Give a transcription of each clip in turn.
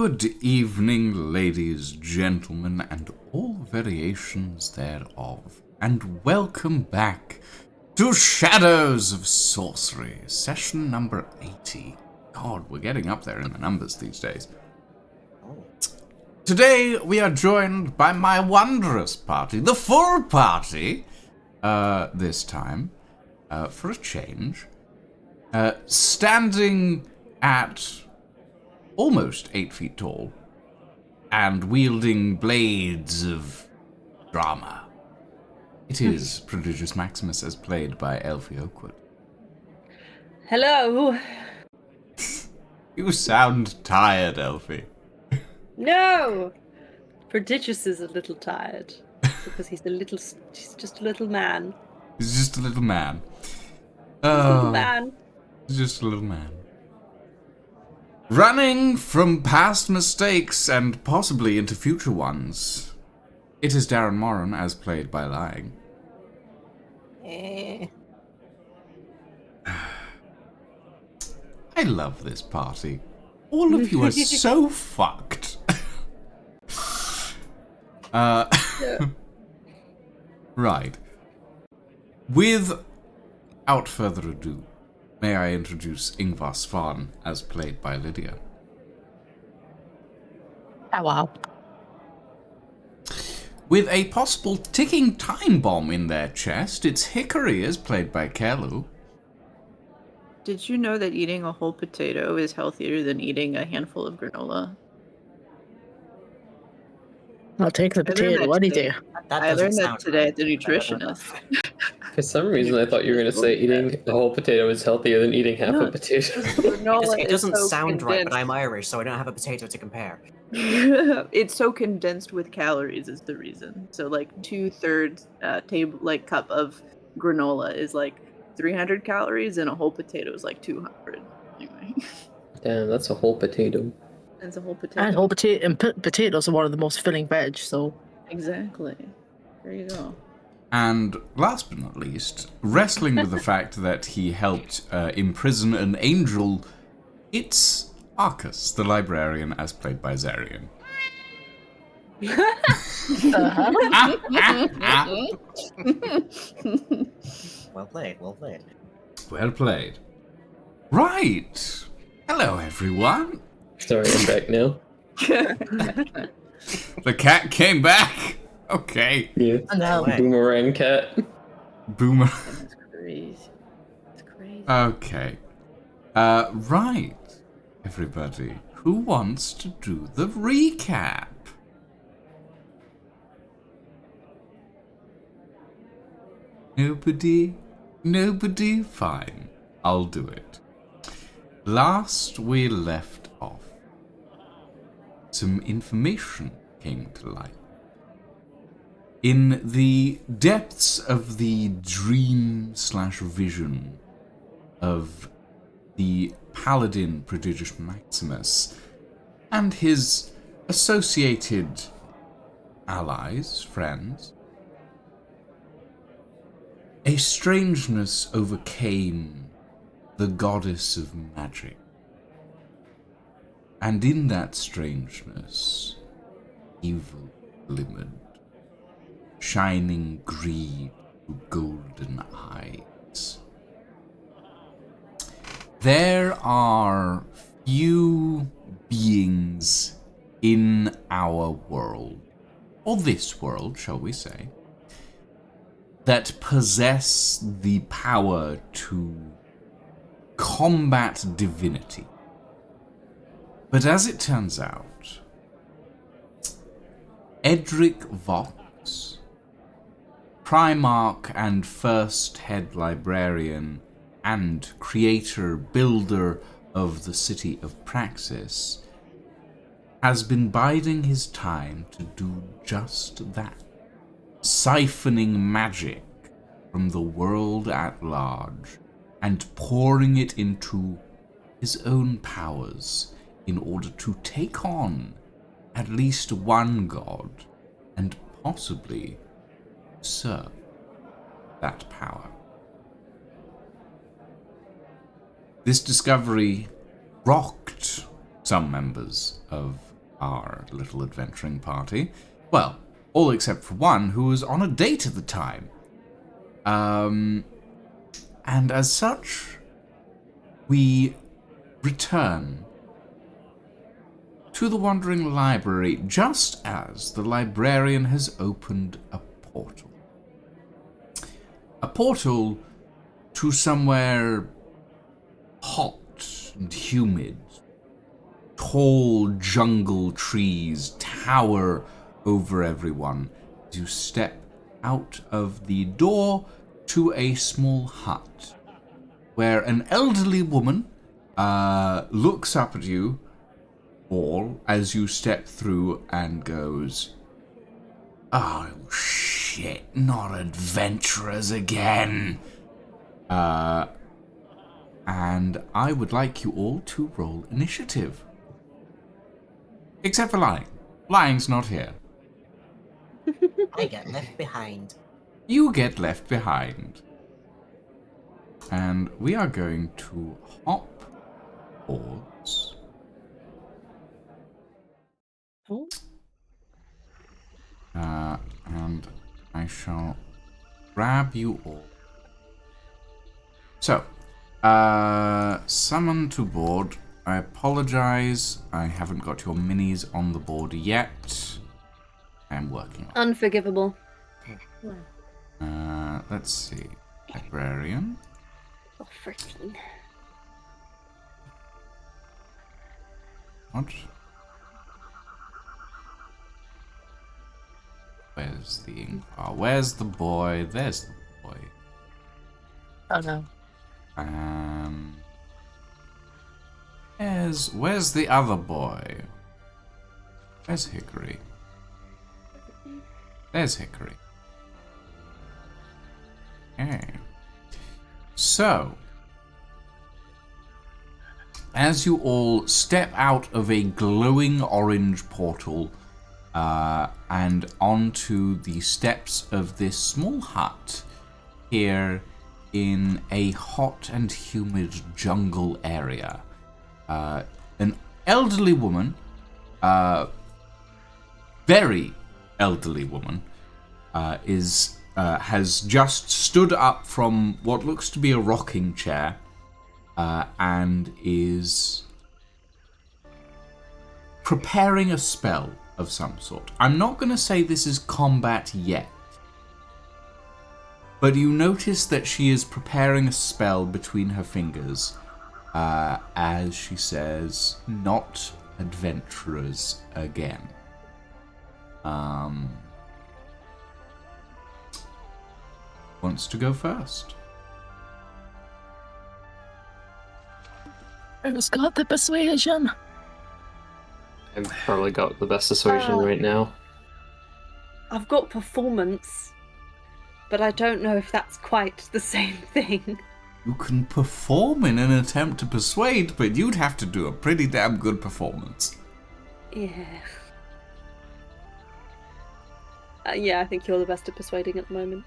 Good evening, ladies, gentlemen, and all variations thereof, and welcome back to Shadows of Sorcery, session number 80. God, we're getting up there in the numbers these days. Today, we are joined by my wondrous party, the full party, this time, for a change, standing at almost 8 feet tall, and wielding blades of drama. It is Prodigious Maximus, as played by Elfie Oakwood. Hello. You sound tired, Elfie. No. Prodigious is a little tired because he's just a little man. He's just a little man. Little man. He's just a little man. Running from past mistakes and possibly into future ones. It is Darren Moran, as played by Lying. I love this party. All of you are so fucked. Right. Without further ado, may I introduce Ingvar Svan, as played by Lydia. Oh, wow. With a possible ticking time bomb in their chest, it's Hickory, as played by Kelu. Did you know that eating a whole potato is healthier than eating a handful of granola? I'll take the potato any day. I learned that today at the nutritionist. For some reason, I thought you were going to say eating a whole potato is healthier than eating half a potato. It doesn't sound right, but I'm Irish, so I don't have a potato to compare. It's so condensed with calories is the reason. So like 2/3 table cup of granola is like 300 calories, and a whole potato is like 200. Anyway. Damn, that's a whole potato. It's a whole potato. And whole potatoes are one of the most filling veg, so... Exactly. There you go. And last but not least, wrestling with the fact that he helped imprison an angel, it's Arcus, the librarian, as played by Zarian. Well played, well played. Well played. Right. Hello, everyone. Sorry, I'm back now. The cat came back. Okay. Yeah. No. Boomerang cat. Boomer. That's crazy. That's crazy. Okay. Right. Everybody, who wants to do the recap? Nobody? Nobody? Fine. I'll do it. Last we left off, some information came to light. In the depths of the dream/vision of the paladin Prodigious Maximus and his associated allies, friends, a strangeness overcame the goddess of magic. And in that strangeness, evil glimmered, shining greed through golden eyes. There are few beings in our world, or this world, shall we say, that possess the power to combat divinity. But as it turns out, Edric Vox, Primarch and first head librarian and creator, builder of the city of Praxis, has been biding his time to do just that, siphoning magic from the world at large and pouring it into his own powers in order to take on at least one god and possibly serve that power. This discovery rocked some members of our little adventuring party. Well, all except for one who was on a date at the time. And as such, we return to the Wandering Library just as the librarian has opened a portal. A portal to somewhere hot and humid. Tall jungle trees tower over everyone as you step out of the door to a small hut where an elderly woman looks up at you all as you step through and goes, "Oh shit, not adventurers again." And I would like you all to roll initiative. Except for Lying. Lying's not here. I get left behind. You get left behind. And we are going to hop boards. Oh. And I shall grab you all. So, summon to board. I apologize. I haven't got your minis on the board yet. I'm working on Unforgivable. it. Let's see. Librarian. Oh, 13. What? Where's the ink bar? Where's the boy? There's the boy. Oh no. Where's the other boy? Where's Hickory? There's Hickory. Okay. So, as you all step out of a glowing orange portal and onto the steps of this small hut here in a hot and humid jungle area, an elderly woman, very elderly woman, has just stood up from what looks to be a rocking chair and is preparing a spell of some sort. I'm not going to say this is combat yet, but you notice that she is preparing a spell between her fingers as she says, "Not adventurers again." Wants to go first? Who's got the persuasion? I've probably got the best persuasion right now. I've got performance, but I don't know if that's quite the same thing. You can perform in an attempt to persuade, but you'd have to do a pretty damn good performance. Yeah. Yeah, I think you're the best at persuading at the moment.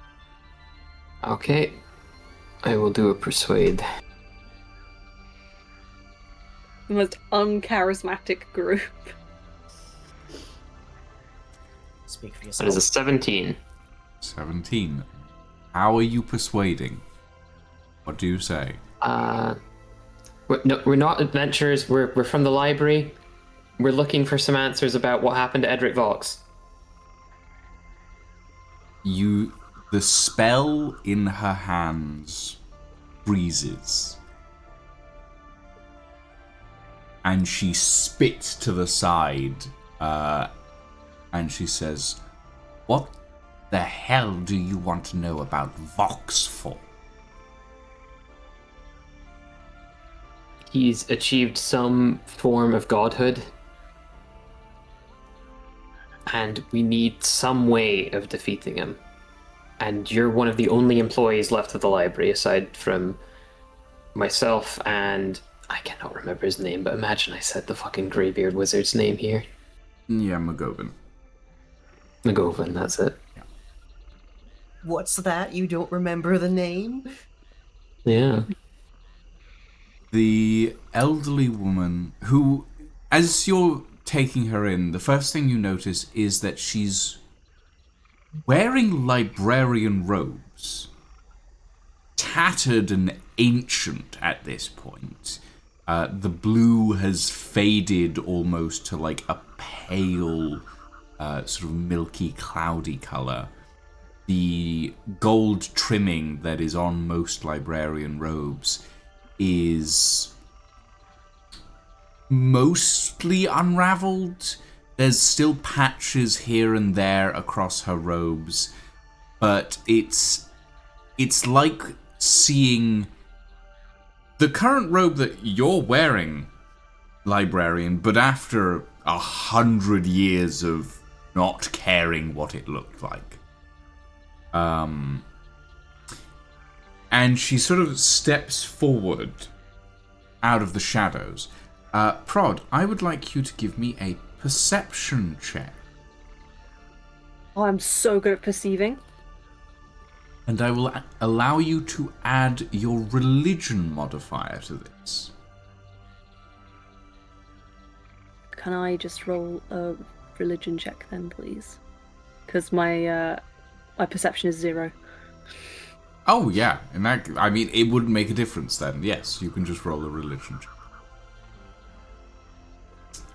Okay, I will do a persuade. The most uncharismatic group. Speak for That yourself. is a 17. 17. How are you persuading? What do you say? We're not adventurers. We're from the library. We're looking for some answers about what happened to Edric Vox. The spell in her hands freezes. And she spits to the side. And she says, "What the hell do you want to know about Vox for?" He's achieved some form of godhood. And we need some way of defeating him. And you're one of the only employees left of the library, aside from myself and... I cannot remember his name, but imagine I said the fucking Greybeard Wizard's name here. Yeah, McGovern. McGovern, that's it. What's that? You don't remember the name? Yeah. The elderly woman who, as you're taking her in, the first thing you notice is that she's wearing librarian robes, tattered and ancient at this point. The blue has faded almost to like a pale, sort of milky, cloudy color. The gold trimming that is on most librarian robes is mostly unraveled. There's still patches here and there across her robes, but it's like seeing the current robe that you're wearing, librarian, but after 100 years of not caring what it looked like. And she sort of steps forward out of the shadows. Prod, I would like you to give me a perception check. Oh, I'm so good at perceiving. And I will allow you to add your religion modifier to this. Can I just roll a religion check then, please? Because my perception is 0. Oh, yeah. In that, I mean, it wouldn't make a difference then. Yes, you can just roll a religion check.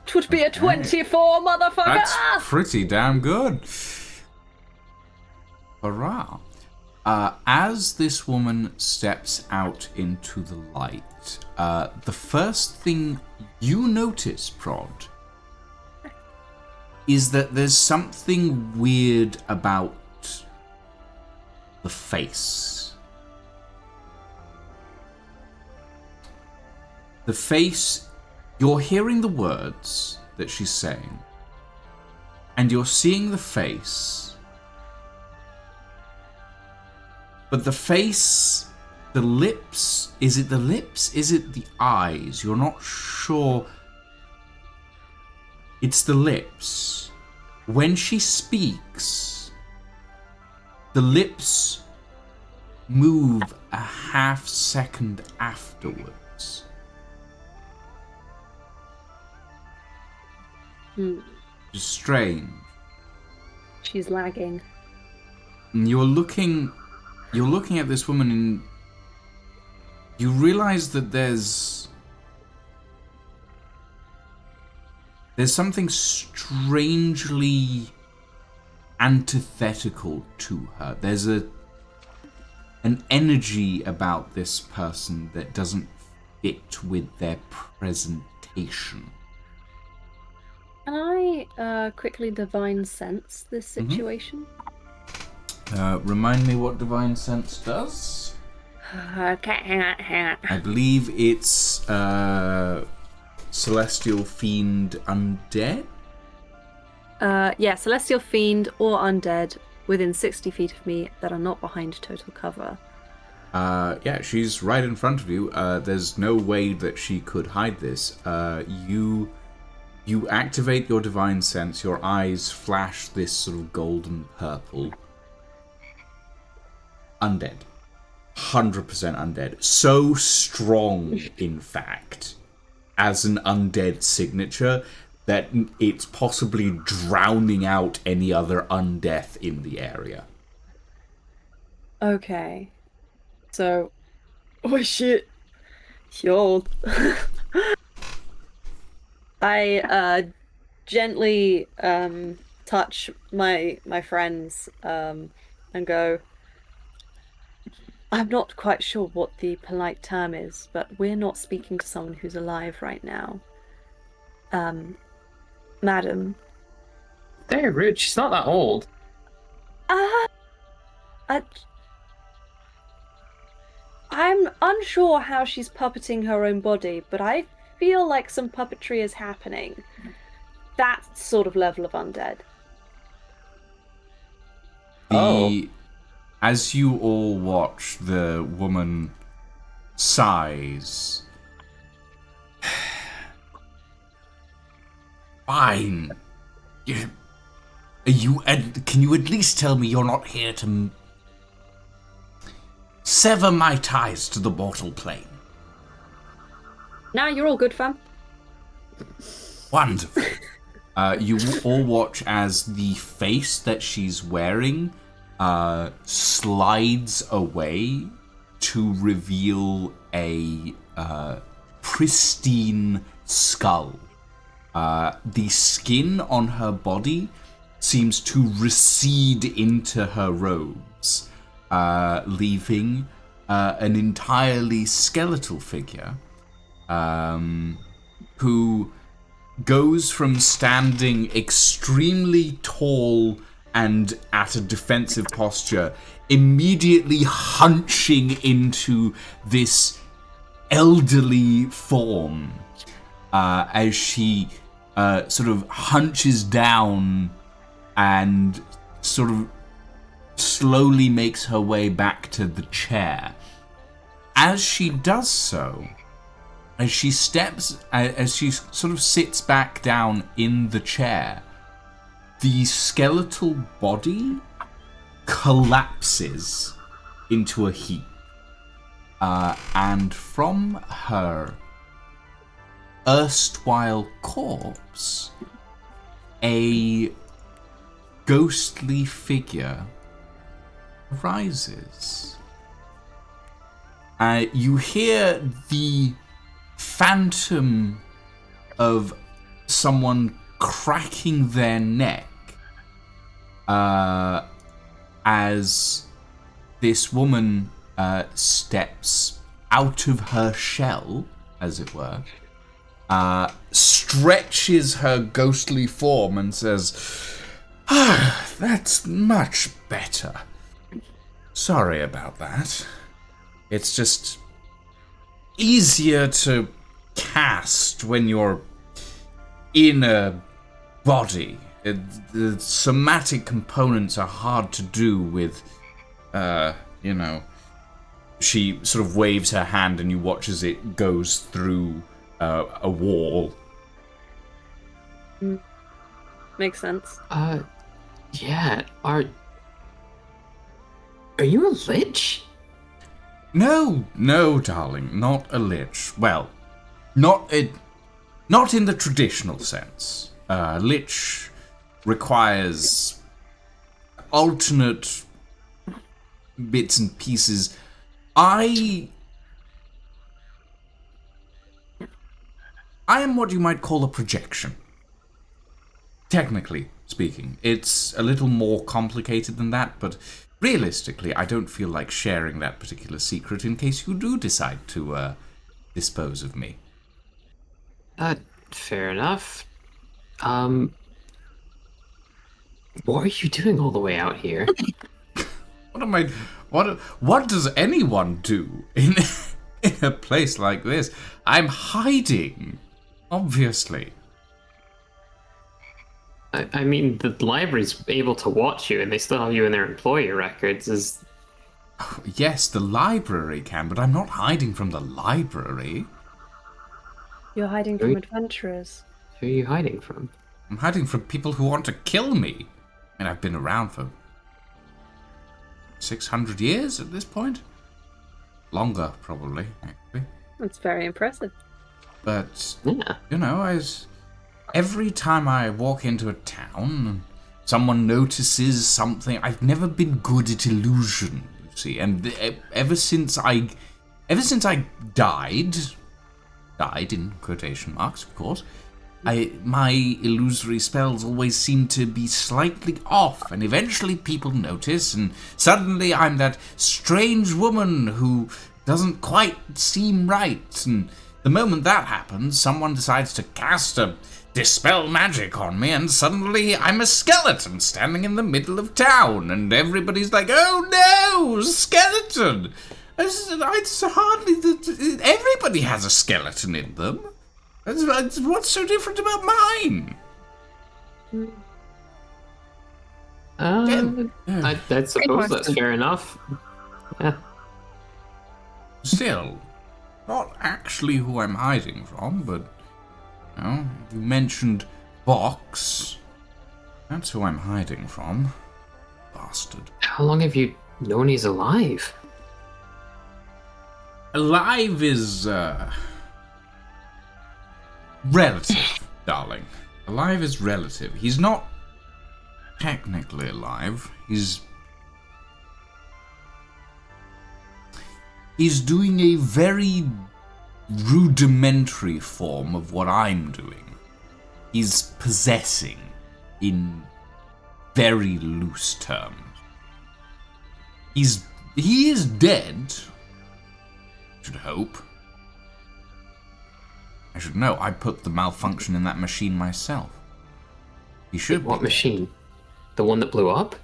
'Twould be a 24, motherfucker! That's pretty damn good. Hurrah. As this woman steps out into the light, the first thing you notice, Prod, is that there's something weird about the face. The face, you're hearing the words that she's saying, and you're seeing the face, but the face, the lips, is it the lips? Is it the eyes? You're not sure. It's the lips. When she speaks, the lips move a half second afterwards. It's strange. She's lagging. And you're looking at this woman and you realize that there's something strangely antithetical to her. There's an energy about this person that doesn't fit with their presentation. Can I quickly divine sense this situation? Remind me what divine sense does. Okay, hang on. I believe it's celestial fiend undead. Yeah, celestial fiend or undead within 60 feet of me that are not behind total cover. Yeah, she's right in front of you. There's no way that she could hide this. You activate your divine sense. Your eyes flash this sort of golden purple. Undead. 100% undead. So strong, in fact, as an undead signature that it's possibly drowning out any other undeath in the area. Okay. So... Oh shit. Yo. I gently touch my friends and go, I'm not quite sure what the polite term is, but we're not speaking to someone who's alive right now. Madam. Very rude. She's not that old. I'm unsure how she's puppeting her own body, but I feel like some puppetry is happening. That sort of level of undead. As you all watch, the woman sighs. Fine. Can you at least tell me you're not here to sever my ties to the mortal plane? Nah, you're all good, fam. Wonderful. You all watch as the face that she's wearing slides away to reveal a pristine skull. The skin on her body seems to recede into her robes, leaving an entirely skeletal figure who goes from standing extremely tall and at a defensive posture, immediately hunching into this elderly form as she sort of hunches down and sort of slowly makes her way back to the chair. As she does so, as she sort of sits back down in the chair, the skeletal body collapses into a heap. And from her erstwhile corpse, a ghostly figure rises. You hear the phantom of someone cracking their neck as this woman steps out of her shell, as it were, stretches her ghostly form and says, that's much better. Sorry about that. It's just easier to cast when you're in a body. The somatic components are hard to do with, She sort of waves her hand and you watch as it goes through a wall. Makes sense. Yeah. Are you a lich? No, darling, not a lich. Well, not in the traditional sense. Lich requires alternate bits and pieces. I am what you might call a projection. Technically speaking, it's a little more complicated than that, but realistically, I don't feel like sharing that particular secret in case you do decide to dispose of me. Fair enough. What are you doing all the way out here? What does anyone do in a place like this? I'm hiding, obviously. I mean, the library's able to watch you, and they still have you in their employee records. Yes, the library can, but I'm not hiding from the library. You're hiding from adventurers. Who are you hiding from? I'm hiding from people who want to kill me. I mean, I've been around for 600 years at this point. Longer, probably, actually. That's very impressive. But, yeah. Every time I walk into a town, someone notices something. I've never been good at illusion, you see. And ever since I died in quotation marks, of course, my illusory spells always seem to be slightly off, and eventually people notice, and suddenly I'm that strange woman who doesn't quite seem right. And the moment that happens, someone decides to cast a dispel magic on me, and suddenly I'm a skeleton standing in the middle of town, and everybody's like, "Oh no, skeleton!" It's hardly that everybody has a skeleton in them. What's so different about mine? I suppose that's fair enough. Yeah. Still, not actually who I'm hiding from, but you mentioned Box. That's who I'm hiding from. Bastard. How long have you known he's alive? Alive is relative, darling. Alive is relative. He's not technically alive. He's doing a very rudimentary form of what I'm doing. He's possessing in very loose terms. He is dead. Should hope. I should know. I put the malfunction in that machine myself. He should. What machine? The one that blew up?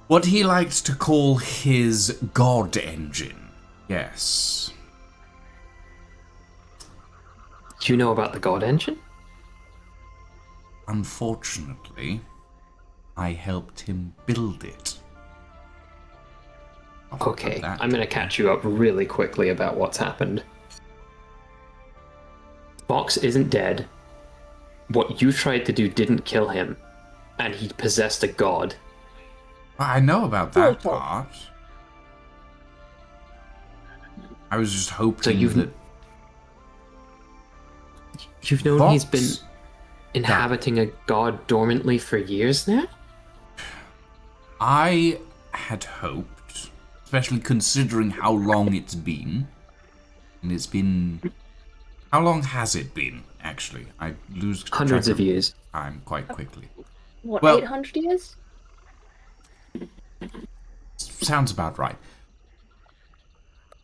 What he likes to call his God engine. Yes. Do you know about the God engine? Unfortunately, I helped him build it. Okay, I'm gonna catch you up really quickly about what's happened. Fox isn't dead. What you tried to do didn't kill him, and he possessed a god. I know about that part. I was just hoping So you've known Fox he's been inhabiting a god dormantly for years now? I had hoped, especially considering how long it's been, and it's been... How long has it been, actually? I lose track Hundreds of years. time quite quickly. What, Well- 800 years? Sounds about right.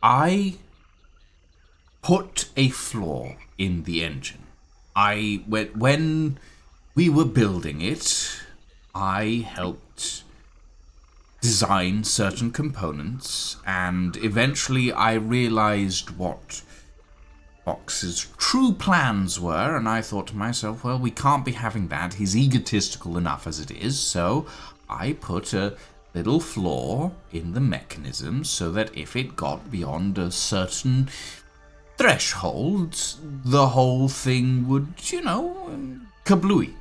I put a flaw in the engine. When we were building it, I helped design certain components, and eventually I realized what Fox's true plans were, and I thought to myself, well, we can't be having that. He's egotistical enough as it is, so I put a little flaw in the mechanism so that if it got beyond a certain threshold, the whole thing would, kablooey.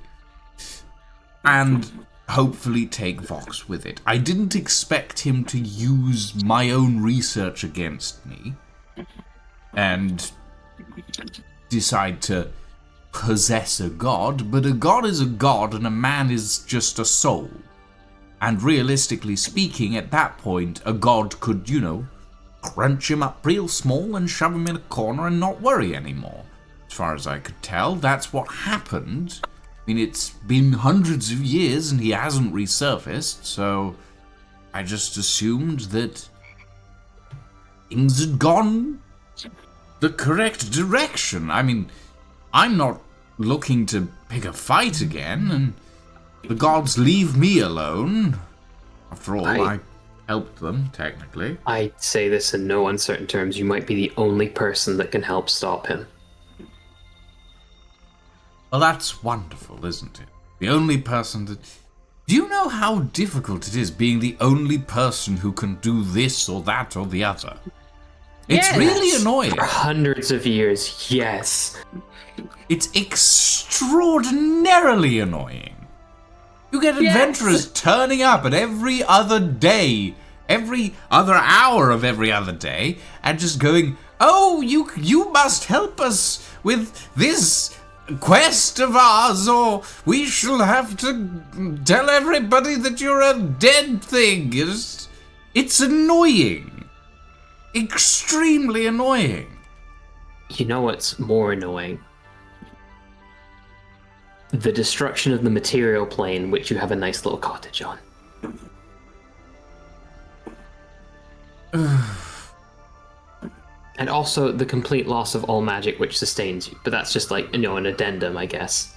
And hopefully take Vox with it. I didn't expect him to use my own research against me and decide to possess a god, but a god is a god and a man is just a soul. And realistically speaking, at that point, a god could, crunch him up real small and shove him in a corner and not worry anymore. As far as I could tell, that's what happened. I mean, it's been hundreds of years and he hasn't resurfaced, so I just assumed that things had gone the correct direction. I mean, I'm not looking to pick a fight again, and the gods leave me alone. After all, I helped them, technically. I say this in no uncertain terms. You might be the only person that can help stop him. Well, that's wonderful, isn't it? The only person that... Do you know how difficult it is being the only person who can do this or that or the other? It's really annoying. For hundreds of years, yes. It's extraordinarily annoying. You get adventurers turning up at every other day, every other hour of every other day, and just going, oh, you must help us with this quest of ours, or we shall have to tell everybody that you're a dead thing. It's annoying. Extremely annoying. You know what's more annoying? The destruction of the material plane, which you have a nice little cottage on. And also the complete loss of all magic which sustains you. But that's just like, an addendum, I guess.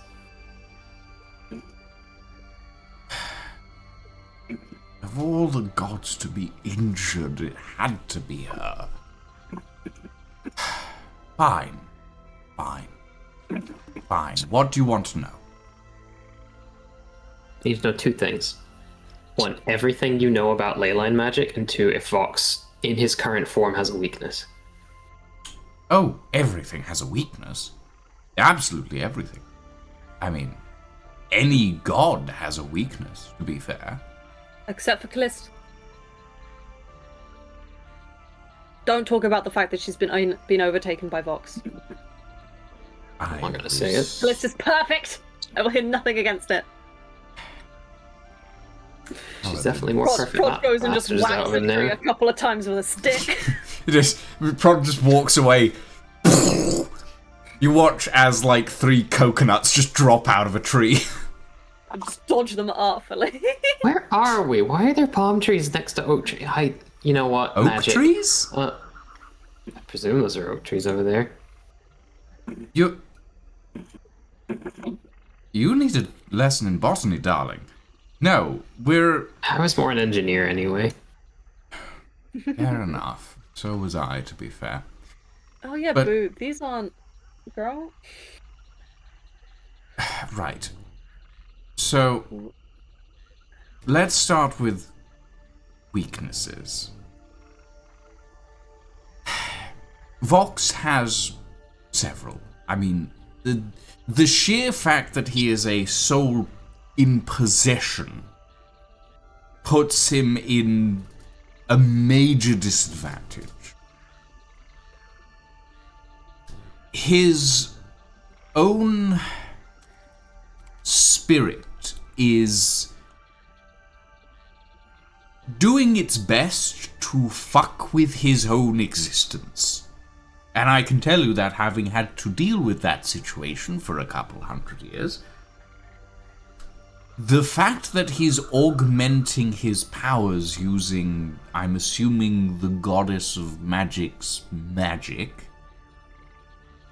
Of all the gods to be injured, it had to be her. Fine. What do you want to know? You need to know two things. One, everything you know about leyline magic, and two, if Vox, in his current form, has a weakness. Oh, everything has a weakness. Absolutely everything. I mean, any god has a weakness, to be fair. Except for Callista. Don't talk about the fact that she's been overtaken by Vox. I'm not gonna say it. The list is perfect. I will hear nothing against it. She's definitely more perfect. Prod goes and just bastards whacks out the in tree there. a couple of times with a stick. Prod just walks away. You watch as like 3 coconuts just drop out of a tree. I just dodge them artfully. Where are we? Why are there palm trees next to oak trees? You know what? Oak Magic. trees? I presume those are oak trees over there. You need a lesson in botany, darling. No, I was more an engineer anyway. Fair enough. So was I, to be fair. Oh yeah, But- boo. These aren't... Girl? Right. So, let's start with weaknesses. Vox has several. I mean, the sheer fact that he is a soul in possession puts him in a major disadvantage. His own spirit is doing its best to fuck with his own existence. And I can tell you that having had to deal with that situation for a couple 100 years, the fact that he's augmenting his powers using, I'm assuming, the goddess of magic's magic,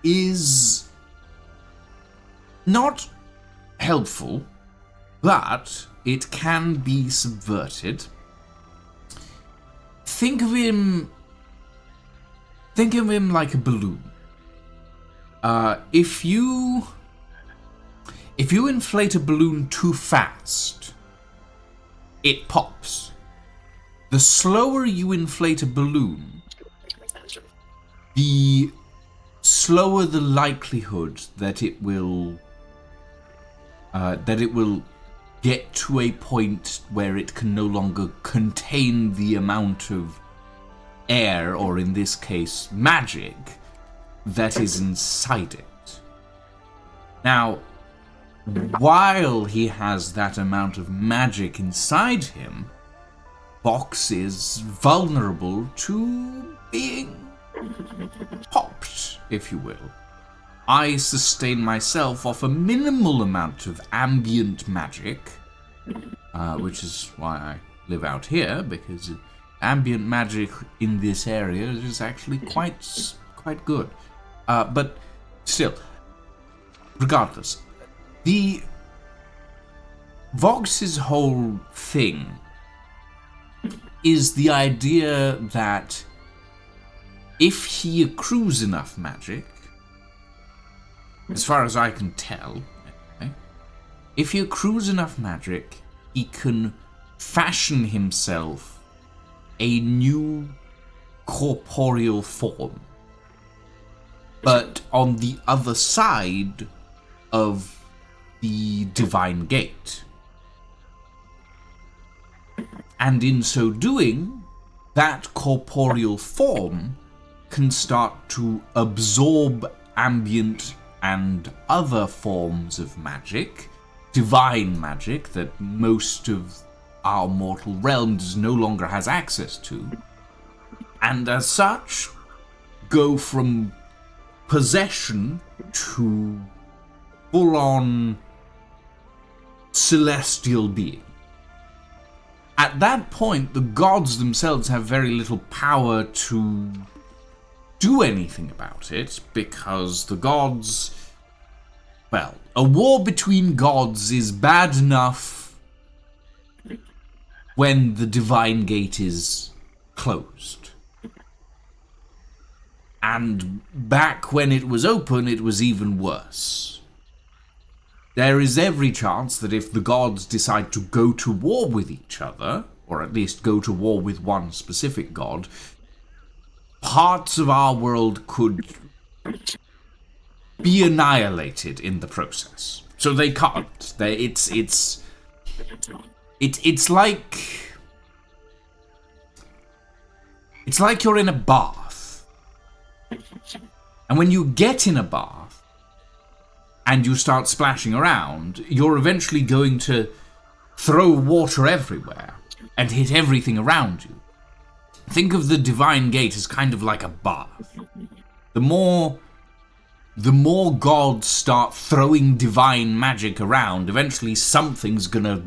is not helpful, but it can be subverted. Think of him like a balloon. If you inflate a balloon too fast, it pops. The slower you inflate a balloon, the slower the likelihood that it will get to a point where it can no longer contain the amount of air, or in this case, magic, that is inside it. Now, while he has that amount of magic inside him, Vox is vulnerable to being popped, if you will. I sustain myself off a minimal amount of ambient magic, which is why I live out here, because ambient magic in this area is actually quite good. But still, regardless, the Vox's whole thing is the idea that if he accrues enough magic, as far as I can tell, anyway, if he accrues enough magic, he can fashion himself a new corporeal form. But on the other side of the Divine Gate. And in so doing, that corporeal form can start to absorb ambient and other forms of magic, divine magic that most of our mortal realms no longer has access to, and as such, go from possession to full-on celestial being. At that point, the gods themselves have very little power to do anything about it, because the gods... Well, a war between gods is bad enough when the Divine Gate is closed. And back when it was open, it was even worse. There is every chance that if the gods decide to go to war with each other, or at least go to war with one specific god, parts of our world could be annihilated in the process. So they can't. It's like you're in a bath. And when you get in a bath and you start splashing around, you're eventually going to throw water everywhere and hit everything around you. Think of the Divine Gate as kind of like a bath. The more gods start throwing divine magic around, eventually something's gonna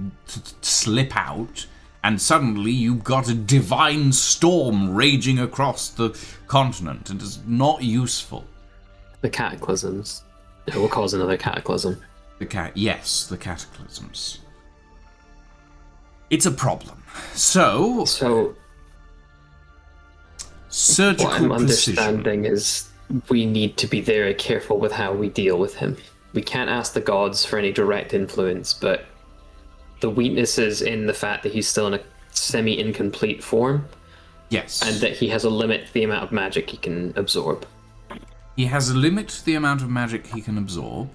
slip out, and suddenly you've got a divine storm raging across the continent, and it's not useful. The cataclysms. It will cause another cataclysm. Yes, the cataclysms. It's a problem. So surgical what I'm precision. understanding is we need to be very careful with how we deal with him. We can't ask the gods for any direct influence, but the weakness is in the fact that he's still in a semi-incomplete form. Yes. And that he has a limit to the amount of magic he can absorb. He has a limit to the amount of magic he can absorb,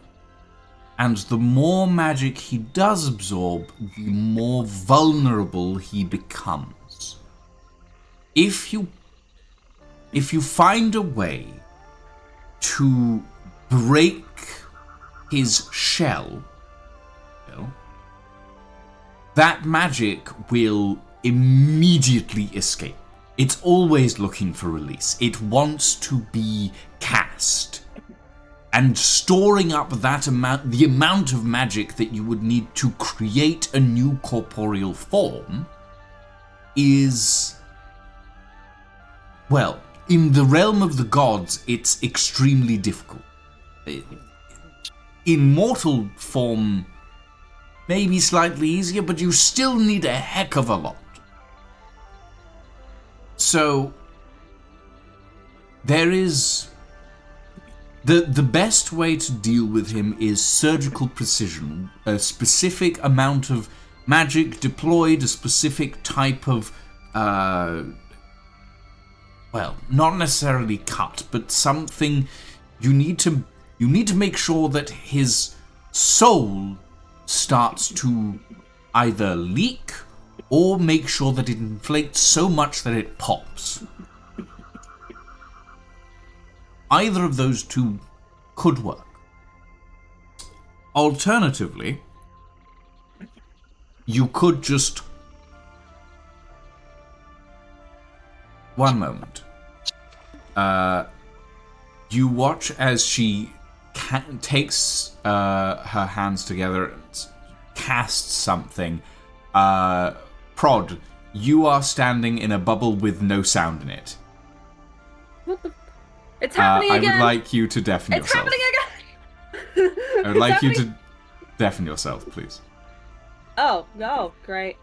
and the more magic he does absorb, the more vulnerable he becomes. If you find a way to break his shell, that magic will immediately escape. It's always looking for release. It wants to be cast. And storing up that amount, the amount of magic that you would need to create a new corporeal form is, well, in the realm of the gods, it's extremely difficult. In mortal form, maybe slightly easier, but you still need a heck of a lot. So, there is... The best way to deal with him is surgical precision. A specific amount of magic deployed, a specific type of... well, not necessarily cut, but something... You need to make sure that his soul starts to either leak or make sure that it inflates so much that it pops. Either of those two could work. Alternatively, you could just... One moment. You watch as she takes her hands together and casts something. Prod, you are standing in a bubble with no sound in it. What the... It's happening again! I would like you to deafen it's yourself. It's happening again! I would like you to deafen yourself, please. Oh, no, great.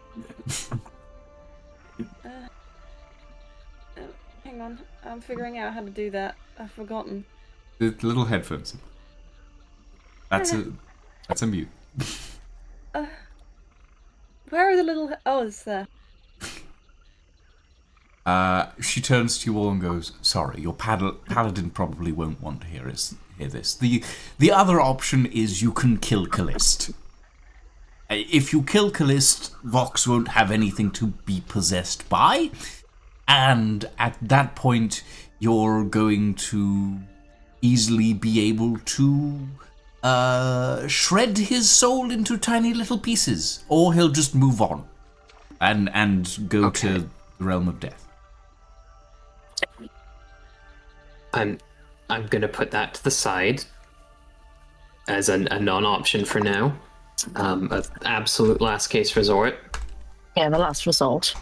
Hang on, I'm figuring out how to do that. I've forgotten. The little headphones. That's a mute. Where are the little... Oh, it's there. She turns to you all and goes, sorry, your paladin probably won't want to hear this. The other option is you can kill Callist. If you kill Callist, Vox won't have anything to be possessed by, and at that point, you're going to easily be able to shred his soul into tiny little pieces, or he'll just move on and go to the realm of death. I'm gonna put that to the side as a non-option for now. An absolute last case resort. Yeah, the last resort.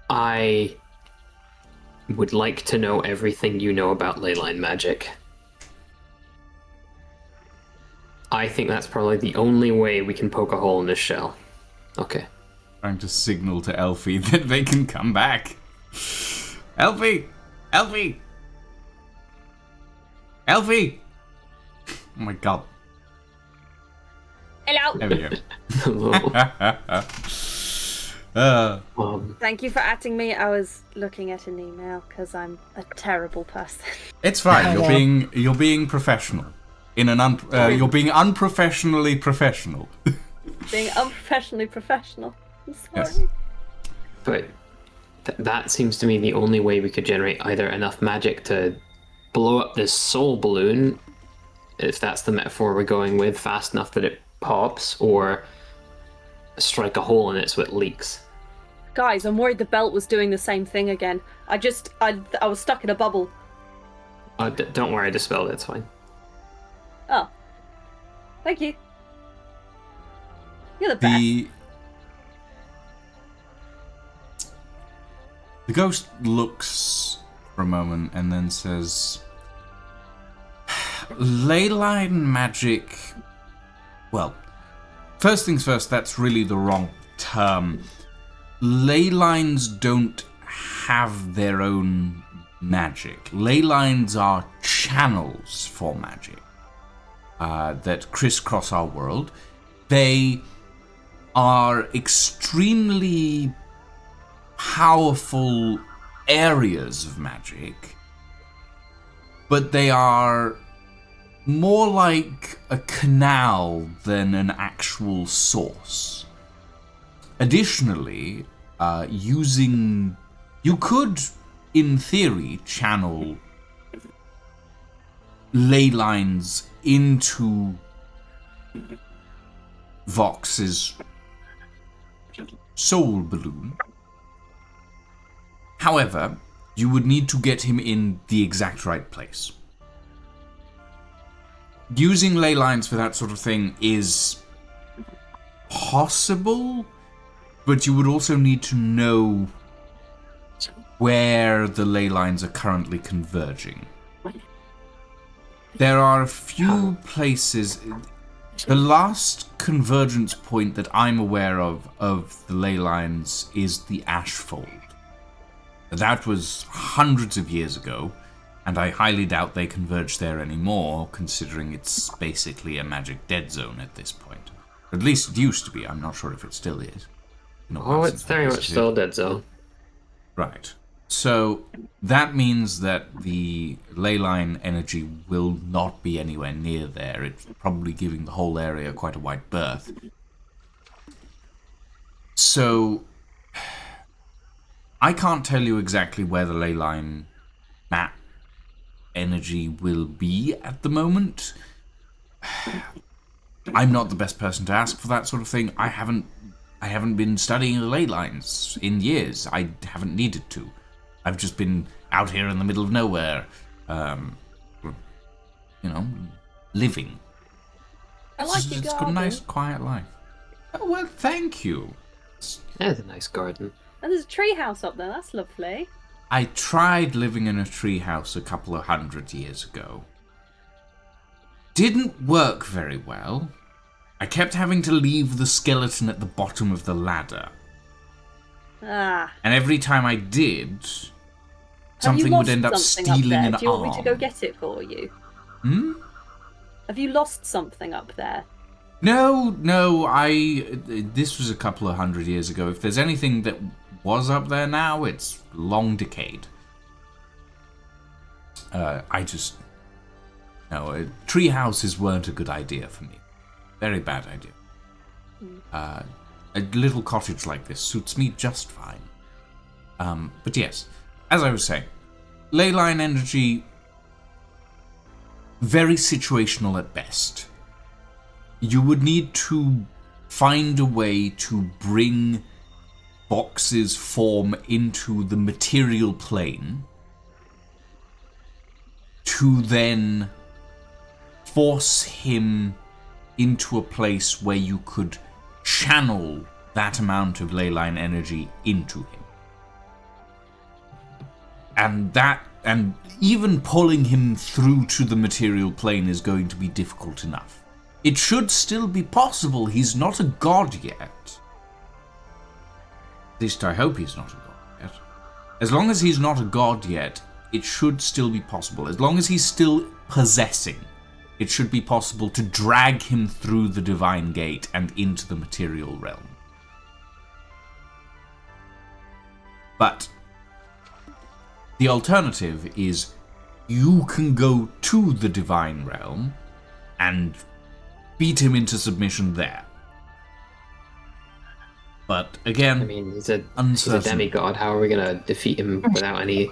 I would like to know everything you know about leyline magic. I think that's probably the only way we can poke a hole in this shell. Okay. Trying to signal to Elfie that they can come back. Elfie! Elfie! Elfie! Oh my god. Hello! There we go. Thank you for adding me. I was looking at an email because I'm a terrible person. It's fine. You're being professional. You're being unprofessionally professional. Being unprofessionally professional. I'm sorry. Yes. But That seems to me the only way we could generate either enough magic to blow up this soul balloon, if that's the metaphor we're going with, fast enough that it pops, or strike a hole in it so it leaks. Guys, I'm worried the belt was doing the same thing again. I was stuck in a bubble. Don't worry, I dispelled it, it's fine. Oh. Thank you. You're the best. The ghost looks for a moment and then says, leyline magic... Well, first things first, that's really the wrong term. Ley lines don't have their own magic. Ley lines are channels for magic that crisscross our world. They are extremely powerful areas of magic, but they are more like a canal than an actual source. Additionally, you could, in theory, channel ley lines into Vox's soul balloon. However, you would need to get him in the exact right place. Using ley lines for that sort of thing is possible, but you would also need to know where the ley lines are currently converging. There are a few places... The last convergence point that I'm aware of the ley lines is the Ashfold. That was hundreds of years ago, and I highly doubt they converge there anymore, considering it's basically a magic dead zone at this point. At least it used to be. I'm not sure if it still is. It's very much still a dead zone. Right. So that means that the ley line energy will not be anywhere near there. It's probably giving the whole area quite a wide berth. So I can't tell you exactly where the ley line map energy will be at the moment. I'm not the best person to ask for that sort of thing. I haven't been studying the ley lines in years. I haven't needed to. I've just been out here in the middle of nowhere, living. I like your It's got a garden. nice, quiet life. Oh, well, thank you. That's a nice garden. And there's a tree house up there. That's lovely. I tried living in a treehouse a couple of 100 years ago. Didn't work very well. I kept having to leave the skeleton at the bottom of the ladder. Ah. And every time I did, Have you something lost would end up something up stealing there? an Do you want me to go arm. get it for you? Hmm? Have you lost something up there? No, this was a couple of 100 years ago. If there's anything that was up there now, it's long decayed. Tree houses weren't a good idea for me. Very bad idea. A little cottage like this suits me just fine. But yes, as I was saying, ley line energy, very situational at best. You would need to find a way to bring Vox's form into the material plane to then force him into a place where you could channel that amount of ley line energy into him. And even pulling him through to the material plane is going to be difficult enough. It should still be possible. He's not a god yet. At least I hope he's not a god yet. As long as he's not a god yet, it should still be possible. As long as he's still possessing, it should be possible to drag him through the divine gate and into the material realm. But the alternative is you can go to the divine realm and beat him into submission there. But again, I mean, he's a uncertain. demigod. How are we gonna defeat him without any?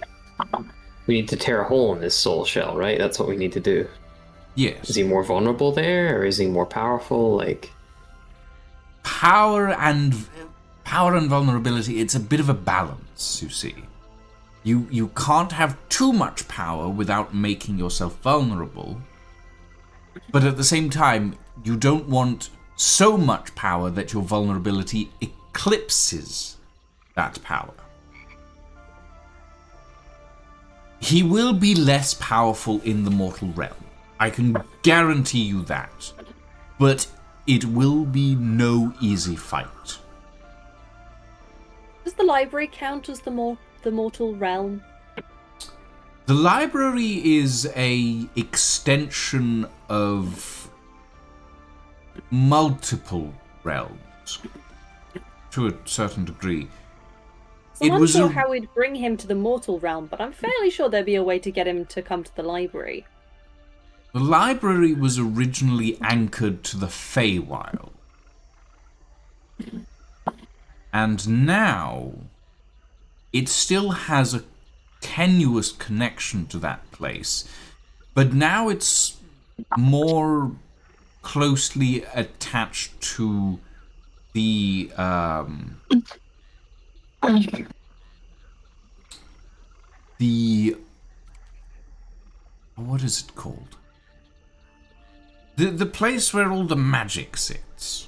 We need to tear a hole in his soul shell, right? That's what we need to do. Yes. Is he more vulnerable there, or is he more powerful? Like power and vulnerability. It's a bit of a balance, you see. You can't have too much power without making yourself vulnerable. But at the same time, you don't want so much power that your vulnerability eclipses that power. He will be less powerful in the mortal realm. I can guarantee you that. But it will be no easy fight. Does the library count as the mortal realm? The library is a extension of multiple realms to a certain degree. So I'm unsure how we'd bring him to the mortal realm, but I'm fairly sure there'd be a way to get him to come to the library. The library was originally anchored to the Feywild. And now it still has a tenuous connection to that place, but now it's more closely attached to the what is it called? The place where all the magic sits.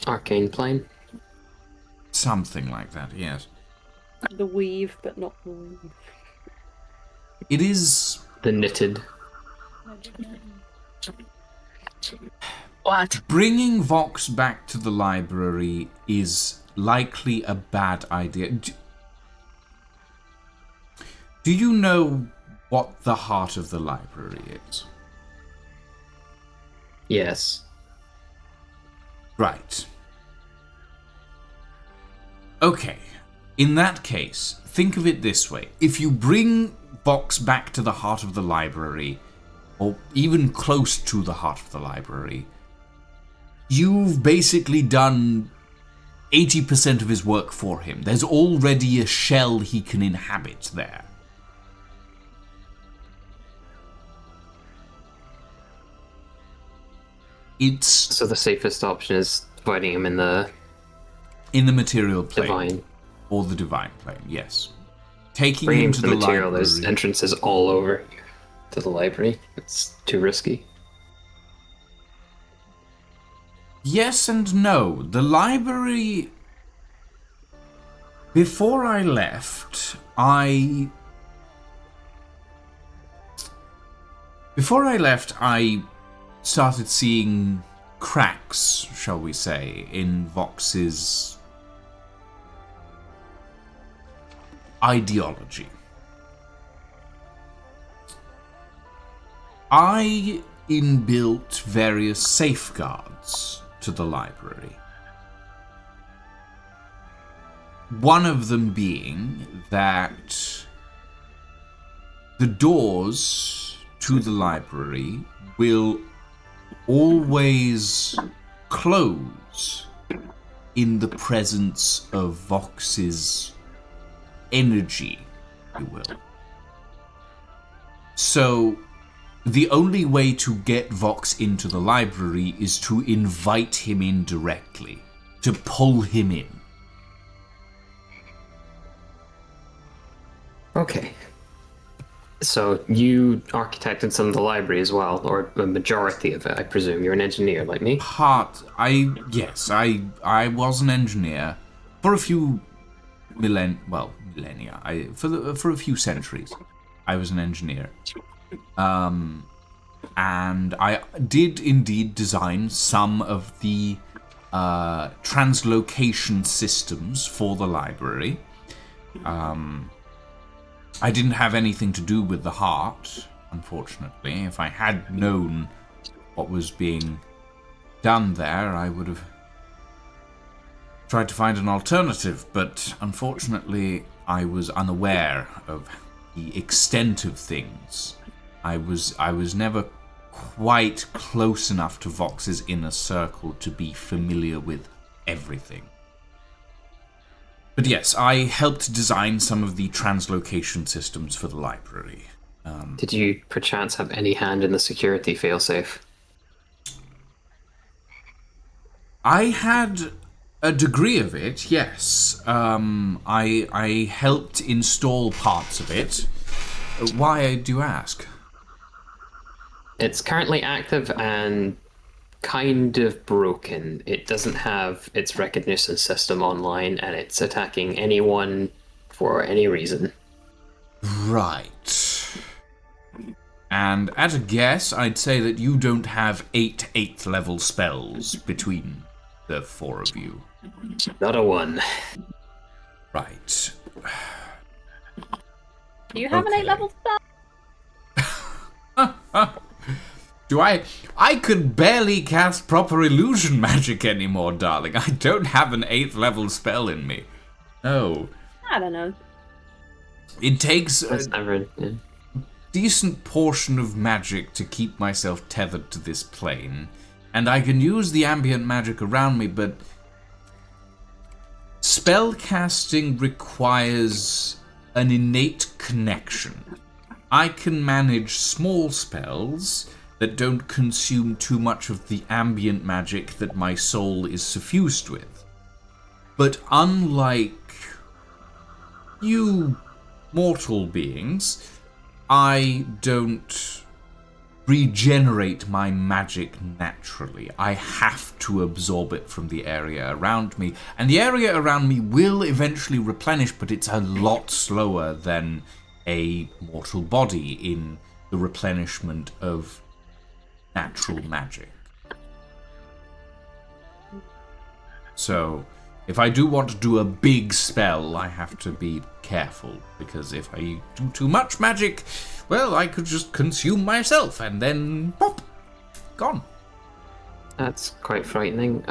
arcane plane. Something like that, yes. The weave, but not the weave. It is the knitted. What? Bringing Vox back to the library is likely a bad idea. Do you know what the heart of the library is? Yes. Right. Okay. In that case, think of it this way. If you bring Vox back to the heart of the library, or even close to the heart of the library, you've basically done 80% of his work for him. There's already a shell he can inhabit there. So the safest option is fighting him in the material plane. Divine. Or the divine plane, yes. Taking Bringing him to the material, library. there's entrances all over to the library. It's too risky. Yes and no. The library... Before I left, I started seeing cracks, shall we say, in Vox's ideology. I inbuilt various safeguards to the library. One of them being that the doors to the library will always close in the presence of Vox's energy, if you will. So, the only way to get Vox into the library is to invite him in directly, to pull him in. Okay. So you architected some of the library as well, or a majority of it, I presume. You're an engineer like me? Yes, I was an engineer for a few millennia. For a few centuries, I was an engineer. And I did indeed design some of the translocation systems for the library. I didn't have anything to do with the heart, unfortunately. If I had known what was being done there, I would have tried to find an alternative, but unfortunately I was unaware of the extent of things. I was never quite close enough to Vox's inner circle to be familiar with everything. But yes, I helped design some of the translocation systems for the library. Did you perchance have any hand in the security failsafe? I had a degree of it, yes. I helped install parts of it. Why do you ask? It's currently active and kind of broken. It doesn't have its recognition system online, and it's attacking anyone for any reason. Right. And at a guess, I'd say that you don't have 8 8th level spells between the 4 of you. Not a 1. Right. Do you have an 8 level spell? Do I could barely cast proper illusion magic anymore, darling. I don't have an 8th level spell in me. No. I don't know. It takes Yeah. decent portion of magic to keep myself tethered to this plane, and I can use the ambient magic around me, but spell casting requires an innate connection. I can manage small spells that don't consume too much of the ambient magic that my soul is suffused with. But unlike you mortal beings, I don't regenerate my magic naturally. I have to absorb it from the area around me, and the area around me will eventually replenish, but it's a lot slower than a mortal body in the replenishment of natural magic. So, if I do want to do a big spell, I have to be careful, because if I do too much magic, well, I could just consume myself, and then, pop, gone. That's quite frightening.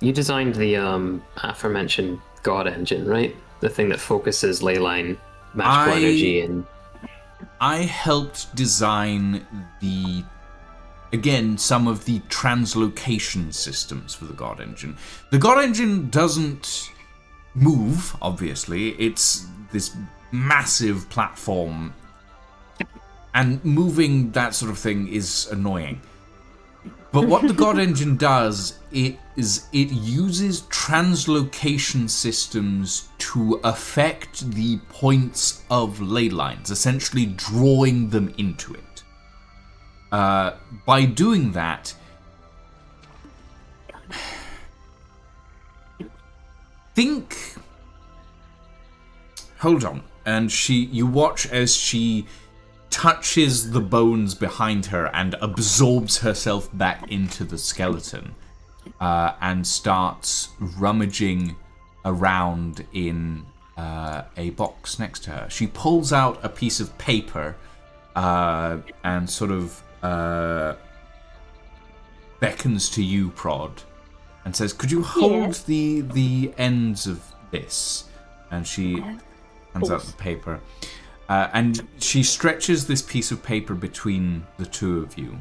You designed the aforementioned God engine, right? The thing that focuses leyline magical energy and... I helped design some of the translocation systems for the God engine. The God engine doesn't move, obviously. It's this massive platform, and moving that sort of thing is annoying. But what the God engine does, it uses translocation systems to affect the points of ley lines, essentially drawing them into it. By doing that, hold on, and you watch as she touches the bones behind her and absorbs herself back into the skeleton, and starts rummaging around in a box next to her. She pulls out a piece of paper and sort of beckons to you, Prod, and says, "Could you hold the ends of this?" And she hands out the paper. And she stretches this piece of paper between the two of you,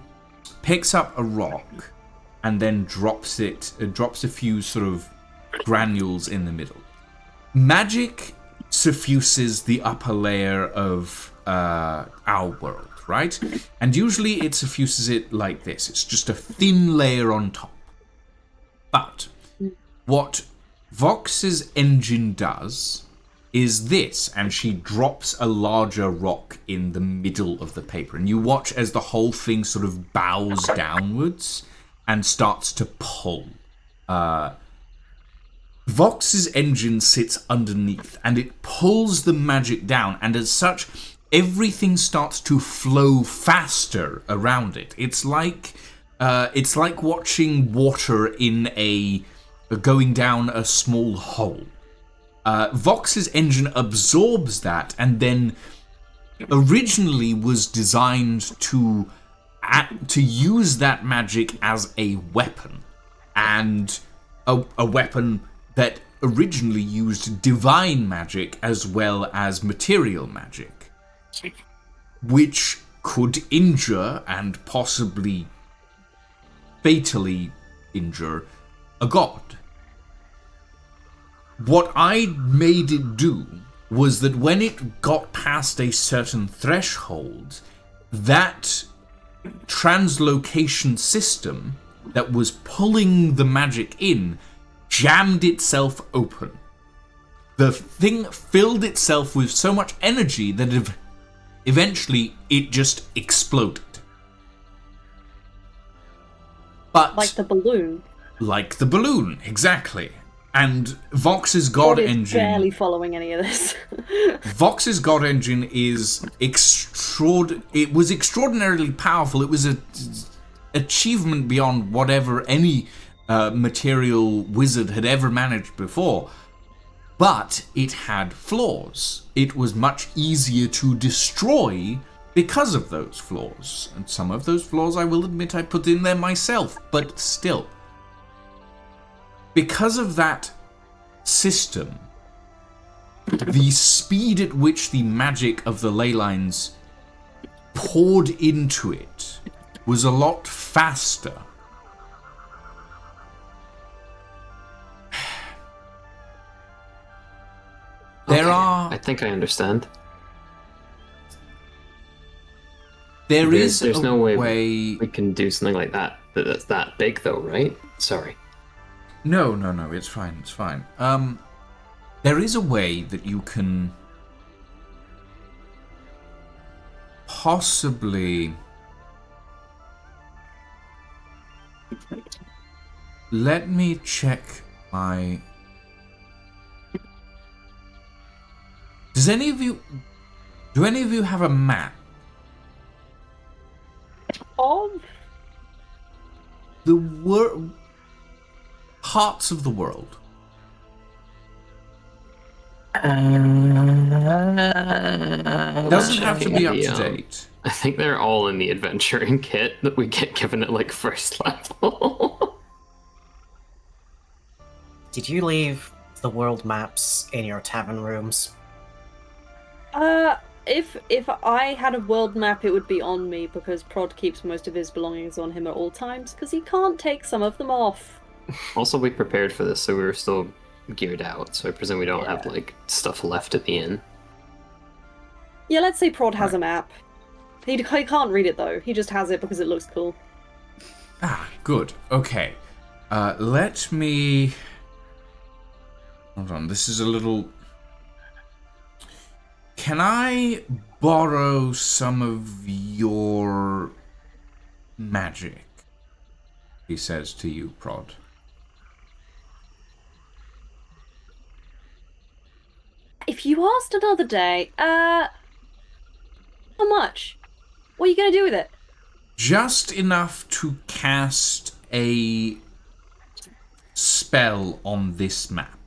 picks up a rock, and then drops a few sort of granules in the middle. Magic suffuses the upper layer of our world, right? And usually it suffuses it like this. It's just a thin layer on top. But what Vox's engine does is this, and she drops a larger rock in the middle of the paper, and you watch as the whole thing sort of bows downwards and starts to pull. Vox's engine sits underneath, and it pulls the magic down, and as such, everything starts to flow faster around it. It's like watching water in going down a small hole. Vox's engine absorbs that, and then originally was designed to use that magic as a weapon, and a weapon that originally used divine magic as well as material magic, which could injure and possibly fatally injure a god. What I made it do was that when it got past a certain threshold, that translocation system that was pulling the magic in jammed itself open. The thing filled itself with so much energy that eventually it just exploded. But Like the balloon. Like the balloon, exactly. And Vox's God Is Engine... barely following any of this. Vox's God Engine is it was extraordinarily powerful. It was an achievement beyond whatever any material wizard had ever managed before. But it had flaws. It was much easier to destroy because of those flaws. And some of those flaws, I will admit, I put in there myself. But still. Because of that system, the speed at which the magic of the ley lines poured into it was a lot faster. I think I understand. There's no way we can do something like that that's that big, though, right? Sorry. No, it's fine. There is a way that you can possibly... Let me check my... Do any of you have a map? Of? Parts of the world. Doesn't have to be up to date. I think they're all in the adventuring kit that we get given at like first level. Did you leave the world maps in your tavern rooms? If I had a world map, it would be on me because Prod keeps most of his belongings on him at all times because he can't take some of them off. Also, we prepared for this, so we were still geared out. So I presume we don't have like stuff left at the inn. Yeah, let's say Prod has a map. He can't read it though. He just has it because it looks cool. Ah, good. Okay. Let me... Hold on, this is a little... Can I borrow some of your magic? He says to you, Prod. If you asked another day, how much? What are you gonna do with it? Just enough to cast a spell on this map.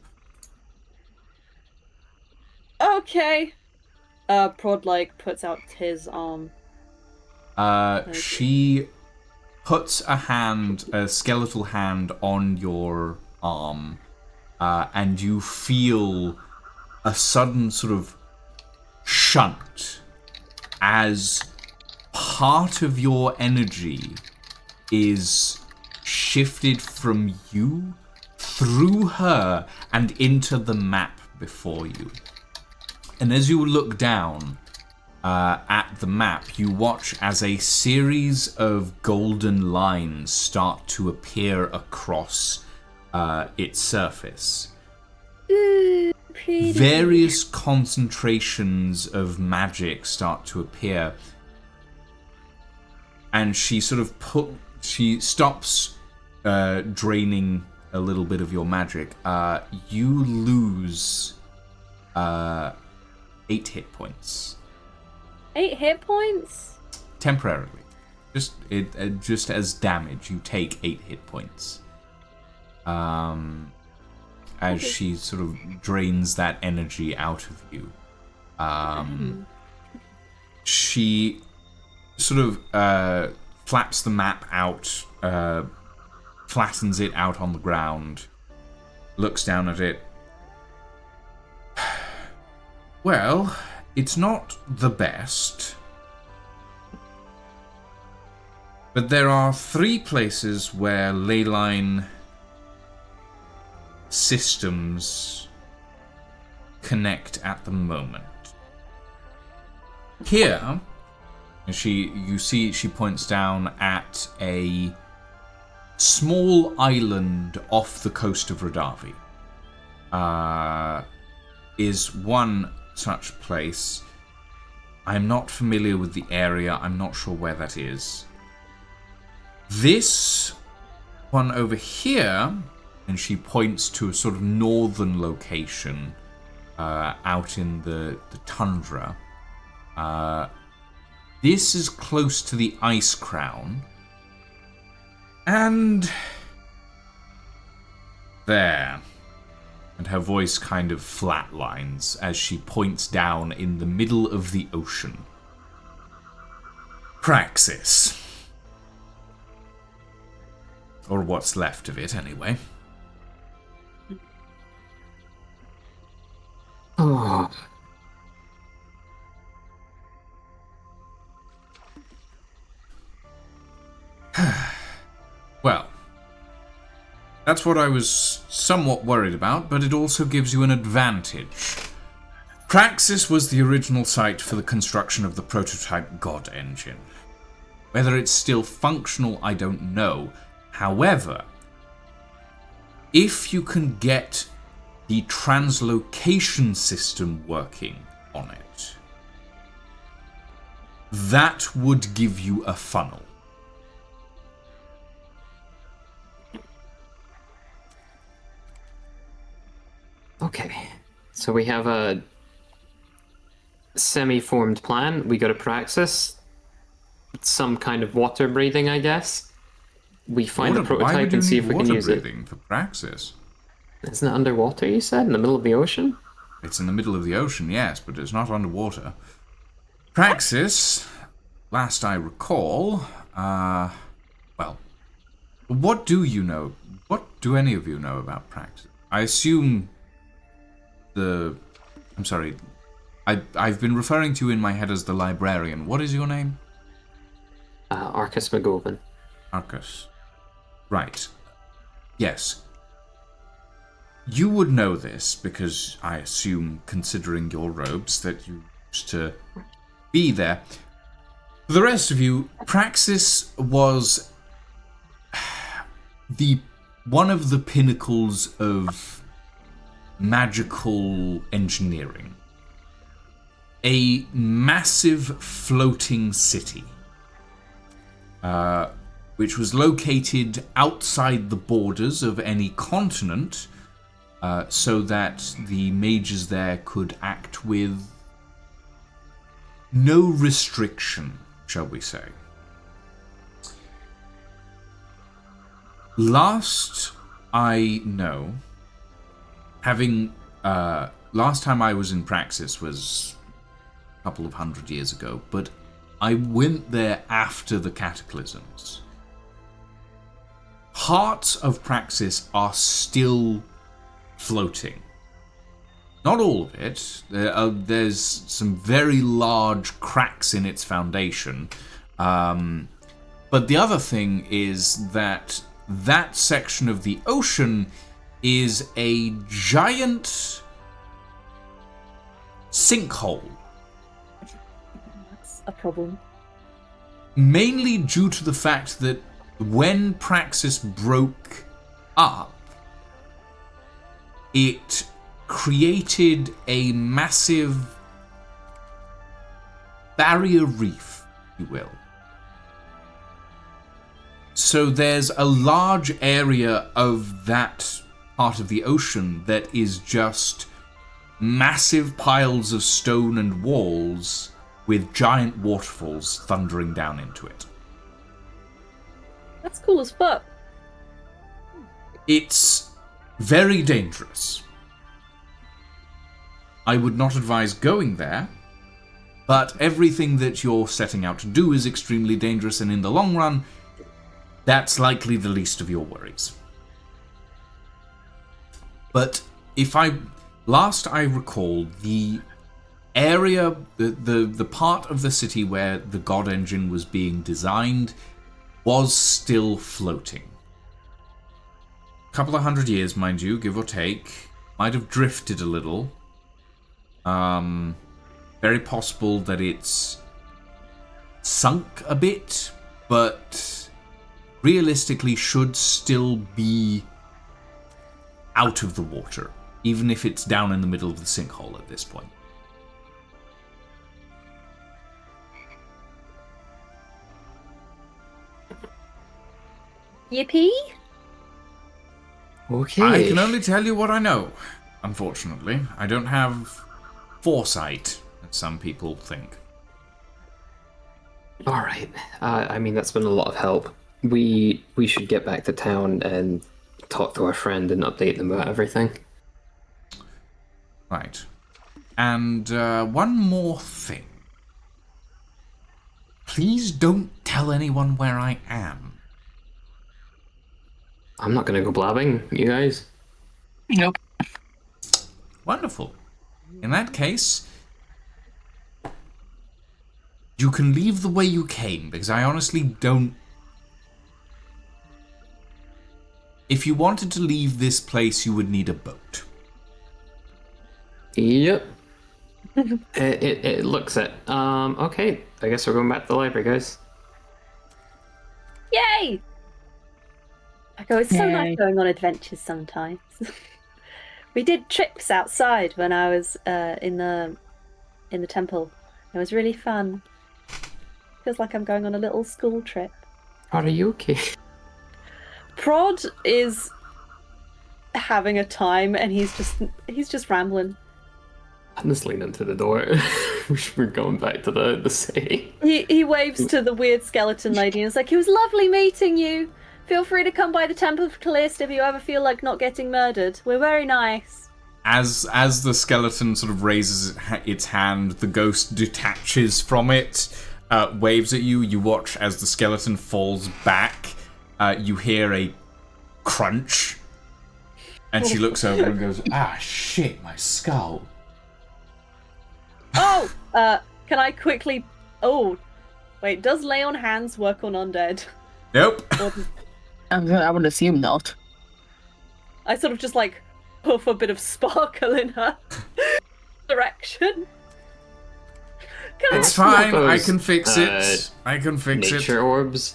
Okay. Prod, like, puts out his arm. She puts a skeletal hand on your arm, and you feel a sudden sort of shunt as part of your energy is shifted from you through her and into the map before you. And as you look down at the map, you watch as a series of golden lines start to appear across its surface. Various concentrations of magic start to appear. And she sort of she stops draining a little bit of your magic. You lose 8 hit points. 8 hit points? Temporarily. Just as damage, you take 8 hit points. As she sort of drains that energy out of you. She sort of flaps the map out, flattens it out on the ground, looks down at it. Well, it's not the best. But there are 3 places where leyline systems connect at the moment. Here, she points down at a small island off the coast of Radavi. Is one such place. I'm not familiar with the area. I'm not sure where that is. This one over here, and she points to a sort of northern location out in the tundra. This is close to the Ice Crown. And there. And her voice kind of flatlines as she points down in the middle of the ocean. Praxis. Or what's left of it, anyway. Oh. Well, that's what I was somewhat worried about, but it also gives you an advantage. Praxis was the original site for the construction of the prototype God engine. Whether it's still functional, I don't know. However, if you can get the translocation system working on it, that would give you a funnel. Okay, so we have a semi-formed plan. We go to Praxis. Some kind of water breathing, I guess. We find the prototype and see if we can use it. For Praxis? Isn't it underwater, you said? In the middle of the ocean? It's in the middle of the ocean, yes, but it's not underwater. Praxis, last I recall, well, what do you know? What do any of you know about Praxis? I assume I'm sorry, I've been referring to you in my head as the librarian. What is your name? Arcus McGovern. Arcus. Right. Yes. You would know this because I assume, considering your robes, that you used to be there. For the rest of you, Praxis was one of the pinnacles of magical engineering. A massive floating city, which was located outside the borders of any continent, so that the mages there could act with no restriction, shall we say. Last I know, last time I was in Praxis was a couple of 100 years ago, but I went there after the cataclysms. Parts of Praxis are still floating. Not all of it. There's some very large cracks in its foundation. But the other thing is that section of the ocean is a giant sinkhole. That's a problem. Mainly due to the fact that when Praxis broke up, it created a massive barrier reef, if you will. So there's a large area of that part of the ocean that is just massive piles of stone and walls with giant waterfalls thundering down into it. That's cool as fuck. It's very dangerous. I would not advise going there, but everything that you're setting out to do is extremely dangerous, and in the long run, that's likely the least of your worries. But last I recall, the area, the part of the city where the God Engine was being designed was still floating. A couple of 100 years, mind you, give or take. Might have drifted a little. Very possible that it's sunk a bit, but realistically should still be out of the water, even if it's down in the middle of the sinkhole at this point. Yippee! Okay. I can only tell you what I know, unfortunately. I don't have foresight, as some people think. All right. I mean, that's been a lot of help. We should get back to town and talk to our friend and update them about everything. Right. And one more thing. Please don't tell anyone where I am. I'm not gonna go blabbing, you guys. Nope. Wonderful. In that case, you can leave the way you came, because I honestly don't... If you wanted to leave this place, you would need a boat. Yep. It looks it. Okay. I guess we're going back to the library, guys. Yay! I go, it's so Yay. nice going on adventures sometimes. We did trips outside when I was in the temple. It was really fun. Feels like I'm going on a little school trip. Are you okay? Prod is having a time, and he's just rambling. I'm just leaning to the door. We're going back to the city. He waves to the weird skeleton lady and is like, "It was lovely meeting you. Feel free to come by the Temple of Calist if you ever feel like not getting murdered. We're very nice." As the skeleton sort of raises its hand, the ghost detaches from it, waves at you. You watch as the skeleton falls back. You hear a crunch, and she looks over and goes, "Ah, shit, my skull." Oh, can I quickly... Oh, wait, does lay on hands work on undead? Nope. I would assume not. I sort of just like puff a bit of sparkle in her direction. Can It's Not fine. I those, can fix it. I can fix Nature it. orbs.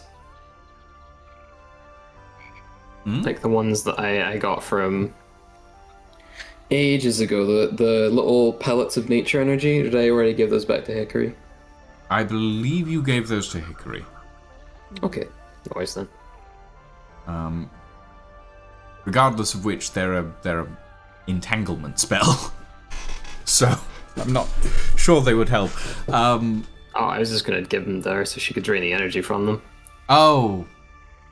Hmm? Like the ones that I got from ages ago. The little pellets of nature energy. Did I already give those back to Hickory? I believe you gave those to Hickory. Okay. No worries then. Regardless of which, they're a entanglement spell. So I'm not sure they would help. Oh, I was just gonna give them there so she could drain the energy from them. Oh,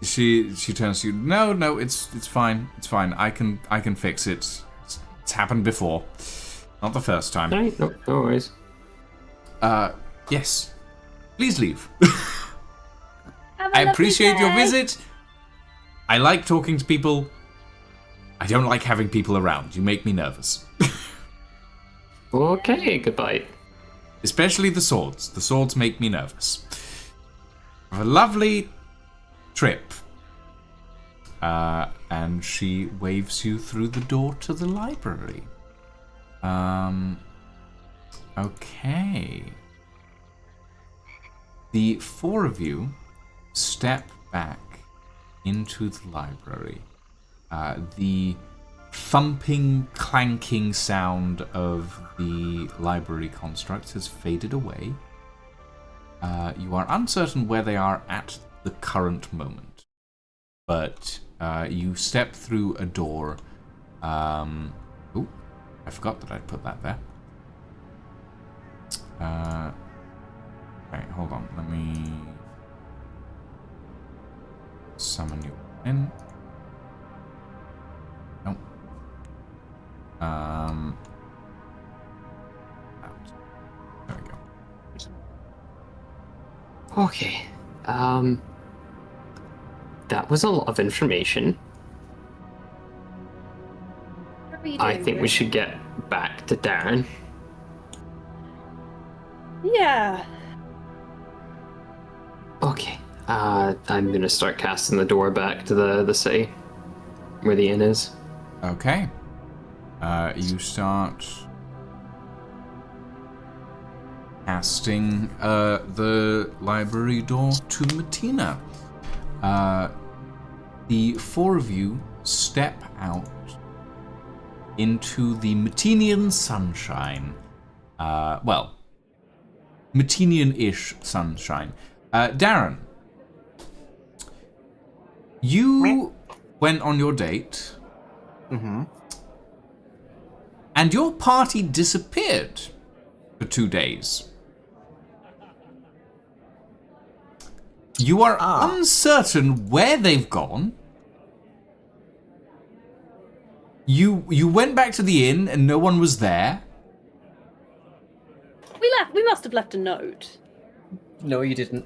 she turns to you. No, it's fine. It's fine. I can fix it. It's happened before. Not the first time. Alright, no worries. Yes. Please leave. Have a I lovely appreciate your day. visit. I like talking to people. I don't like having people around. You make me nervous. Okay, goodbye. Especially the swords. The swords make me nervous. Have a lovely trip. And she waves you through the door to the library. Okay. The four of you step back into the library. The thumping, clanking sound of the library constructs has faded away. You are uncertain where they are at the current moment, but you step through a door. Oh, I forgot that I'd put that there. Right, hold on. Let me summon you in. Nope. Out. There we go. Okay. That was a lot of information. What are you I doing, think we Rick? should get back to Darren. Yeah. Okay. I'm gonna start casting the door back to the city, where the inn is. Okay. You start casting the library door to Matina. The four of you step out into the Matinian sunshine. Matinian-ish sunshine. Darren, you went on your date. Mm-hmm. And your party disappeared for 2 days. You are uncertain where they've gone. You went back to the inn and no one was there. We must have left a note. No, you didn't.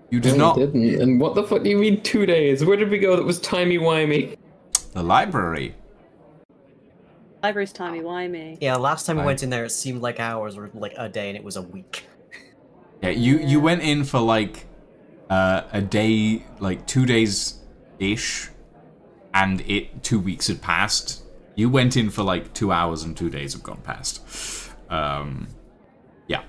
You did not. Didn't. And what the fuck do you mean 2 days? Where did we go that was timey-wimey? The library. Library's timey-wimey. Yeah, last time we went in there, it seemed like hours or like a day, and it was a week. Yeah, you went in for like a day, like 2 days ish, and 2 weeks had passed. You went in for like 2 hours and 2 days have gone past. Yeah.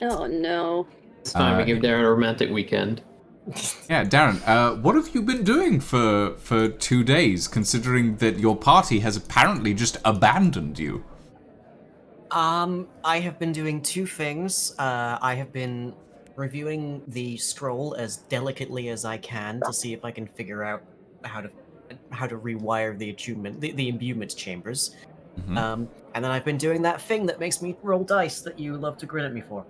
Oh no. It's time to give Darren a romantic weekend. Yeah, Darren, what have you been doing for 2 days, considering that your party has apparently just abandoned you? I have been doing two things. I have been reviewing the scroll as delicately as I can to see if I can figure out how to rewire the attunement, the imbuement chambers. Mm-hmm. And then I've been doing that thing that makes me roll dice that you love to grin at me for.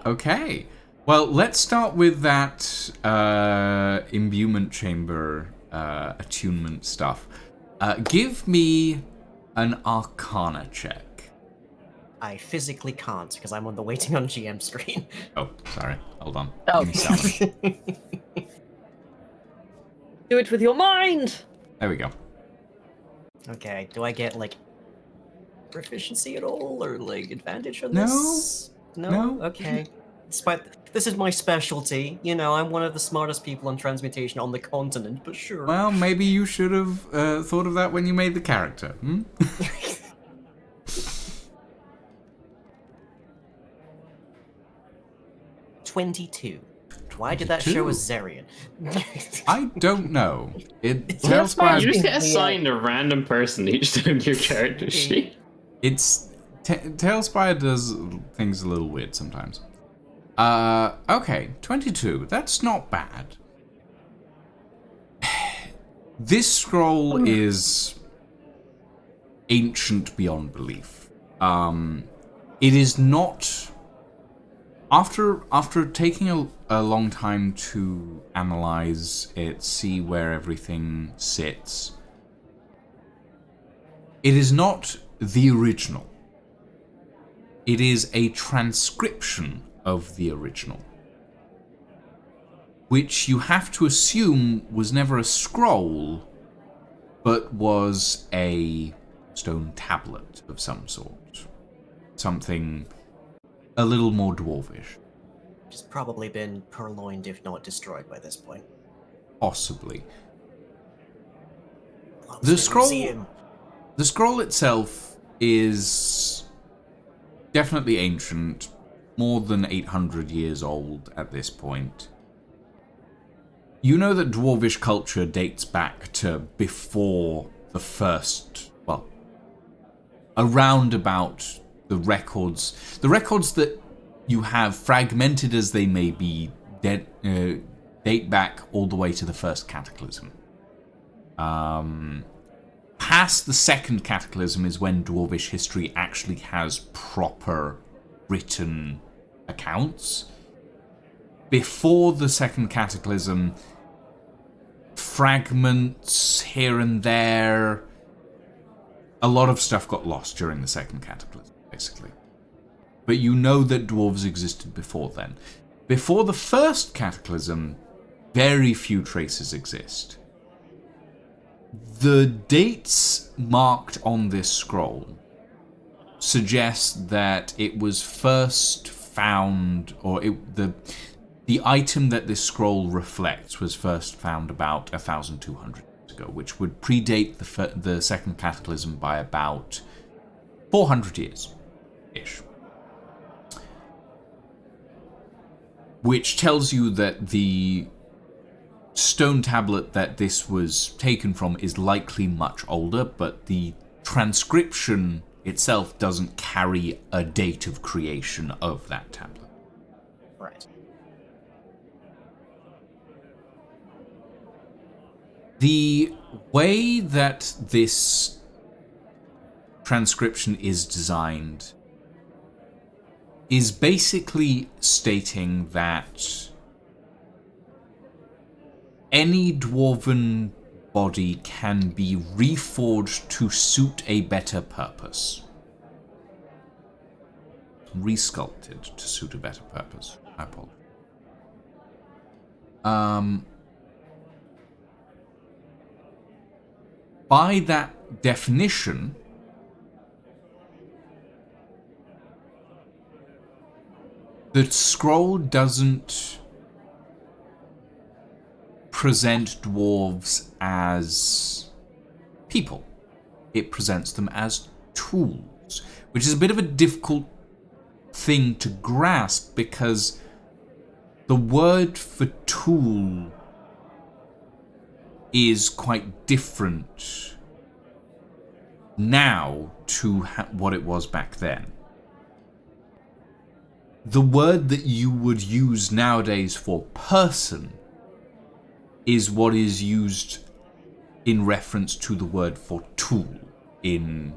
Okay. Well, let's start with that imbuement chamber attunement stuff. Give me an Arcana check. I physically can't because I'm on the waiting on GM screen. Oh, sorry. Hold on. Oh. Give me 7. Do it with your mind! There we go. Okay, do I get like proficiency at all or like advantage on No. this? No. Okay. Despite this is my specialty, you know, I'm one of the smartest people on transmutation on the continent, but sure. Well, maybe you should have thought of that when you made the character. Hmm? 22. Why did that show as Zerian? I don't know. It Yeah, tells fine. by You just get Yeah. assigned a random person each time your character sheet. it's Tailspire does things a little weird sometimes. Okay, 22. That's not bad. This scroll is ancient beyond belief. It is not. After taking a long time to analyze it, see where everything sits, it is not the original. It is a transcription of the original, which you have to assume was never a scroll, but was a stone tablet of some sort. Something a little more dwarvish. It's probably been purloined, if not destroyed, by this point. Possibly. Close The to scroll- museum. The scroll itself is definitely ancient, more than 800 years old at this point. You know that dwarvish culture dates back to before the first, well, around about the records that you have, fragmented as they may be, date back all the way to the first cataclysm. Past the second cataclysm is when dwarvish history actually has proper written accounts. Before the second cataclysm, fragments here and there. A lot of stuff got lost during the second cataclysm, basically. But you know that dwarves existed before then. Before the first cataclysm, very few traces exist. The dates marked on this scroll suggests that it was first found, or the item that this scroll reflects was first found about 1,200 years ago, which would predate the Second Cataclysm by about 400 years-ish. Which tells you that the stone tablet that this was taken from is likely much older, but the transcription itself doesn't carry a date of creation of that tablet. Right. The way that this transcription is designed is basically stating that any dwarven body can be reforged to suit a better purpose. Resculpted to suit a better purpose. I apologize. By that definition, the scroll doesn't present dwarves as people. It presents them as tools, which is a bit of a difficult thing to grasp because the word for tool is quite different now to what it was back then. The word that you would use nowadays for person is what is used in reference to the word for tool in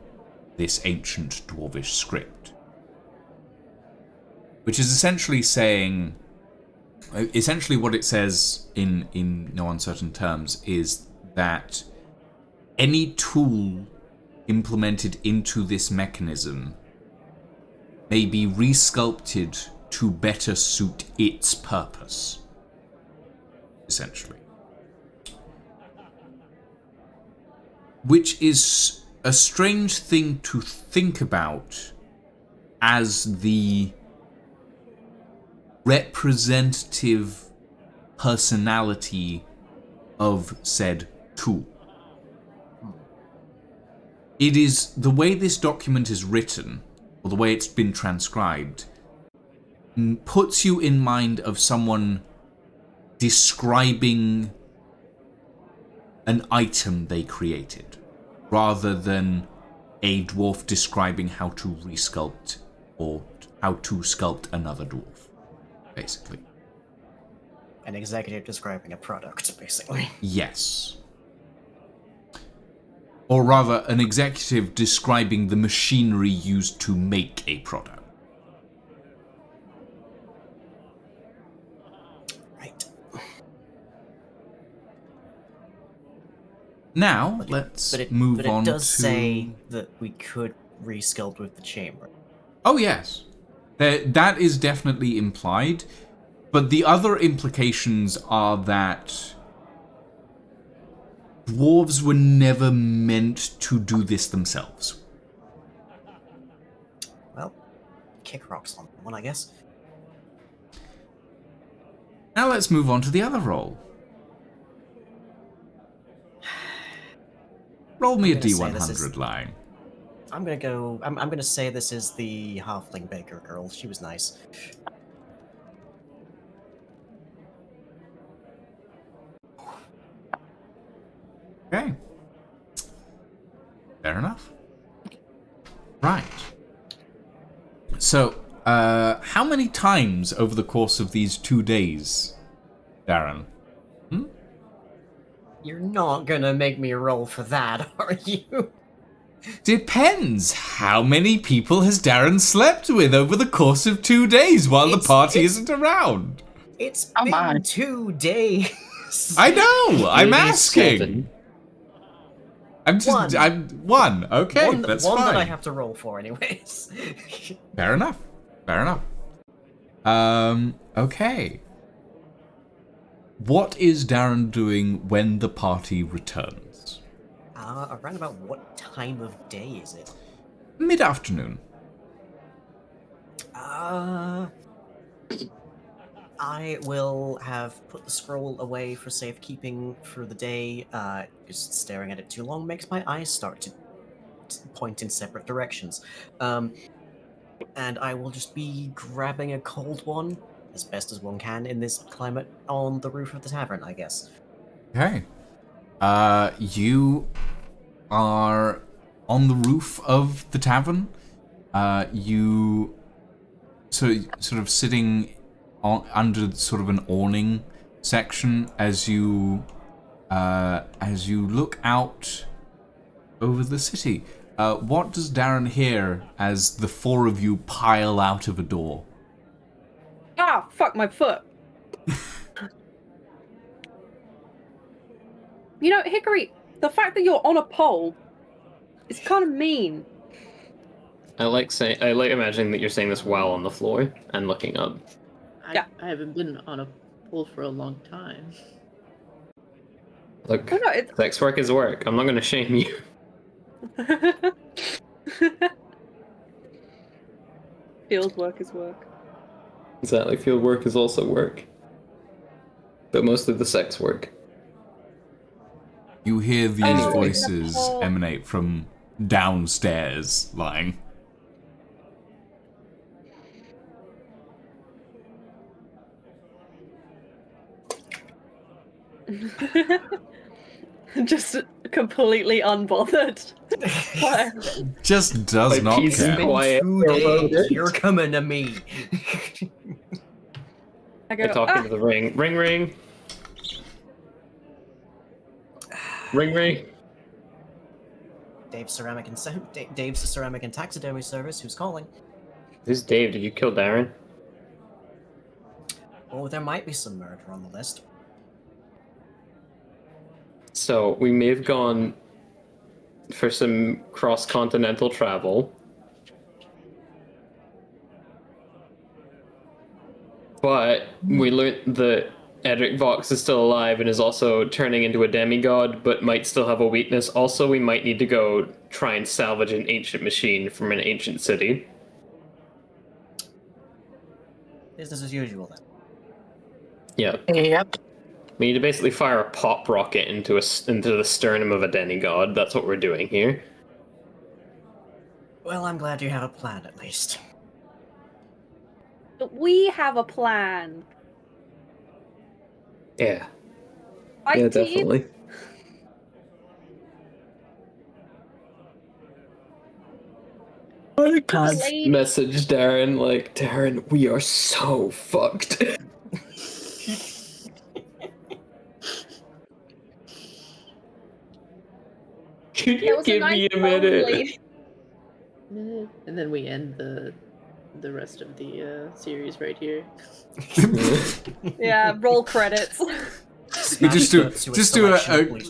this ancient dwarvish script. Which is essentially saying, essentially what it says in no uncertain terms is that any tool implemented into this mechanism may be resculpted to better suit its purpose, essentially. Which is a strange thing to think about as the representative personality of said tool. It is the way this document is written, or the way it's been transcribed, puts you in mind of someone describing an item they created, rather than a dwarf describing how to resculpt or how to sculpt another dwarf, basically. An executive describing a product, basically. Yes. Or rather, an executive describing the machinery used to make a product. Right. Now, let's move on to... But it does say that we could resculpt with the chamber. Oh, yes. That is definitely implied. But the other implications are that dwarves were never meant to do this themselves. Well, kick rocks on one, I guess. Now let's move on to the other role. Roll me a D100 line. I'm gonna go. I'm gonna say this is the halfling baker girl. She was nice. Okay. Fair enough. Right. So, how many times over the course of these 2 days, Darren? You're not gonna make me roll for that, are you? Depends. How many people has Darren slept with over the course of 2 days while the party isn't around? It's been 2 days. I know. I'm Maybe asking. 7. I'm one. Okay, that's one fine. that I have to roll for, anyways. Fair enough. Fair enough. Okay. What is Darren doing when the party returns? Around about what time of day is it? Mid-afternoon. I will have put the scroll away for safekeeping for the day. Just staring at it too long makes my eyes start to point in separate directions. And I will just be grabbing a cold one as best as one can in this climate on the roof of the tavern, I guess. Okay. You are on the roof of the tavern. You sort of sitting under sort of an awning section as you look out over the city. What does Darren hear as the four of you pile out of a door? Ah, fuck my foot. You know, Hickory, the fact that you're on a pole is kind of mean. I like imagining that you're saying this while on the floor and looking up. Yeah. I haven't been on a pole for a long time. Look, Oh, no, it's... sex work is work. I'm not going to shame you. Field work is work. Exactly, field work is also work. But mostly the sex work. You hear these Anyway. voices emanate from downstairs, lying. Just completely unbothered. Just does Like not peace and care. quiet. 2 days, you're coming to me. I I go, talk into the ring. Ring, ring. Ring, ring. Dave's the ceramic and taxidermy service. Who's calling? Who's Dave? Did you kill Darren? Oh, there might be some murder on the list. So we may have gone for some cross-continental travel. But we learned that Edric Vox is still alive and is also turning into a demigod, but might still have a weakness. Also, we might need to go try and salvage an ancient machine from an ancient city. Business as usual, then. Yeah. Yep. We need to basically fire a pop rocket into the sternum of a demigod. That's what we're doing here. Well, I'm glad you have a plan, at least. But we have a plan. Yeah. I Yeah, did. definitely. Lady- Message Darren, like, Darren, we are so fucked. Could There you was give a me nice a old minute? lady. And then we end the rest of the series right here. Yeah, roll credits. You just do a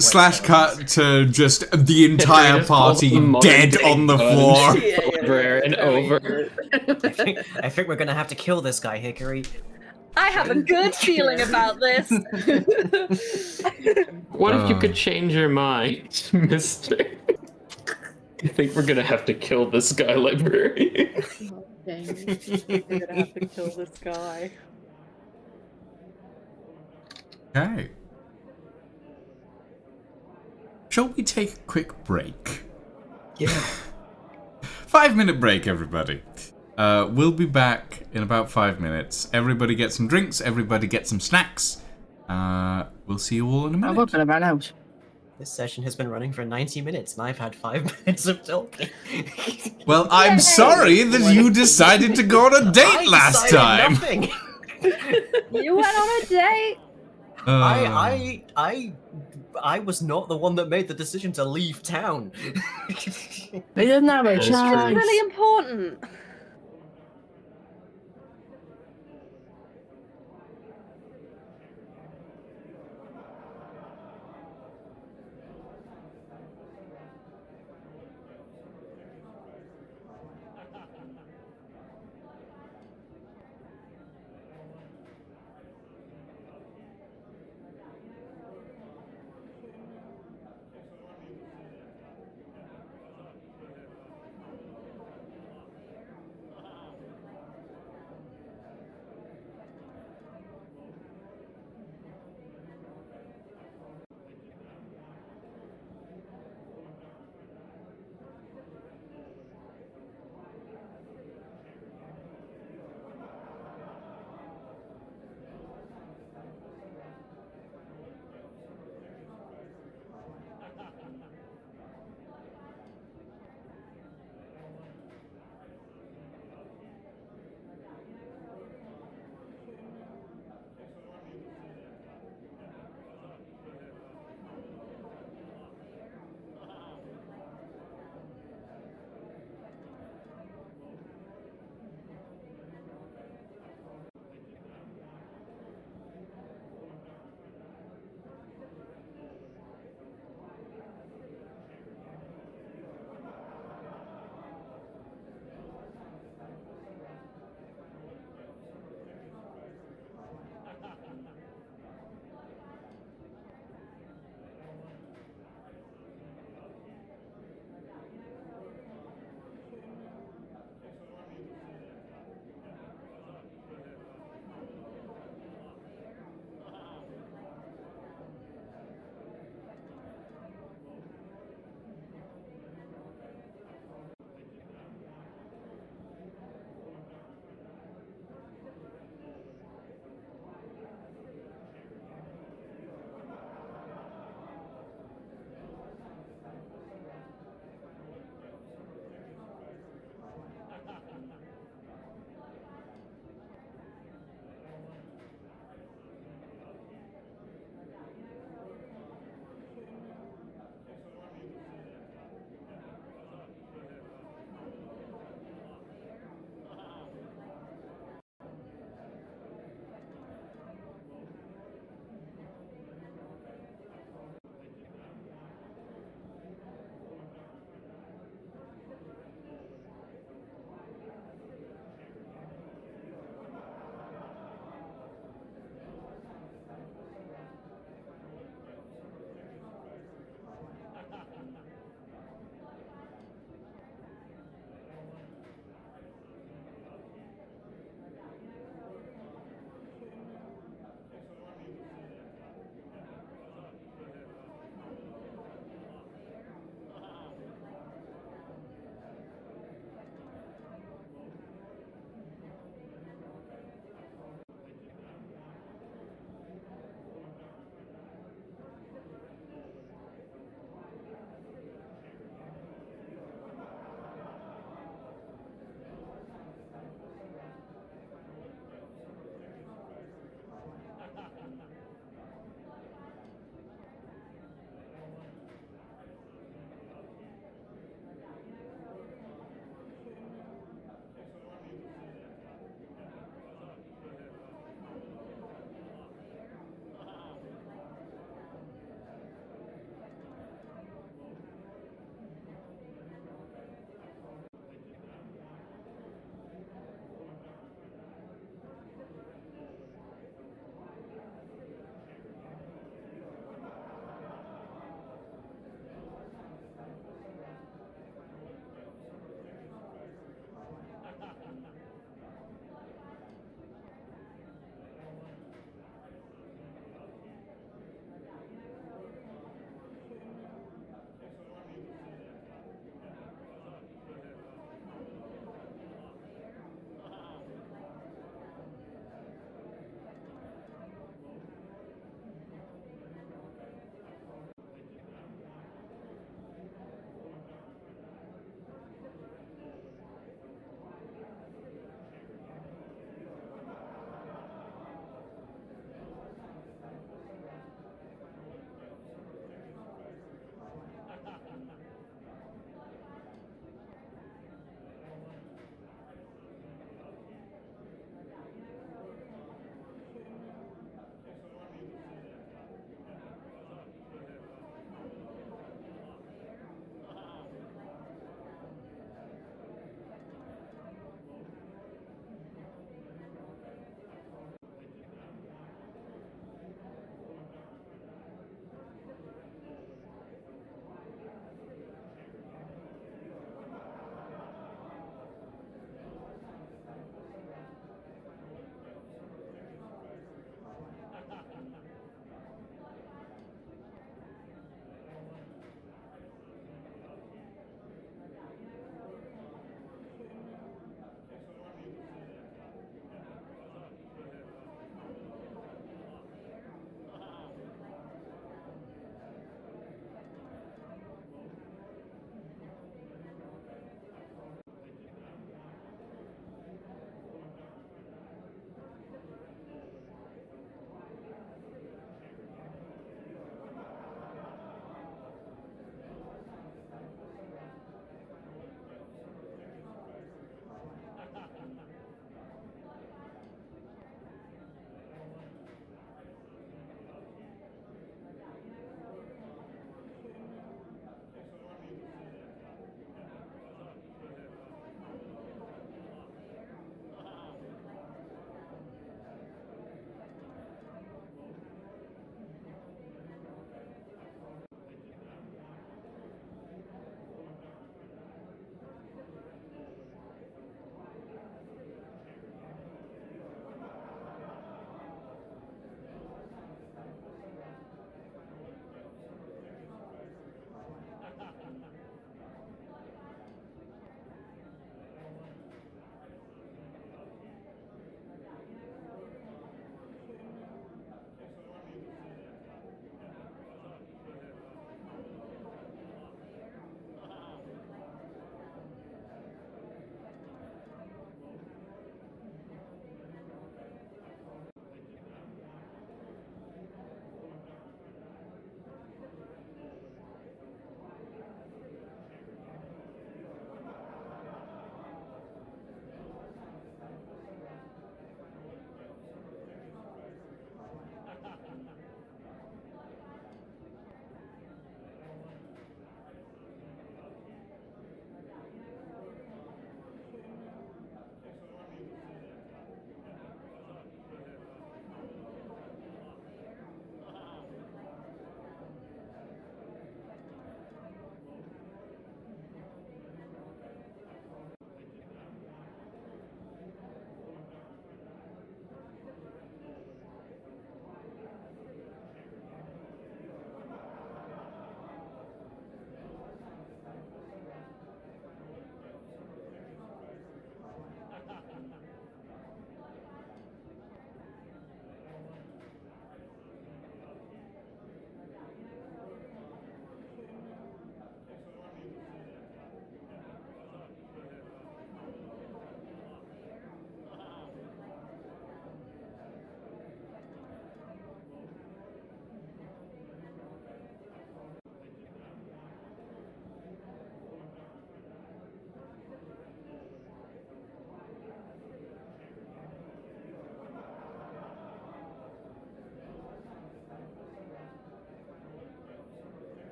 slash cut to just the entire Just pulls party a modern dead day on the gun. floor. And over. I think we're gonna have to kill this guy, Hickory. I have a good feeling about this. What if you could change your mind, mister? I think we're gonna have to kill this guy, librarian. Oh, dang. We're gonna have to kill this guy. Okay. Shall we take a quick break? Yeah. 5-minute break, everybody. We'll be back in about 5 minutes. Everybody get some drinks. Everybody get some snacks. We'll see you all in a I'm minute. gonna run out. This session has been running for 90 minutes, and I've had 5 minutes of talking. Well, I'm sorry that you decided to go on a date I last decided time. Nothing. You went on a date. I was not the one that made the decision to leave town. They didn't have a That is That's chance. really important.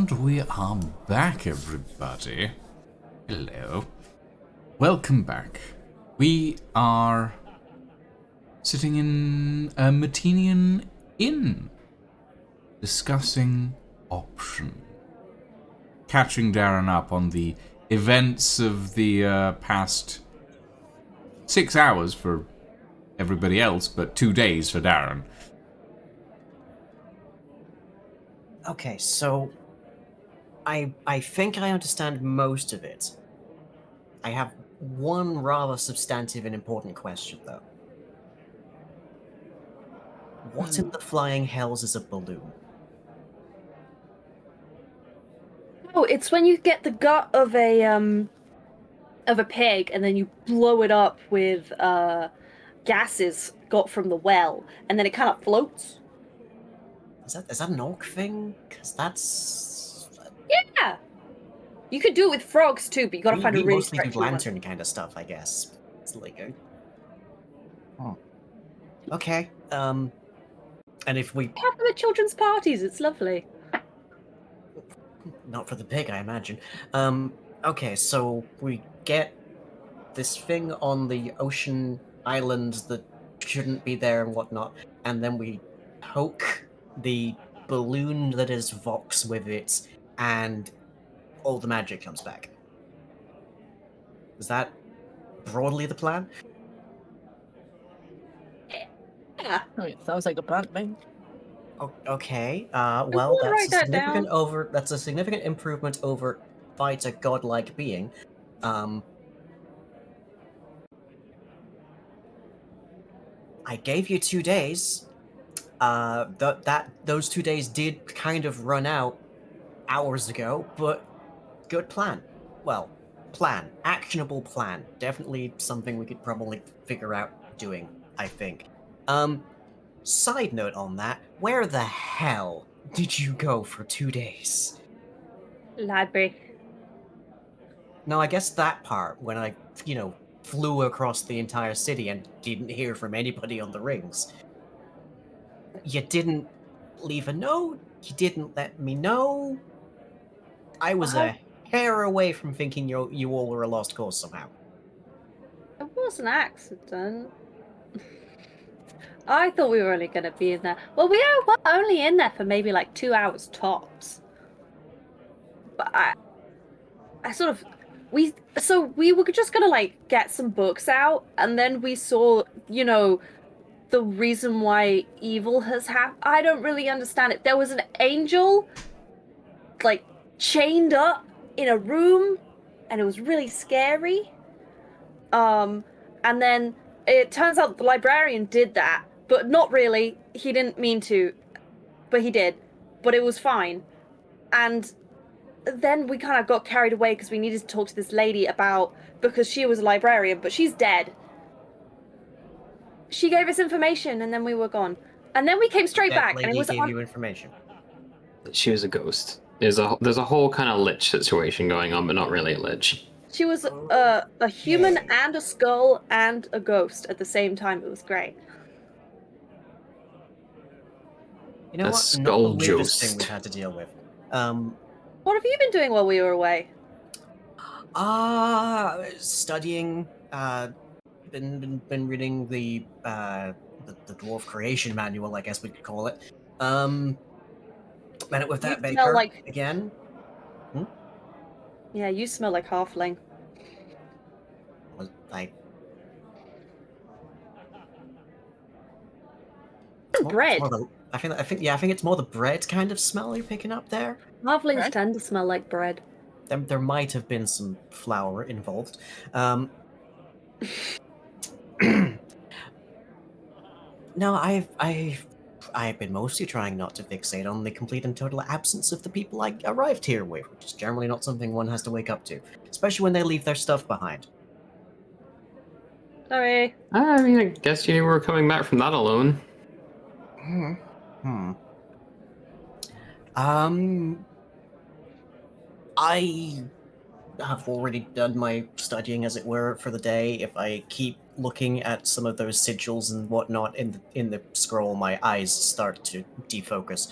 And we are back, everybody. Hello. Welcome back. We are sitting in a Matinian Inn, discussing option. Catching Darren up on the events of the past 6 hours for everybody else, but 2 days for Darren. Okay, so I think I understand most of it. I have one rather substantive and important question, though. What in the flying hells is a balloon? Oh, it's when you get the gut of a pig and then you blow it up with gases got from the well, and then it kind of floats. Is that an orc thing? Because that's Yeah, you could do it with frogs too, but you gotta find a we really mostly do stretchy one. lantern kind of stuff, I guess. It's like a... Oh. Okay. And if we Have them at children's parties. It's lovely. not for the pig, I imagine. Okay, so we get this thing on the ocean island that shouldn't be there and whatnot, and then we poke the balloon that is Vox with it, and all the magic comes back. Is that broadly the plan? Yeah. Oh, it sounds like a plan to me. Okay. I'm Well, gonna that's write a that significant down. that's a significant improvement over fight a godlike being. I gave you 2 days. Those 2 days did kind of run out hours ago, but good plan. Well, plan, actionable plan. Definitely something we could probably figure out doing, I think. Side note on that, where the hell did you go for 2 days? Library. No, I guess that part, when I, flew across the entire city and didn't hear from anybody on the rings. You didn't leave a note, you didn't let me know. I was a hair away from thinking you all were a lost cause somehow. It was an accident. I thought we were only going to be in there. Well, we were only in there for maybe like 2 hours tops. But I sort of, we were just gonna like get some books out, and then we saw, the reason why evil has happened. I don't really understand it. There was an angel, like chained up in a room, and it was really scary. And then it turns out the librarian did that, but not really. He didn't mean to, but he did. But it was fine. And then we kind of got carried away because we needed to talk to this lady because she was a librarian, but she's dead. She gave us information and then we were gone. And then we came straight That back, and it lady was gave you information. She was a ghost. There's a whole kind of lich situation going on, but not really a lich. She was a human and a skull and a ghost at the same time. It was great. You know A what? skull Not the weirdest thing joust. we've had to deal with. What have you been doing while we were away? Studying. Been reading the dwarf creation manual, I guess we could call it. Met it with that You smell baker like- again. Yeah, you smell like halfling. Was like Bread. I think it's more the bread kind of smell you're picking up there. Halflings Bread? tend to smell like bread. There might have been some flour involved. No, I've been mostly trying not to fixate on the complete and total absence of the people I arrived here with, which is generally not something one has to wake up to, especially when they leave their stuff behind. Sorry. I mean, I guess you were coming back from that alone. I have already done my studying, as it were, for the day. If I keep looking at some of those sigils and whatnot in the scroll, my eyes start to defocus.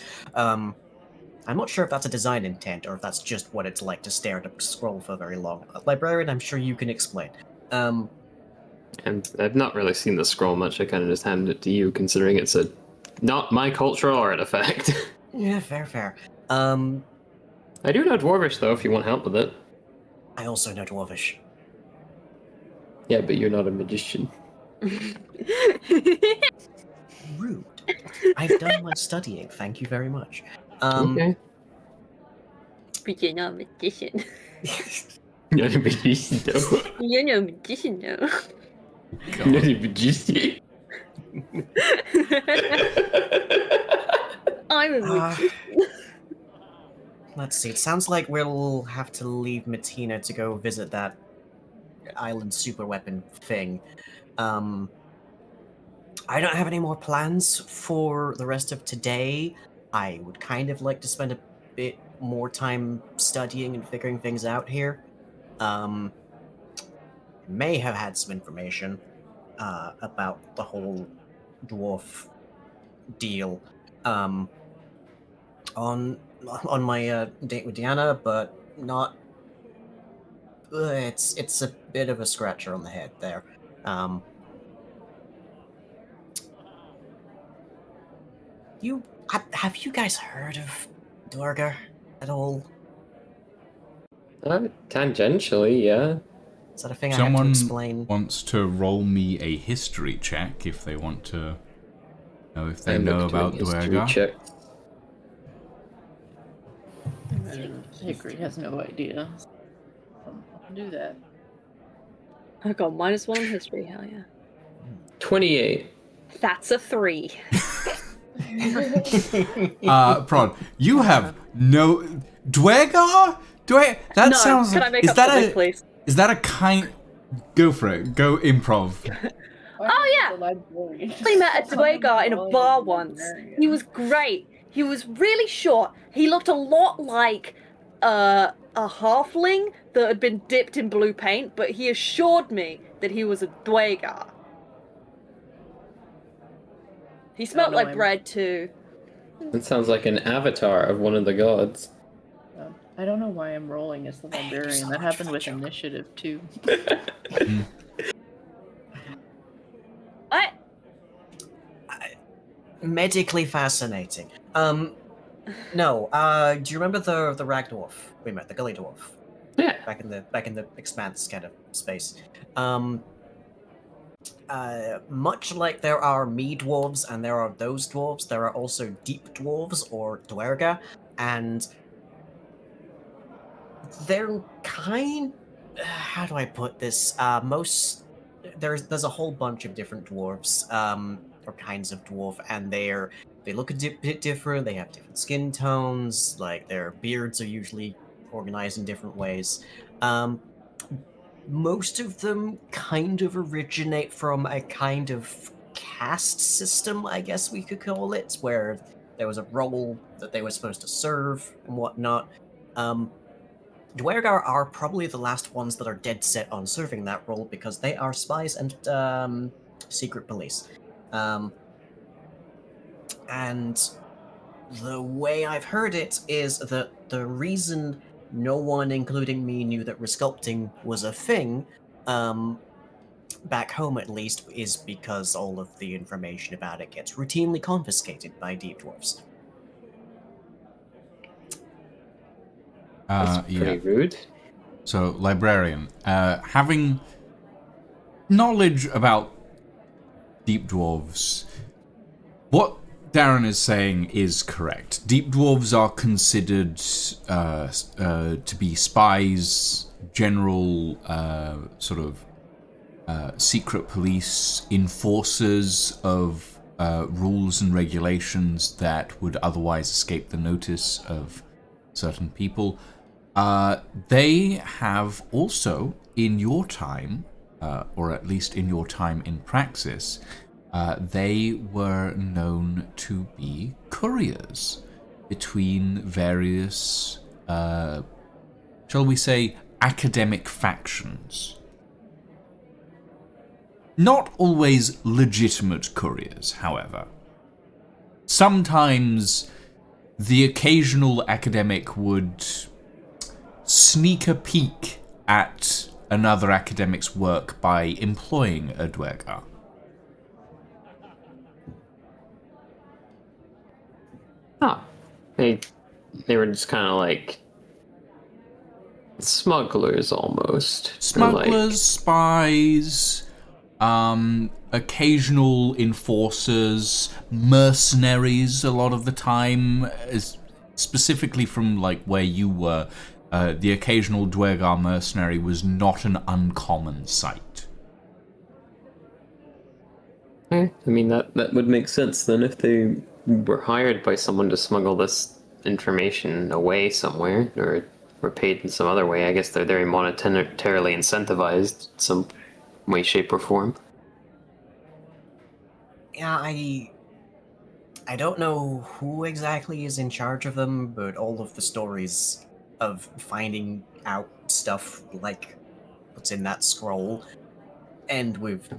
I'm not sure if that's a design intent or if that's just what it's like to stare at a scroll for very long. Librarian, I'm sure you can explain. And I've not really seen the scroll much. I kind of just handed it to you, considering it's not my cultural artifact. Yeah, fair. I do know Dwarvish, though, if you want help with it. I also know Dwarvish. Yeah, but you're not a magician. Rude. I've done my studying, thank you very much. Okay. But you're not a magician. Not a magician, though. You're no magician, though. Not a magician. I'm a magician. Let's see, it sounds like we'll have to leave Matina to go visit that island superweapon thing. I don't have any more plans for the rest of today. I would kind of like to spend a bit more time studying and figuring things out here. May have had some information about the whole dwarf deal on my date with Diana, but not. It's a bit of a scratcher on the head there. Have you guys heard of Dorger at all? Tangentially, yeah. Is that a thing I have to Someone explain? wants to roll me a history check if they want to know if they I'm know doing about history Dwergar. check. Hickory has no idea. I'll do that. I got -1 on history, hell yeah. 28. That's a 3. Prod, you have no Dwergar? That no, sounds. can I make is up that something, a? please? Is that a kind? Go for it. Go improv. Oh, yeah. I met a Dwegar in a bar once. He was great. He was really short. He looked a lot like a halfling that had been dipped in blue paint, but he assured me that he was a Dwegar. He smelled like bread too. That sounds like an avatar of one of the gods. I don't know why I'm rolling as the librarian. so That much happened for with that joke. initiative too. What? Medically fascinating. No. Do you remember the rag dwarf we met, the gully dwarf? Yeah. Back in the expanse kind of space. Much like there are me dwarves and there are those dwarves, there are also deep dwarves or dwerga, and they're kind. How do I put this? There's a whole bunch of different dwarves, or kinds of dwarf, and they look a bit different. They have different skin tones. Like their beards are usually organized in different ways. Most of them kind of originate from a kind of caste system, I guess we could call it, where there was a role that they were supposed to serve and whatnot. Dwergar are probably the last ones that are dead set on serving that role because they are spies and secret police. And the way I've heard it is that the reason no one, including me, knew that resculpting was a thing, back home at least, is because all of the information about it gets routinely confiscated by deep dwarfs. That's pretty rude. So, librarian, having knowledge about deep dwarves, what Darren is saying is correct. Deep dwarves are considered to be spies, general sort of secret police, enforcers of rules and regulations that would otherwise escape the notice of certain people. They have also, in your time, or at least in your time in Praxis, they were known to be couriers between various, shall we say, academic factions. Not always legitimate couriers, however. Sometimes the occasional academic would sneak a peek at another academic's work by employing a Dwergar. Oh, they were just kind of like smugglers almost. Smugglers, spies, occasional enforcers, mercenaries a lot of the time, specifically from like where you were. The occasional Dwergar mercenary was not an uncommon sight. I mean, that would make sense then if they were hired by someone to smuggle this information away somewhere, or were paid in some other way. I guess they're very monetarily incentivized in some way, shape, or form. Yeah, I don't know who exactly is in charge of them, but all of the stories of finding out stuff like what's in that scroll end with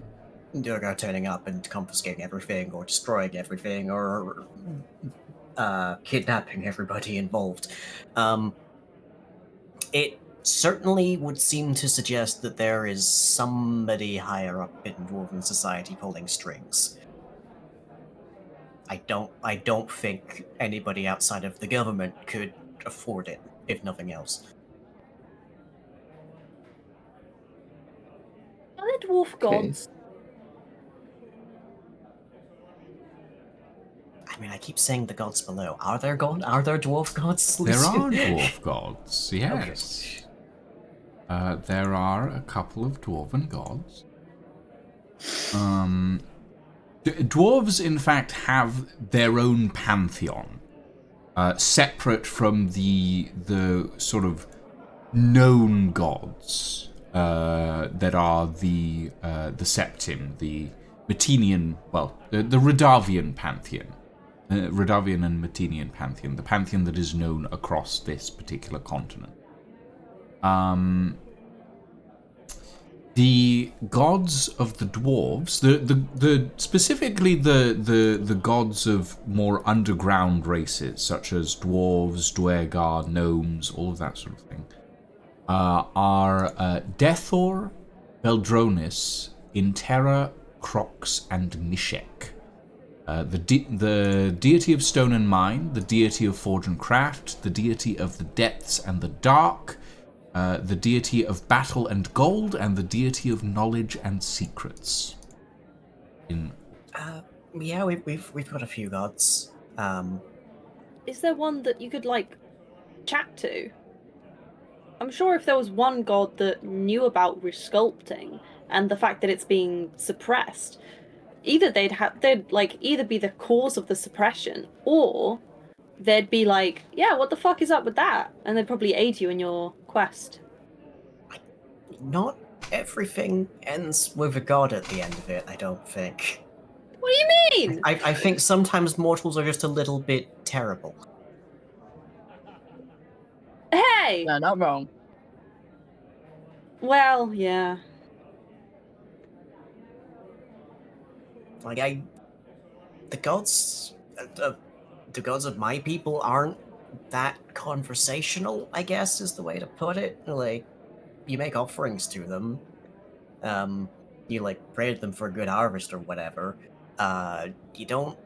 Durga turning up and confiscating everything, or destroying everything, or kidnapping everybody involved. It certainly would seem to suggest that there is somebody higher up in Dwarven society pulling strings. I don't think anybody outside of the government could afford it, if nothing else. Are there dwarf Okay. gods? I mean, I keep saying the gods below. Are there dwarf gods? There Lucian? are dwarf gods, yes. There are a couple of dwarven gods. Dwarves, in fact, have their own pantheon, separate from the sort of known gods that are the Septim, the Metenian, well, the Radavian pantheon. Radavian and Metenian pantheon, the pantheon that is known across this particular continent. The gods of the dwarves, the specifically the gods of more underground races, such as dwarves, Dwergar, gnomes, all of that sort of thing, are Dethor, Beldronis, Interra, Crox, and Mishek. The deity of stone and mine, the deity of forge and craft, the deity of the depths and the dark, the deity of battle and gold, and the deity of knowledge and secrets. Yeah, we've got a few gods. Is there one that you could like chat to? I'm sure if there was one god that knew about resculpting and the fact that it's being suppressed, either they'd like either be the cause of the suppression, or they'd be like, yeah, what the fuck is up with that? And they'd probably aid you in your quest. Not everything ends with a god at the end of it, I don't think. What do you mean? I think sometimes mortals are just a little bit terrible. Hey! No, not wrong. Well, yeah. Like the gods, the gods of my people aren't that conversational, I guess is the way to put it. Like, you make offerings to them, you like pray to them for a good harvest or whatever. You don't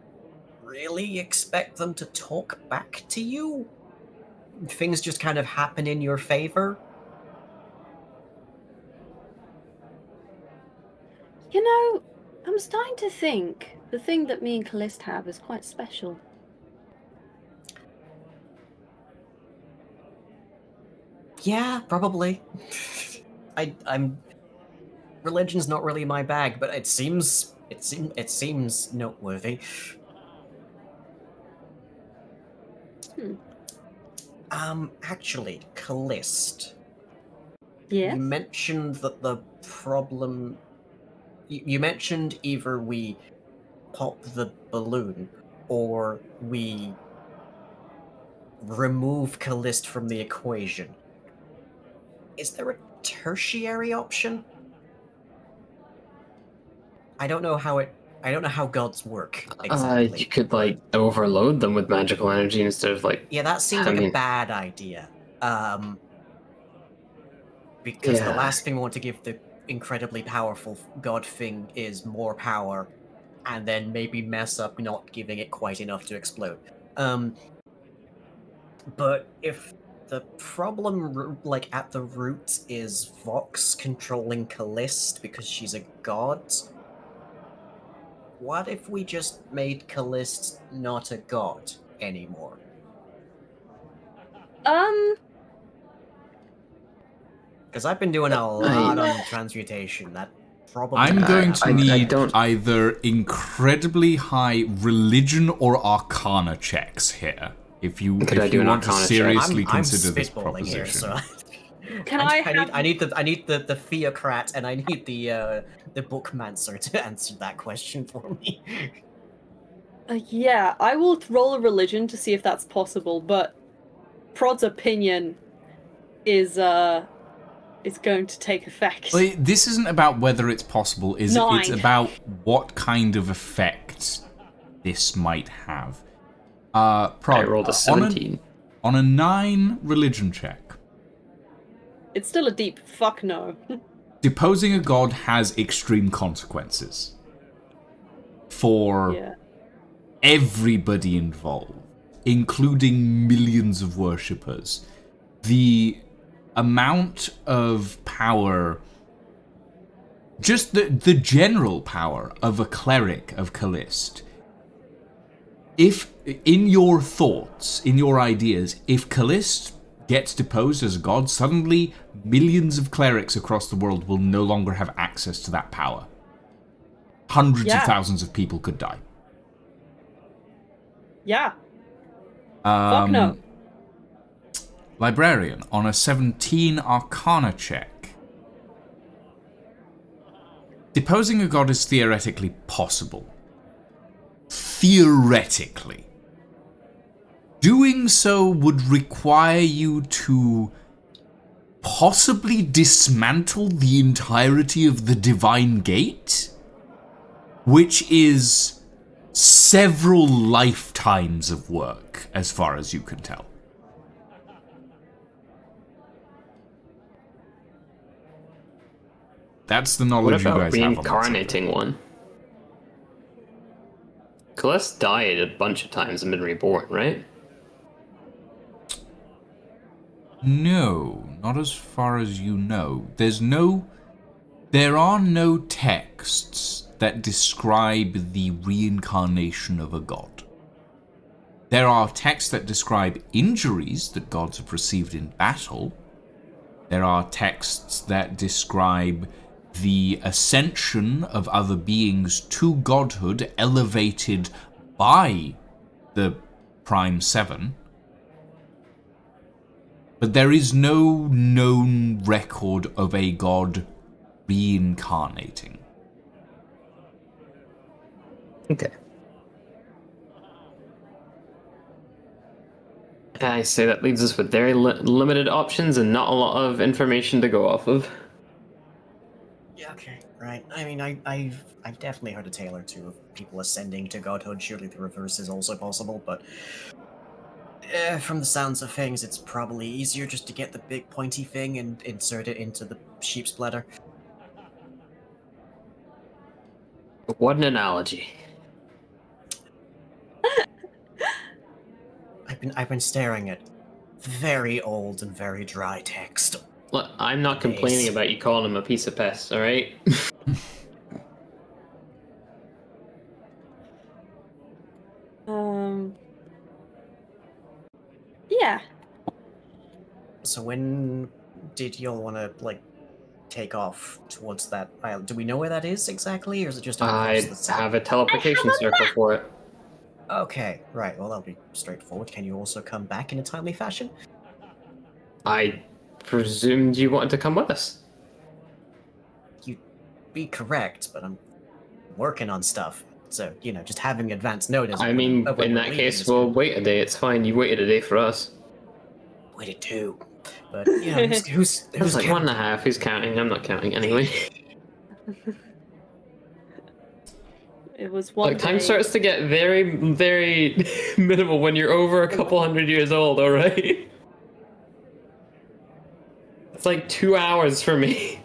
really expect them to talk back to you. Things just kind of happen in your favor. You know, I'm starting to think the thing that me and Callista have is quite special. Yeah, probably. I'm religion's not really my bag, but it seems noteworthy. Actually, Callist, Yes? you mentioned that the problem. You mentioned either we pop the balloon or we remove Callist from the equation. Is there a tertiary option? I don't know how I don't know how gods work exactly. You could like overload them with magical energy instead of like. Yeah, that seems I like a mean- bad idea. Because the Yeah. last thing we want to give the incredibly powerful god thing is more power, and then maybe mess up not giving it quite enough to explode. But if the problem, like at the root, is Vox controlling Callist because she's a god, what if we just made Callist not a god anymore? Because I've been doing a lot on transmutation. That probably. I'm going to I need don't- either incredibly high religion or arcana checks here. If you Could I if do you an want to arcana check? seriously I'm consider this spitballing proposition. here, so Can I need the theocrat and I need the bookmancer to answer that question for me. Yeah, I will roll a religion to see if that's possible, but Prod's opinion is going to take effect. Well, this isn't about whether it's possible. It's 9. about what kind of effect this might have. Prod, I rolled a 17. On a 9 religion check, It's still a deep fuck no. deposing a god has extreme consequences for Yeah. everybody involved, including millions of worshippers. The amount of power, just the general power of a cleric of Callist, if in your thoughts, in your ideas, if Callist gets deposed as a god, suddenly millions of clerics across the world will no longer have access to that power. Hundreds of thousands of people could die. Yeah. Fuck no. Librarian, on a 17 Arcana check, deposing a god is theoretically possible. Theoretically. Doing so would require you to possibly dismantle the entirety of the Divine Gate, which is several lifetimes of work, as far as you can tell. That's the What knowledge you about guys have on that subject. reincarnating one? Celeste died a bunch of times and been reborn, right? No, not as far as you know. There are no texts that describe the reincarnation of a god. There are texts that describe injuries that gods have received in battle. There are texts that describe the ascension of other beings to godhood elevated by the Prime Seven. But there is no known record of a god reincarnating. Okay. I say that leaves us with very limited options and not a lot of information to go off of. Yeah, okay, right. I mean, I've definitely heard a tale or two of people ascending to godhood. Surely the reverse is also possible, but from the sounds of things, it's probably easier just to get the big pointy thing and insert it into the sheep's bladder. What an analogy. I've been staring at very old and very dry text. Look, I'm not complaining about you calling him a piece of pest, alright? Yeah. So when did y'all want to take off towards that island? Do we know where that is exactly, or is it just I have a teleportation circle for it. Okay, right. Well, that'll be straightforward. Can you also come back in a timely fashion? I presumed you wanted to come with us. You'd be correct, but I'm working on stuff. So, just having advance notice. I mean, of when in we're that leaving case, is we'll good. wait a day. It's fine. You waited a day for us. Waited 2. But, who's It was like 1.5. counting? Who's counting? I'm not counting anyway. It was one Like, time day. starts to get very, very minimal when you're over a couple hundred years old, alright? It's like 2 hours for me.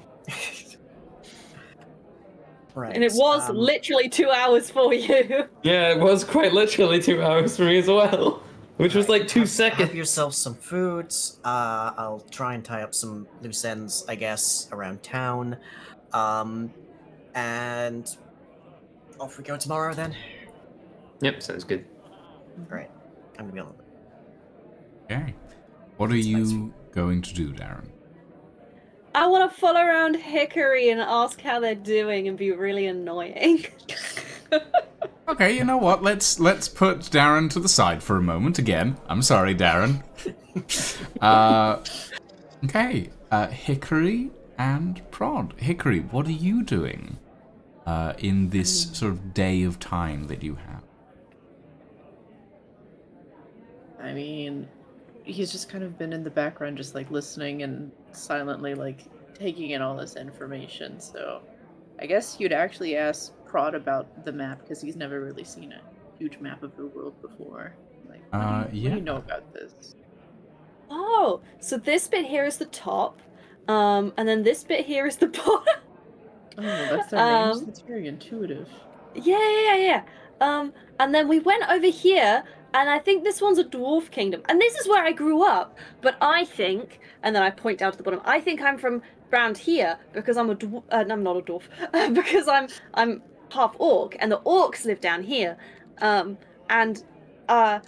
Right. And it was literally 2 hours for you. Yeah, it was quite literally 2 hours for me as well. Which was right, like 2 have seconds. yourself some foods. I'll try and tie up some loose ends, I guess, around town. And off we go tomorrow then. Yep, sounds good. Great. I'm gonna be on. Okay. What are you going to do, Darren? I want to follow around Hickory and ask how they're doing and be really annoying. Okay, you know what? Let's put Darren to the side for a moment again. I'm sorry, Darren. Okay, Hickory and Prod. Hickory, what are you doing in this sort of day of time that you have? I mean, he's just kind of been in the background, just like listening and silently like taking in all this information. So I guess you'd actually ask Prod about the map because he's never really seen a huge map of the world before. Like, what do Yeah. you know about this? Oh, so this bit here is the top, and then this bit here is the bottom. Oh, well, that's their names. That's very intuitive. Yeah. And then we went over here, and I think this one's a dwarf kingdom, and this is where I grew up. But I think, and then I point down to the bottom. I think I'm from around here because I'm a dwarf. No, I'm not a dwarf because I'm half orc, and the orcs live down here. And I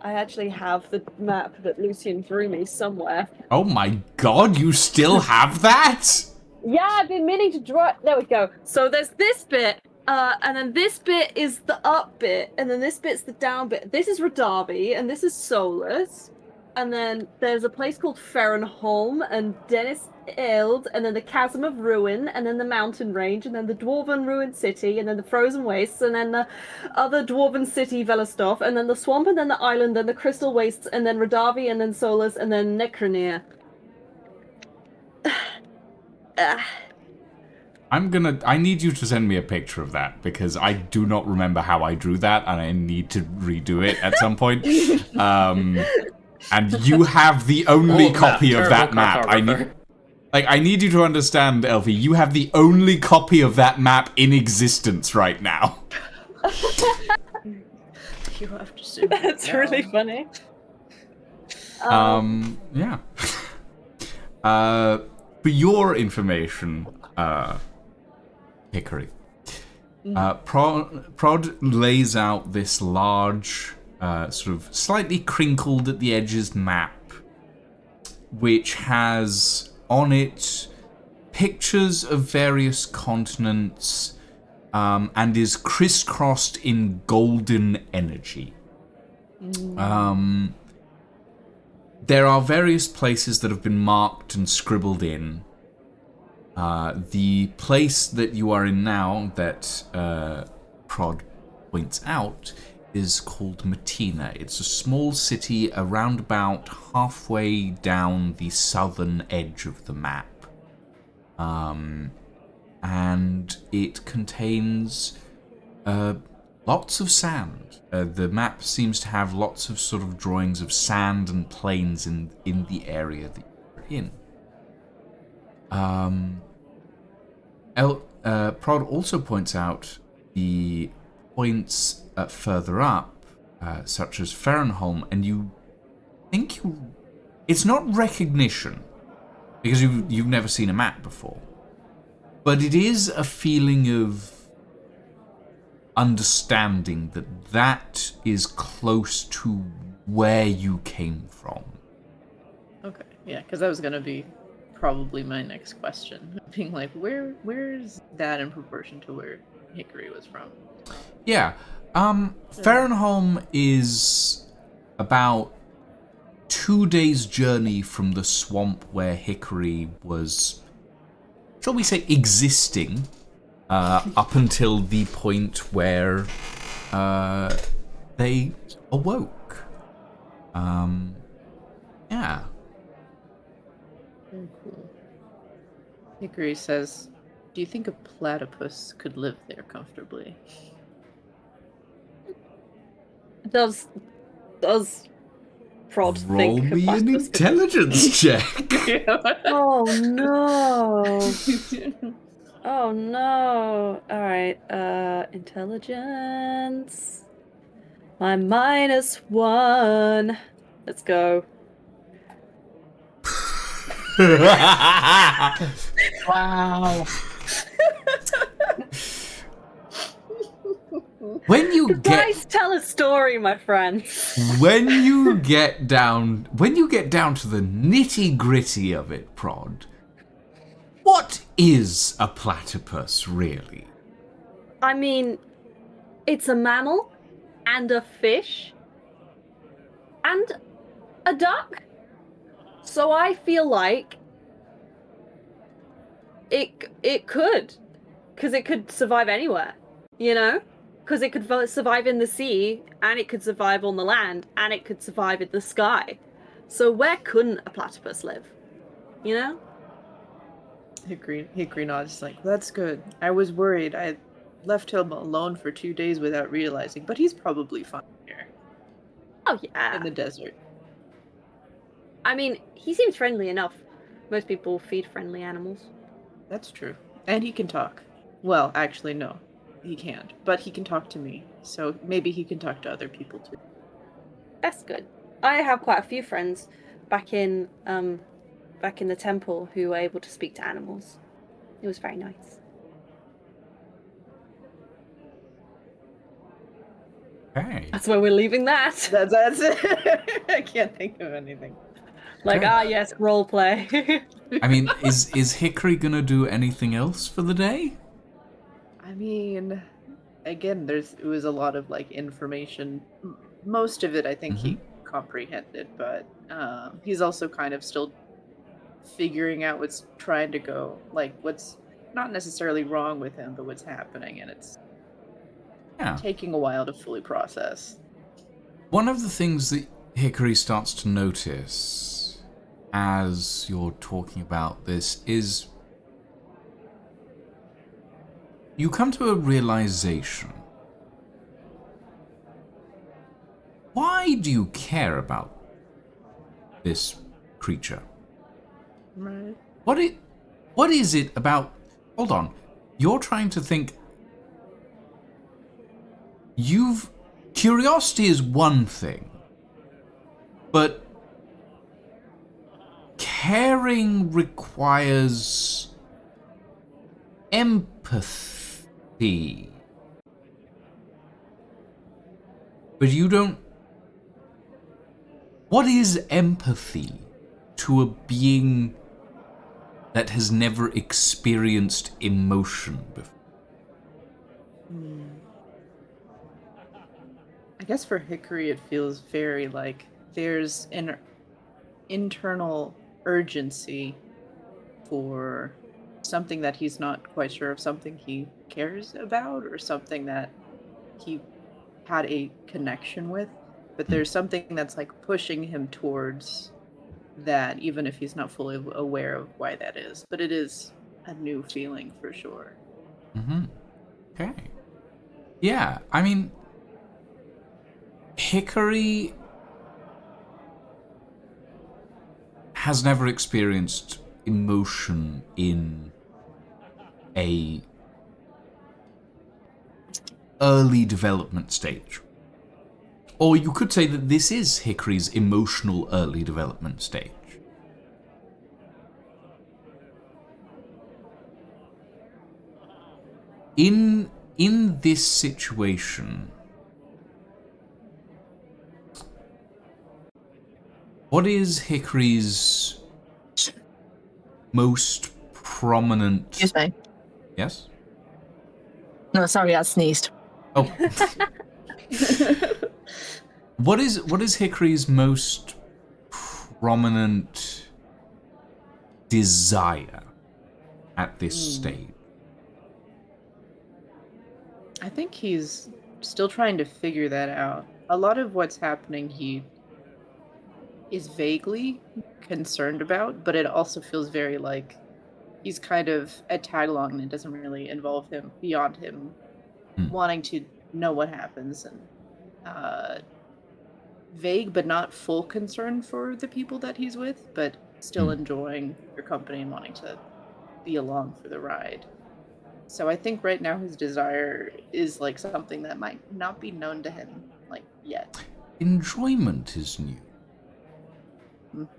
actually have the map that Lucian drew me somewhere. Oh my god, you still have that? Yeah, I've been meaning to draw it. There we go. So there's this bit, and then this bit is the up bit, and then this bit's the down bit. This is Radavi, and this is Solus. And then there's a place called Farrenholm, and Dennis Eld, and then the Chasm of Ruin, and then the Mountain Range, and then the Dwarven Ruined City, and then the Frozen Wastes, and then the other Dwarven City, Velostov, and then the Swamp, and then the Island, and the Crystal Wastes, and then Radavi, and then Solus, and then Necronir. I need you to send me a picture of that because I do not remember how I drew that and I need to redo it at some point. And you have the only copy of that map. I need you to understand, Elfie, you have the only copy of that map in existence right now. You have to say That's really funny. Yeah. For your information, Hickory, Prod lays out this large, sort of slightly crinkled at the edges map, which has on it pictures of various continents, and is crisscrossed in golden energy. There are various places that have been marked and scribbled in. The place that you are in now, that Prod points out, is called Matina. It's a small city around about halfway down the southern edge of the map. And it contains lots of sand. The map seems to have lots of sort of drawings of sand and plains in the area that you're in. Prod also points out the points further up, such as Farrenholm, and you think it's not recognition because you've never seen a map before, but it is a feeling of understanding that is close to where you came from. Okay, yeah, because that was gonna be probably my next question, being like, where's that in proportion to where Hickory was from? Yeah, Farrenholm is about 2 days' journey from the swamp where Hickory was, shall we say, existing, up until the point where they awoke. Yeah. Very cool. Hickory says, Do you think a platypus could live there comfortably? Does Prod Roll think me an platypus could- intelligence check. Oh no! Oh no! All right. Intelligence. My -1. Let's go. Wow. When you The get dice tell a story, my friends. when you get down to the nitty-gritty of it, Prod, what is a platypus really? I mean, it's a mammal and a fish and a duck. So I feel like it could, because it could survive anywhere, you know? Because it could survive in the sea, and it could survive on the land, and it could survive in the sky. So where couldn't a platypus live? You know? Hickory nods like, that's good. I was worried. I left him alone for 2 days without realizing, but he's probably fine here Oh in yeah. the desert. I mean, he seems friendly enough. Most people feed friendly animals. That's true. And he can talk. Well, actually, no. He can't. But he can talk to me. So maybe he can talk to other people too. That's good. I have quite a few friends back in the temple who were able to speak to animals. It was very nice. Okay. That's where we're leaving that. That's it. I can't think of anything. Like, Okay. yes, role play. I mean, is Hickory gonna do anything else for the day? I mean, again, it was a lot of like information. Most of it, I think he comprehended, but he's also kind of still figuring out what's trying to go, like what's not necessarily wrong with him, but what's happening, and it's Yeah. taking a while to fully process. One of the things that Hickory starts to notice as you're talking about this is you come to a realization. Why do you care about this creature? Right. What is it about? Hold on. You're trying to think. Curiosity is one thing, but caring requires empathy. But you don't. What is empathy to a being that has never experienced emotion before? I guess for Hickory, it feels very like there's an internal urgency for something that he's not quite sure of, something he cares about, or something that he had a connection with. But there's something that's like pushing him towards that, even if he's not fully aware of why that is. But it is a new feeling for sure. Mm-hmm. Okay. Yeah, I mean, Hickory has never experienced emotion in a early development stage. Or you could say that this is Hickory's emotional early development stage. In this situation, what is Hickory's most prominent... Excuse me. Yes? No, sorry, I sneezed. Oh. What is Hickory's most prominent desire at this stage? I think he's still trying to figure that out. A lot of what's happening he is vaguely concerned about, but it also feels very like he's kind of a tag along, and it doesn't really involve him beyond him wanting to know what happens, and vague but not full concern for the people that he's with, but still enjoying your company and wanting to be along for the ride. So I think right now his desire is like something that might not be known to him like yet. Enjoyment is new.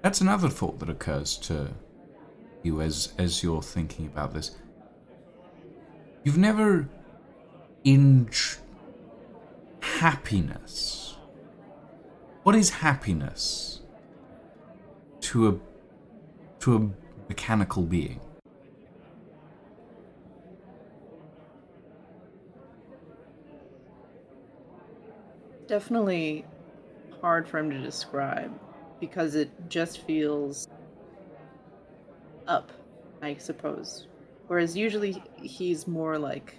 That's another thought that occurs to you as you're thinking about this. You've never happiness. What is happiness to a mechanical being? Definitely hard for him to describe because it just feels up, I suppose. Whereas usually he's more like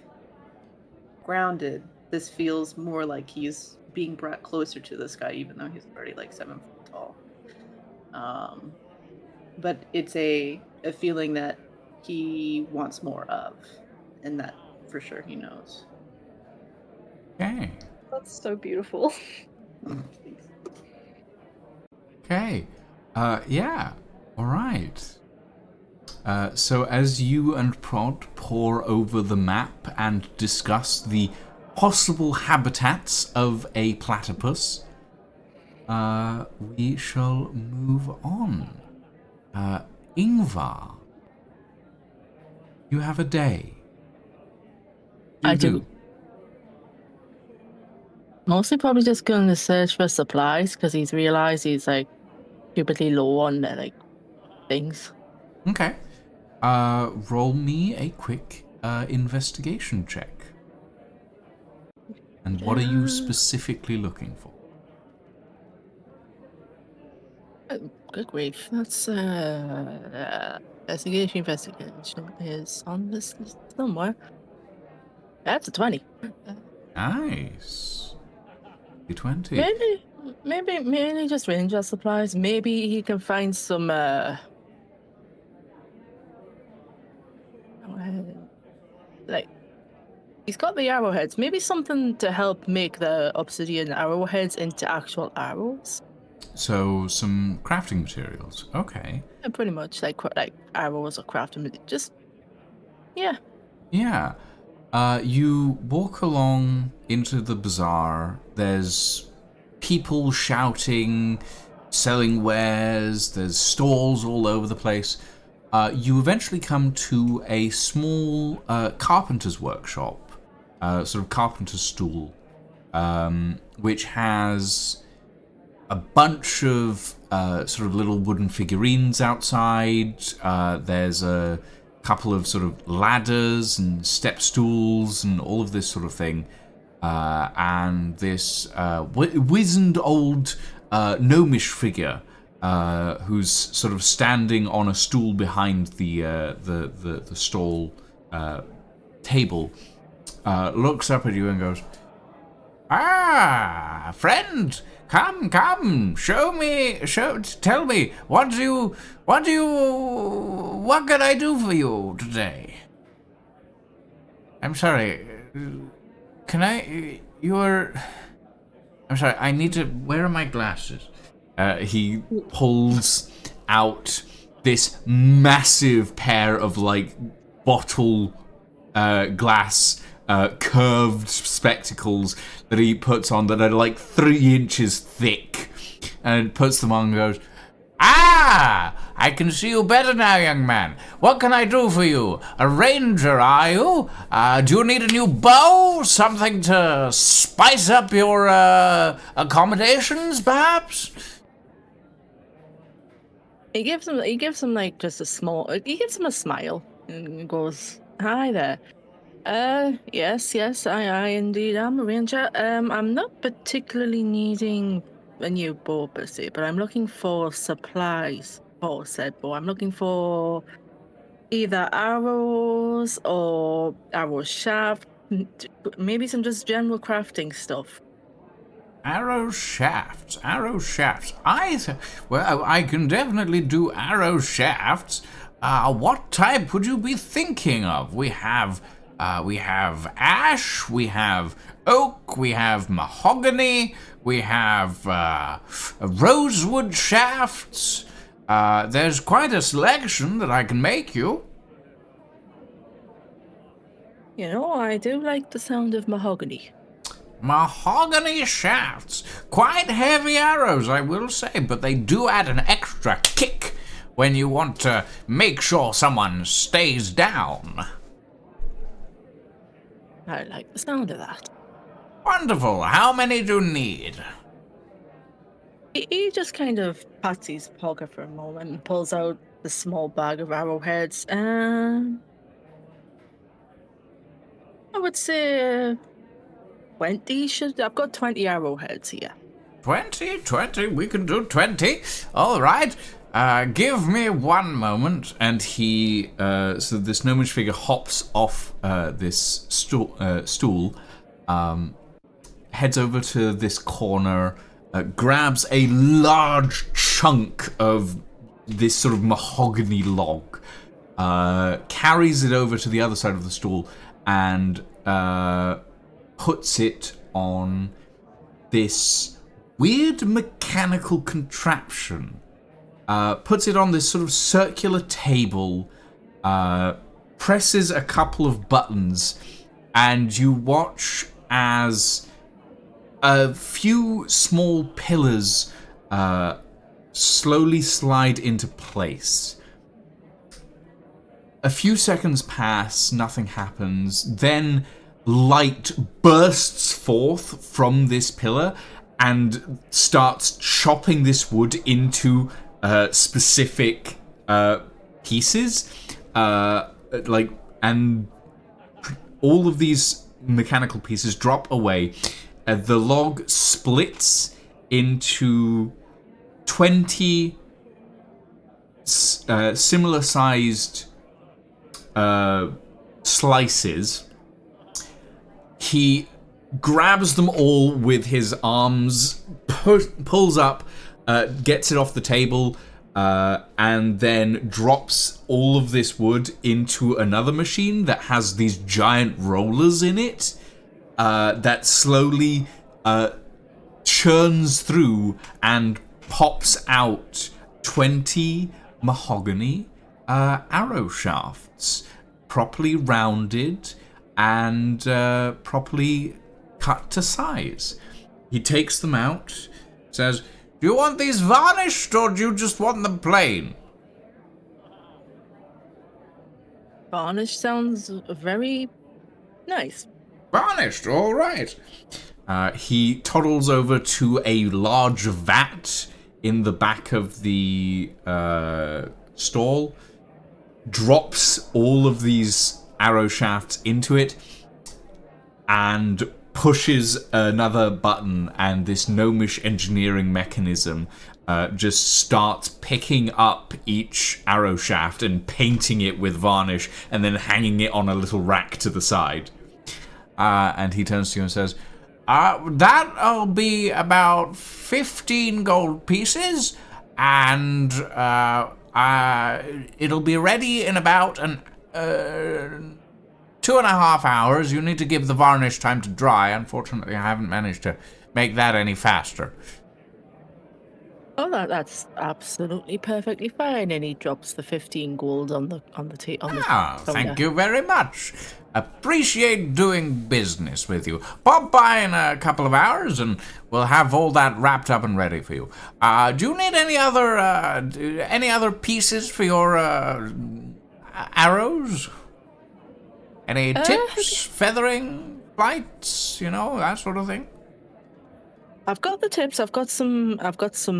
grounded. This feels more like he's being brought closer to the sky, even though he's already like 7 feet tall. But it's a feeling that he wants more of, and that for sure he knows. Okay. That's so beautiful. Okay. Yeah. All right. So as you and Prod pore over the map and discuss the possible habitats of a platypus, we shall move on. Ingvar, you have a day. I do. Mostly probably just going to search for supplies because he's realized he's like stupidly low on like things. Okay. Roll me a quick investigation check. And what are you specifically looking for? Good grief. That's investigation is on this list somewhere. That's a 20. Nice. D20. Maybe just ranger supplies. Maybe he can find some like he's got the arrowheads. Maybe something to help make the obsidian arrowheads into actual arrows. So some crafting materials. Okay. Yeah, pretty much like arrows or crafting. Just yeah. Yeah. You walk along into the bazaar. There's people shouting, selling wares. There's stalls all over the place. You eventually come to a small carpenter's workshop, sort of carpenter's stool, which has a bunch of sort of little wooden figurines outside. There's a couple of sort of ladders and step stools and all of this sort of thing. And this wizened old gnomish figure who's sort of standing on a stool behind the stall table, looks up at you and goes, "Ah, friend, come, tell me, what can I do for you today? I'm sorry, I'm sorry, I need to, where are my glasses?" He pulls out this massive pair of, like, bottle glass curved spectacles that he puts on that are like 3 inches thick, and puts them on and goes, "Ah, I can see you better now, young man. What can I do for you? A ranger, are you? Do you need a new bow? Something to spice up your accommodations, perhaps?" He gives him like just a small. He gives him a smile and goes, "Hi there. Yes, I indeed am a ranger. I'm not particularly needing a new bow per se, but I'm looking for supplies for said bow. I'm looking for either arrows or arrow shaft, maybe some just general crafting stuff." Arrow shafts. Well, I can definitely do arrow shafts. What type would you be thinking of? We have ash, we have oak, we have mahogany, we have rosewood shafts. There's quite a selection that I can make you. You know, I do like the sound of mahogany. Mahogany shafts. Quite heavy arrows, I will say, but they do add an extra kick when you want to make sure someone stays down. I like the sound of that. Wonderful. How many do you need? He just kind of pats his pocket for a moment and pulls out the small bag of arrowheads. I would say 20 should. I've got 20 arrowheads here. 20, we can do 20. All right. Give me one moment. And he, so this gnomish figure hops off this stool, heads over to this corner, grabs a large chunk of this sort of mahogany log, carries it over to the other side of the stool, and puts it on this weird mechanical contraption. Puts it on this sort of circular table, presses a couple of buttons, and you watch as a few small pillars slowly slide into place. A few seconds pass, nothing happens, then light bursts forth from this pillar and starts chopping this wood into specific pieces, and all of these mechanical pieces drop away. The log splits into 20 similar-sized slices. He grabs them all with his arms, pulls up, gets it off the table, and then drops all of this wood into another machine that has these giant rollers in it, that slowly churns through and pops out 20 mahogany arrow shafts, properly rounded and properly cut to size. He takes them out, says, "Do you want these varnished or do you just want them plain?" Varnish sounds very nice. Varnished, all right. He toddles over to a large vat in the back of the stall, drops all of these arrow shafts into it, and pushes another button, and this gnomish engineering mechanism just starts picking up each arrow shaft and painting it with varnish and then hanging it on a little rack to the side. And he turns to you and says, that'll be about 15 gold pieces, and it'll be ready in about 2.5 hours. You need to give the varnish time to dry. Unfortunately, I haven't managed to make that any faster. Oh, that's absolutely perfectly fine. And he drops the 15 gold on the Thank you very much. Appreciate doing business with you. Pop by in a couple of hours and we'll have all that wrapped up and ready for you. Do you need any other pieces for your arrows? Any tips, feathering, flights, that sort of thing? I've got the tips. I've got some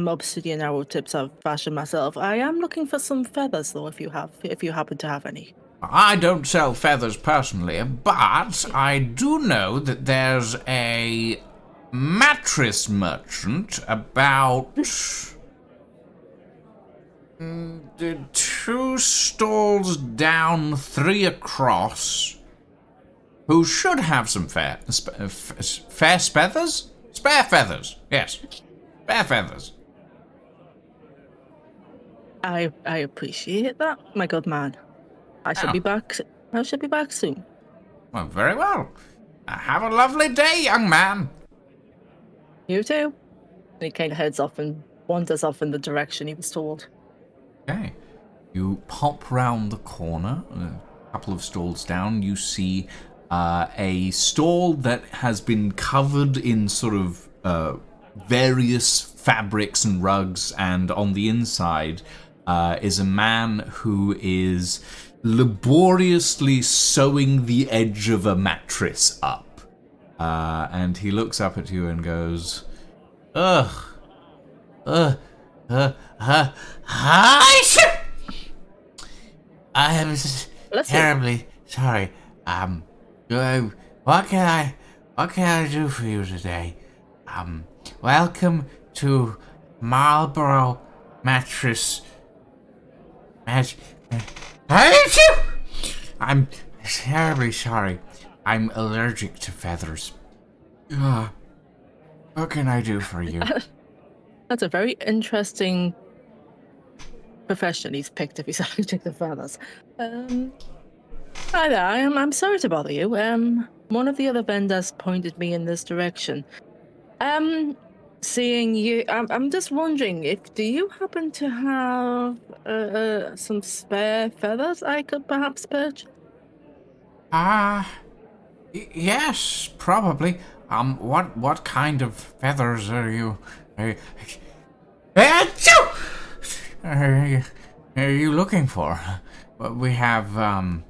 obsidian arrow tips I've fashioned myself. I am looking for some feathers though, if you happen to have any. I don't sell feathers personally, but I do know that there's a mattress merchant about 2 stalls down, 3 across, who should have some spare feathers? Spare feathers, yes. Spare feathers. I appreciate that, my good man. I shall Oh. be back. I shall be back soon. Well, very well. Have a lovely day, young man. You too. And he kind of heads off and wanders off in the direction he was told. Okay. You pop round the corner, a couple of stalls down, you see a stall that has been covered in sort of various fabrics and rugs, and on the inside is a man who is laboriously sewing the edge of a mattress up. And he looks up at you and goes, ugh, hi! I am terribly sorry. What can I do for you today? Welcome to Marlborough Mattress. I'm terribly sorry. I'm allergic to feathers. What can I do for you? That's a very interesting profession he's picked if he's allergic to feathers. Hi there, I'm sorry to bother you. One of the other vendors pointed me in this direction. Seeing you, I'm just wondering do you happen to have some spare feathers I could perhaps purchase? Yes, probably. What kind of feathers are you looking for? We have a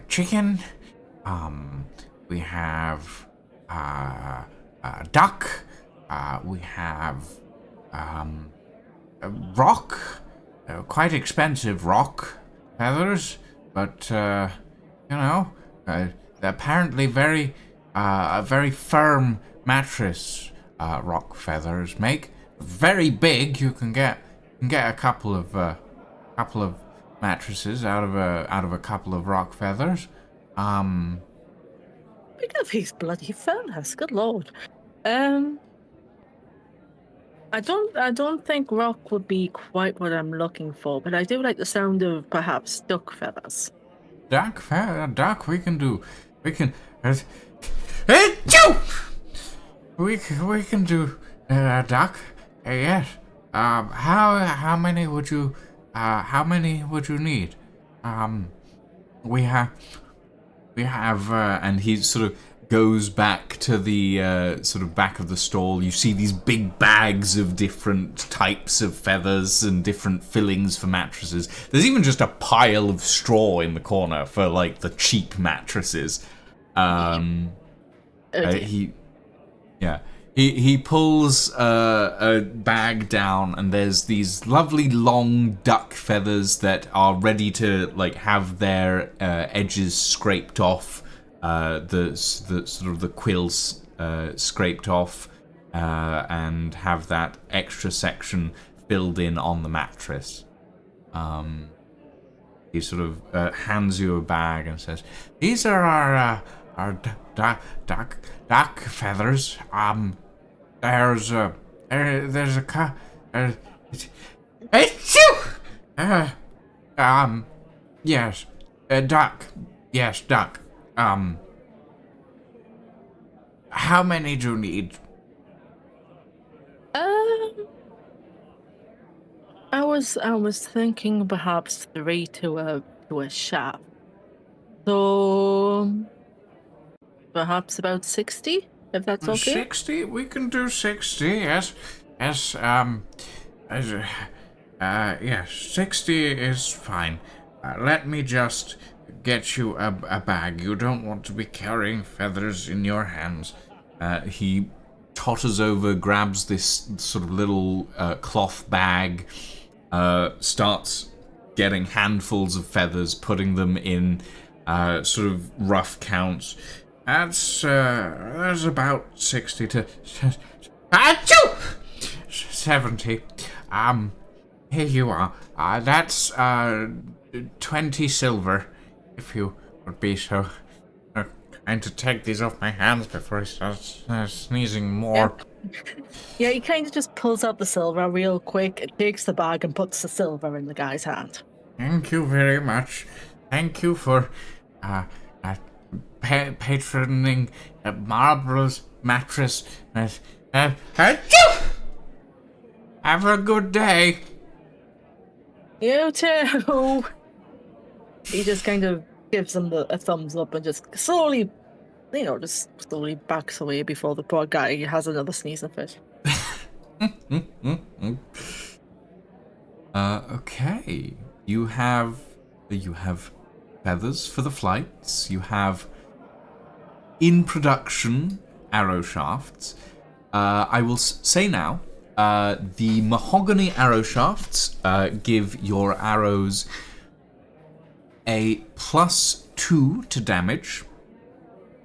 chicken. We have a duck. We have a rock, quite expensive rock feathers, but they're apparently very firm mattress rock feathers make. Very big. You can get a couple of mattresses out of a couple of rock feathers. Big of these bloody feathers, good lord. I don't think rock would be quite what I'm looking for, but I do like the sound of perhaps duck feathers. Duck, we can do. We can do duck. Yes. How many would you need? We have, and he sort of goes back to the sort of back of the stall. You see these big bags of different types of feathers and different fillings for mattresses. There's even just a pile of straw in the corner for like the cheap mattresses. He pulls a bag down, and there's these lovely long duck feathers that are ready to like have their edges scraped off, the sort of the quills scraped off, and have that extra section filled in on the mattress. He sort of hands you a bag and says, "These are our duck feathers. There's a yes, duck. Yes, duck. How many do you need? I was thinking perhaps 3 to a shaft. So perhaps about 60, if that's okay. 60? We can do 60. Yes. Yes. Yes. 60 is fine. Let me just get you a bag. You don't want to be carrying feathers in your hands. He totters over, grabs this sort of little cloth bag, starts getting handfuls of feathers, putting them in sort of rough counts. That's about 60 to 70. Here you are. That's 20 silver, if you would be so Trying to take these off my hands before he starts sneezing more. Yeah, he kind of just pulls out the silver real quick, and takes the bag and puts the silver in the guy's hand. Thank you very much. Thank you for patroning a marvelous mattress. Achoo! Have a good day. You too. He just kind of gives him a thumbs up and just slowly, just slowly backs away before the poor guy has another sneezing fit. Okay. You have feathers for the flights. You have in production arrow shafts. I will say now, the mahogany arrow shafts give your arrows a +2 to damage.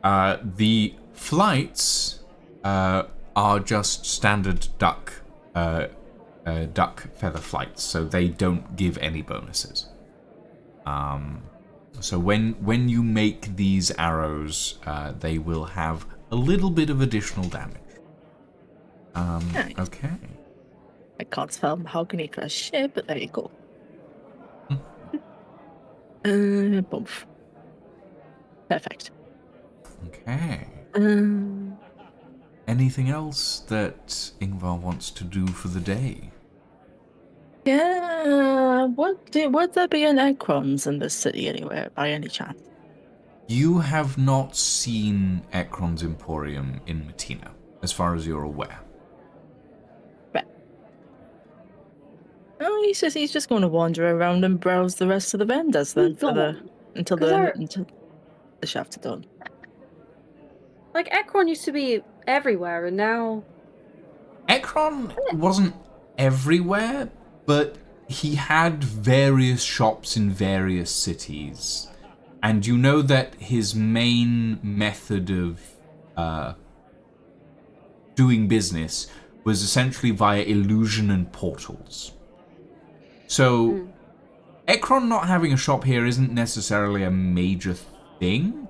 The flights are just standard duck feather flights, so they don't give any bonuses. So when you make these arrows, they will have a little bit of additional damage. Nice. Okay. I can't spell mahogany for shit, but there you go. Both. Perfect. Okay. Um, Anything else that Ingvar wants to do for the day? yeah. Would there be an Ekrons in this city anywhere by any chance? You have not seen Ekron's Emporium in Matina, as far as you're aware. Right. Oh, he says he's just going to wander around and browse the rest of the vendors then until the shafts are done. Like, Ekron used to be everywhere, and now... Ekron wasn't everywhere, but he had various shops in various cities. And you know that his main method of doing business was essentially via illusion and portals. So, Ekron not having a shop here isn't necessarily a major thing.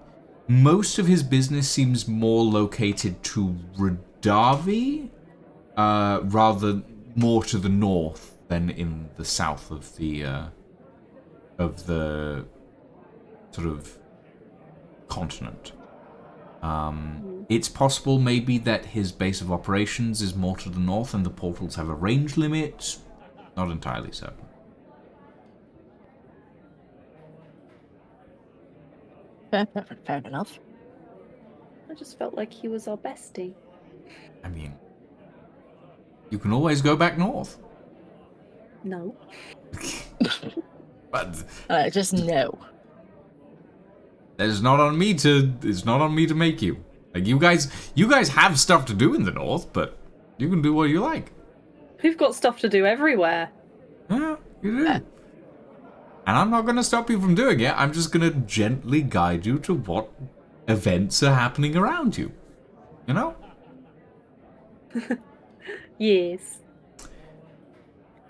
Most of his business seems more located to Radavi, rather more to the north than in the south of the sort of continent. It's possible maybe that his base of operations is more to the north and the portals have a range limit. Not entirely certain. Fair enough. I just felt like he was our bestie. I mean, you can always go back north. No. But Just no. it's not on me to make you. Like you guys have stuff to do in the north, but you can do what you like. We've got stuff to do everywhere. Yeah, you do. And I'm not going to stop you from doing it. I'm just going to gently guide you to what events are happening around you. You know? Yes.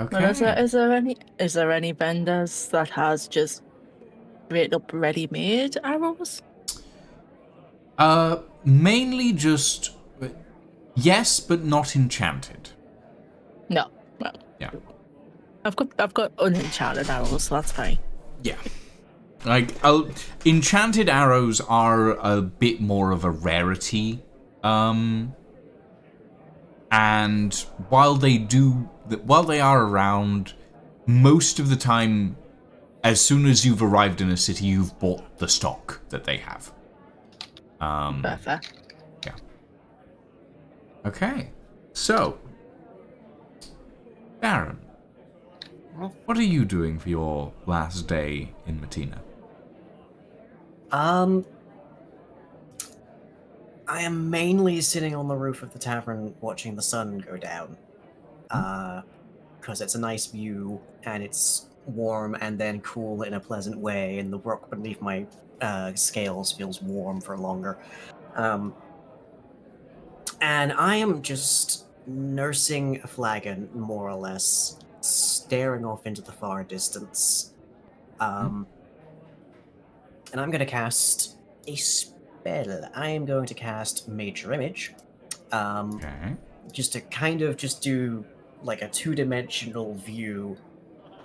Okay. Well, is there any vendors that has just straight up ready-made arrows? Mainly just yes, but not enchanted. No. Well, Yeah. I've got unenchanted arrows, so that's fine. Yeah. Like enchanted arrows are a bit more of a rarity. And while they are around, most of the time, as soon as you've arrived in a city, you've bought the stock that they have. Fair. Yeah. Okay. So, Darren, what are you doing for your last day in Matina? I am mainly sitting on the roof of the tavern watching the sun go down. Because it's a nice view, and it's warm and then cool in a pleasant way, and the rock beneath my scales feels warm for longer. And I am just nursing a flagon, more or less, staring off into the far distance. And I'm going to cast a Well, I am going to cast Major Image. Okay. Just to kind of just do like a two-dimensional view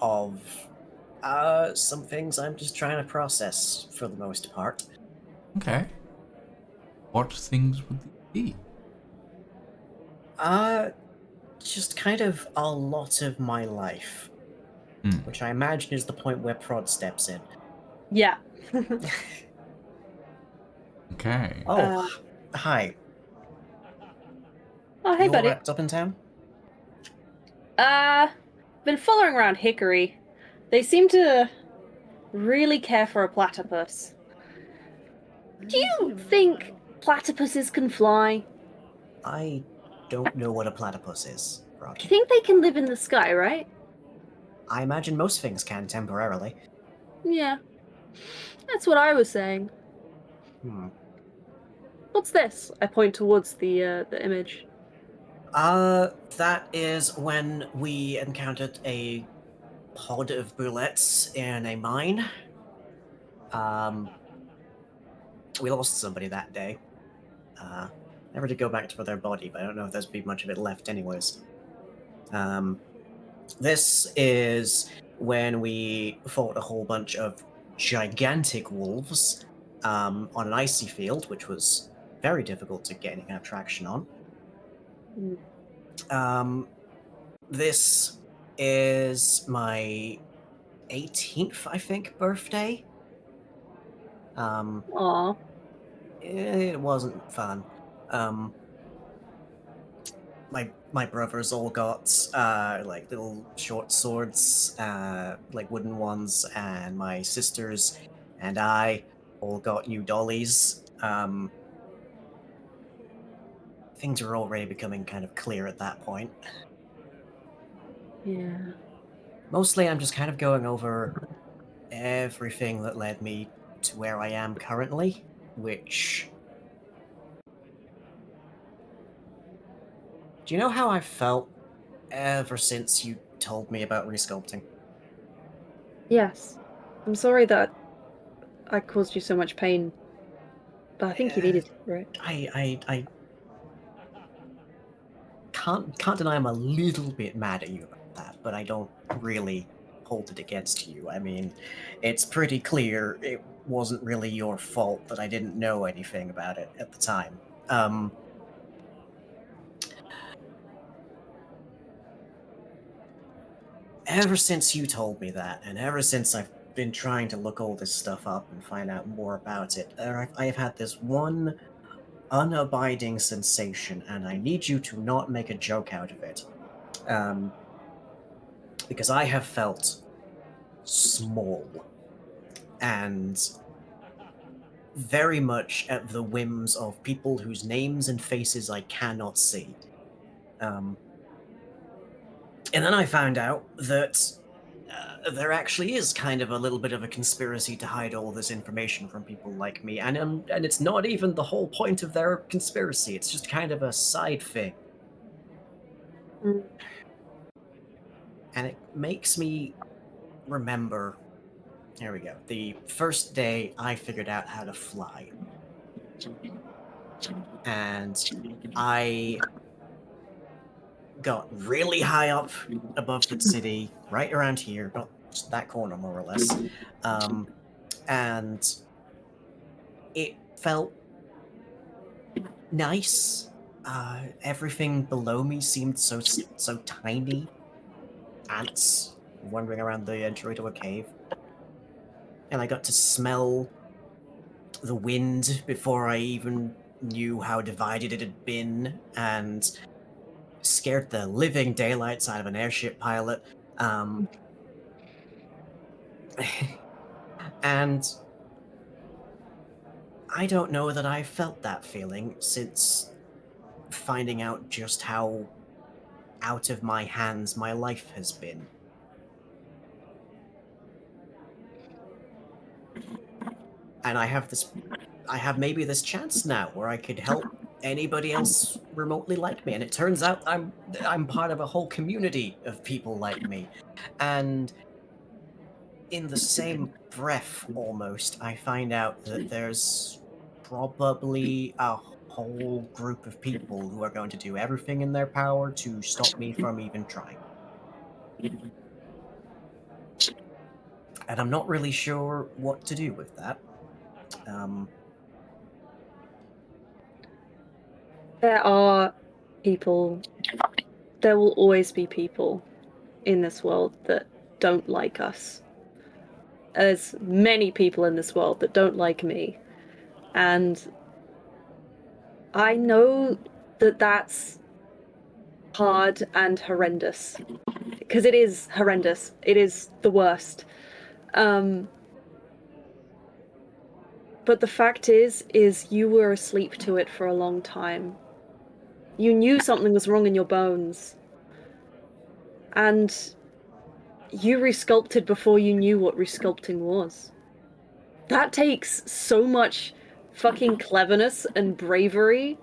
of some things I'm just trying to process for the most part. Okay. What things would these be? Just kind of a lot of my life, Hmm. which I imagine is the point where Prod steps in. Yeah. Okay. Oh, hi. Oh, hey, You all buddy. wrapped up in town? Been following around Hickory. They seem to really care for a platypus. Do you think platypuses can fly? I don't know what a platypus is, I Prod. think they can live in the sky, right? I imagine most things can temporarily. Yeah. That's what I was saying. Hmm. What's this? I point towards the image. That is when we encountered a pod of bullets in a mine. Um, we lost somebody that day. Never did go back for their body, but I don't know if there's be much of it left anyways. This is when we fought a whole bunch of gigantic wolves on an icy field, which was very difficult to get any kind of traction on. Mm. This is my 18th, I think, birthday. Aw. It wasn't fun. Um, my brothers all got like little short swords, like wooden ones, and my sisters and I all got new dollies. Things were already becoming kind of clear at that point. Yeah. Mostly, I'm just kind of going over everything that led me to where I am currently, which. Do you know how I felt ever since you told me about resculpting? Yes. I'm sorry that I caused you so much pain, but I think you needed it, right? I can't deny I'm a little bit mad at you about that, but I don't really hold it against you. I mean, it's pretty clear it wasn't really your fault that I didn't know anything about it at the time. Ever since you told me that, and ever since I've been trying to look all this stuff up and find out more about it, I have had this one unabiding sensation, and I need you to not make a joke out of it. Because I have felt small and very much at the whims of people whose names and faces I cannot see. And then I found out that there actually is kind of a little bit of a conspiracy to hide all this information from people like me, and it's not even the whole point of their conspiracy. It's just kind of a side thing. Mm. And it makes me remember. Here we go. The first day I figured out how to fly. And I got really high up above the city, right around here, not just that corner more or less. And it felt nice. Everything below me seemed so tiny. Ants wandering around the entry to a cave. And I got to smell the wind before I even knew how divided it had been, and scared the living daylights out of an airship pilot. And I don't know that I felt that feeling since finding out just how out of my hands my life has been. And I have maybe this chance now where I could help anybody else remotely like me. And it turns out I'm part of a whole community of people like me. And in the same breath almost, I find out that there's probably a whole group of people who are going to do everything in their power to stop me from even trying. And I'm not really sure what to do with that. There are people, there will always be people in this world that don't like us. There's many people in this world that don't like me. And I know that that's hard and horrendous. Because it is horrendous. It is the worst. But the fact is you were asleep to it for a long time. You knew something was wrong in your bones. And you resculpted before you knew what resculpting was. That takes so much fucking cleverness and bravery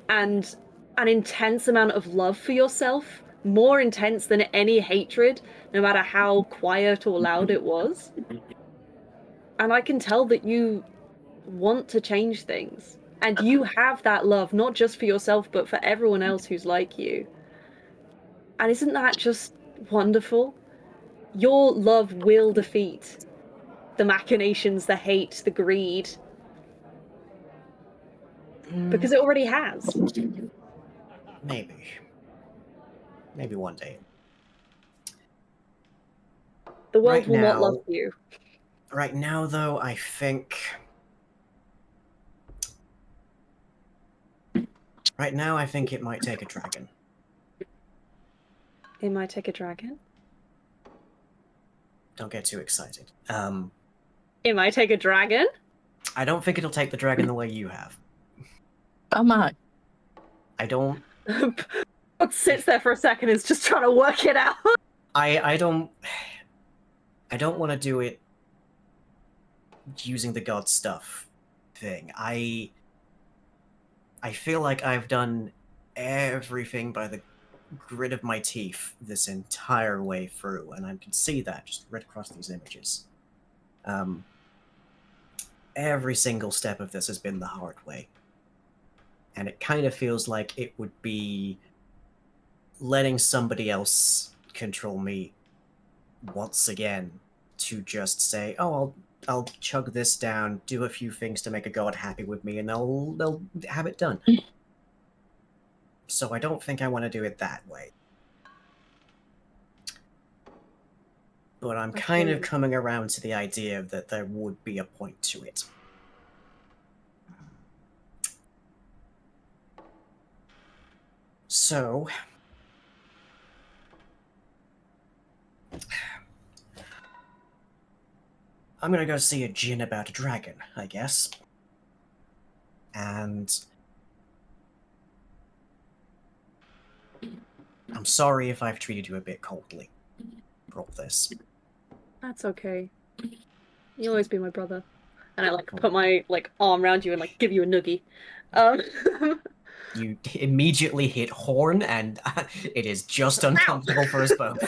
and an intense amount of love for yourself, more intense than any hatred, no matter how quiet or loud it was. And I can tell that you want to change things. And you have that love, not just for yourself, but for everyone else who's like you. And isn't that just wonderful? Your love will defeat the machinations, the hate, the greed. Because it already has. Maybe. Maybe one day. The world Right will not now- love you. Right now, though, I think... Right now, I think it might take a dragon. It might take a dragon. Don't get too excited. It might take a dragon. I don't think it'll take the dragon the way you have. Oh my. I don't... What sits there for a second is just trying to work it out. I don't want to do it using the god stuff thing. I feel like I've done everything by the grit of my teeth this entire way through, and I can see that just right across these images. Every single step of this has been the hard way. And it kind of feels like it would be letting somebody else control me once again to just say, oh, I'll chug this down, do a few things to make a god happy with me, and they'll have it done. So I don't think I want to do it that way. But I'm kind of coming around to the idea that there would be a point to it. So... I'm gonna go see a djinn about a dragon, I guess. And... I'm sorry if I've treated you a bit coldly for all this. That's okay. You'll always be my brother. And I put my arm around you and give you a noogie. You immediately hit horn, and it is just uncomfortable for us both.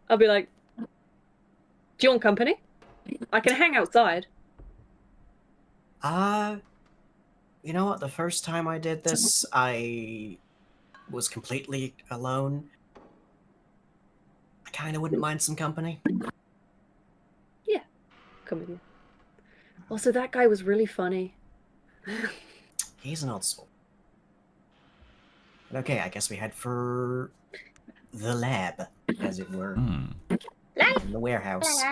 I'll be like, do you want company? I can hang outside. You know what? The first time I did this, I was completely alone. I kind of wouldn't mind some company. Yeah, come with you. Also, that guy was really funny. He's an odd soul. But okay, I guess we head for the lab, as it were. In the warehouse.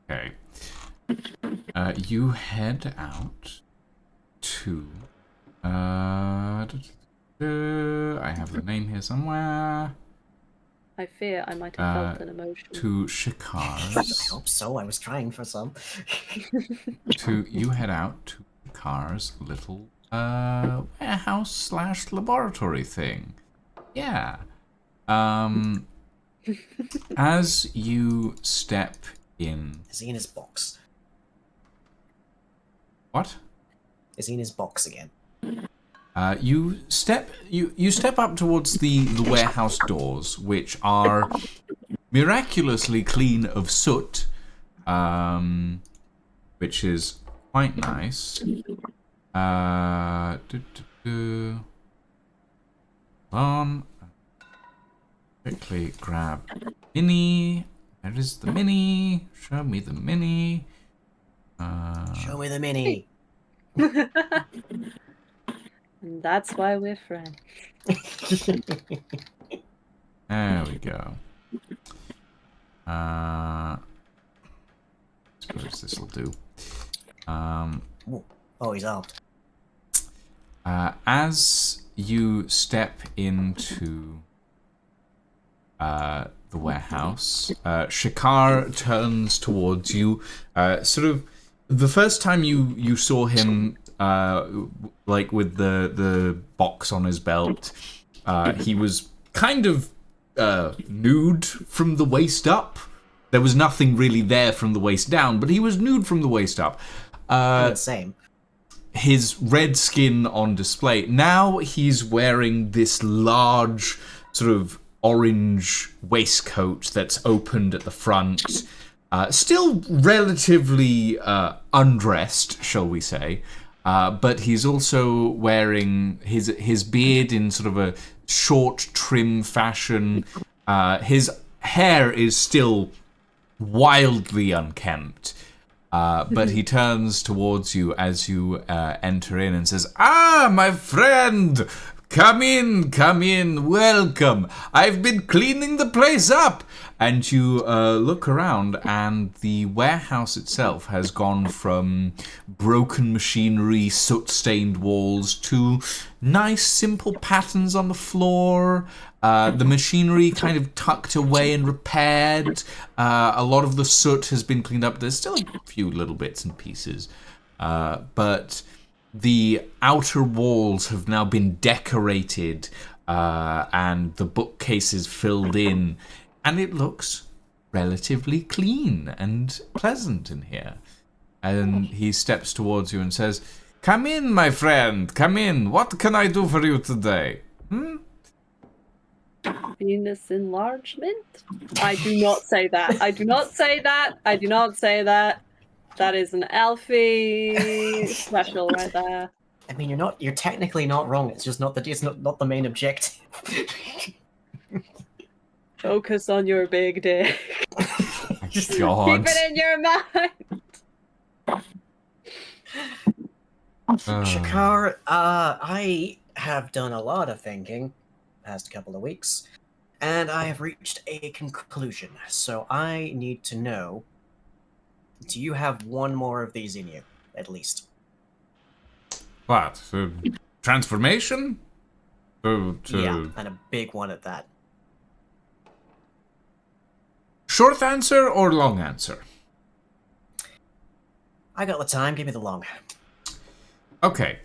Okay. You head out to... I have the name here somewhere. I fear I might have felt an emotion. To I Shikar's. hope so. I was trying for some. You head out to Shikar's little warehouse / laboratory thing. Yeah. As you step in... Is he in his box? What? Is he in his box again? You step up towards the warehouse doors, which are miraculously clean of soot which is quite nice. Quickly grab mini. Where is the mini? Show me the mini. Show me the mini. And that's why we're friends. There we go. Suppose this will do. Oh, he's out. As you step into the warehouse, Shakar turns towards you. Sort of, the first time you saw him, like with the box on his belt, he was kind of nude from the waist up. There was nothing really there from the waist down, but he was nude from the waist up. Same. His red skin on display. Now he's wearing this large sort of orange waistcoat that's opened at the front. Still relatively undressed, shall we say. But he's also wearing his beard in sort of a short, trim fashion. His hair is still wildly unkempt. But he turns towards you as you enter in and says, "Ah, my friend! Come in, welcome. I've been cleaning the place up." And you look around, and the warehouse itself has gone from broken machinery, soot-stained walls, to nice, simple patterns on the floor. The machinery kind of tucked away and repaired. A lot of the soot has been cleaned up. There's still a few little bits and pieces. But the outer walls have now been decorated, and the bookcases filled in. And it looks relatively clean and pleasant in here. And he steps towards you and says, "Come in, my friend, come in. What can I do for you today?" Penis enlargement? I do not say that. I do not say that. I do not say that. That is an Alfie special right there. I mean, you're technically not wrong. It's just not the main objective. Focus on your big dick. God. Keep it in your mind. Shakar, I have done a lot of thinking past couple of weeks, and I have reached a conclusion. So I need to know, do you have one more of these in you, at least? What? Transformation? Yeah, and a big one at that. Short answer or long answer? I got the time, give me the long. Okay.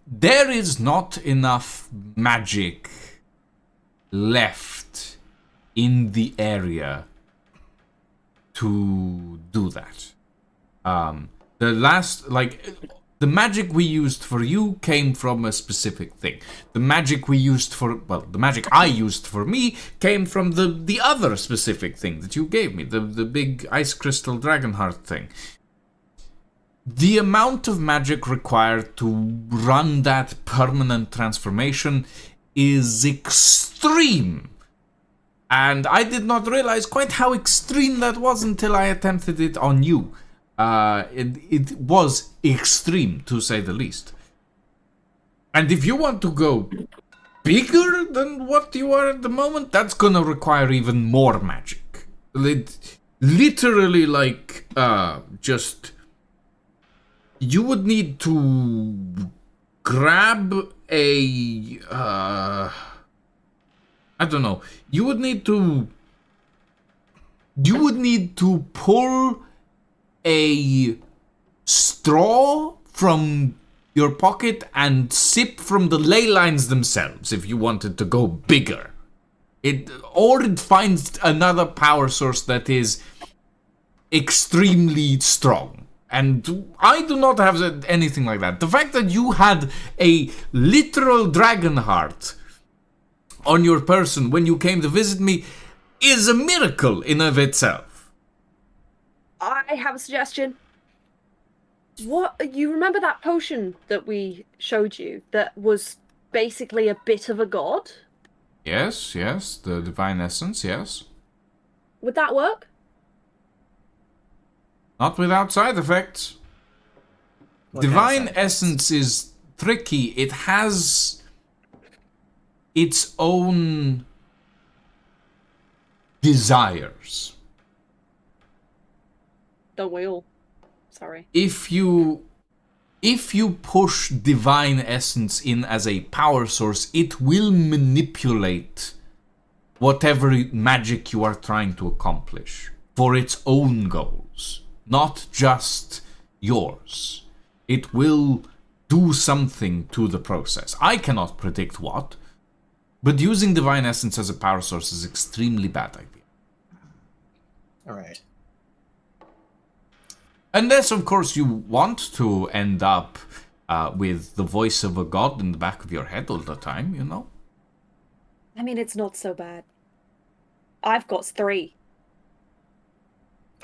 There is not enough magic left in the area to do that. The magic we used for you came from a specific thing. The magic I used for me came from the other specific thing that you gave me, the big ice crystal dragonheart thing. The amount of magic required to run that permanent transformation is extreme. And I did not realize quite how extreme that was until I attempted it on you. It was extreme, to say the least. And if you want to go bigger than what you are at the moment, that's gonna require even more magic. Literally, you would need to grab a... I don't know. You would need to pull a straw from your pocket and sip from the ley lines themselves if you wanted to go bigger. Or it finds another power source that is extremely strong. And I do not have anything like that. The fact that you had a literal dragon heart on your person when you came to visit me is a miracle in of itself. I have a suggestion. What, you remember that potion that we showed you that was basically a bit of a god? Yes, the divine essence, yes. Would that work? Not without side effects. What kind of Divine side effects? essence is tricky. It has its own desires. Don't we all? Sorry. If you push divine essence in as a power source, it will manipulate whatever magic you are trying to accomplish for its own goals, not just yours. It will do something to the process. I cannot predict what, but using divine essence as a power source is extremely bad idea. Alright. Unless, of course, you want to end up with the voice of a god in the back of your head all the time, you know? I mean, it's not so bad. I've got 3.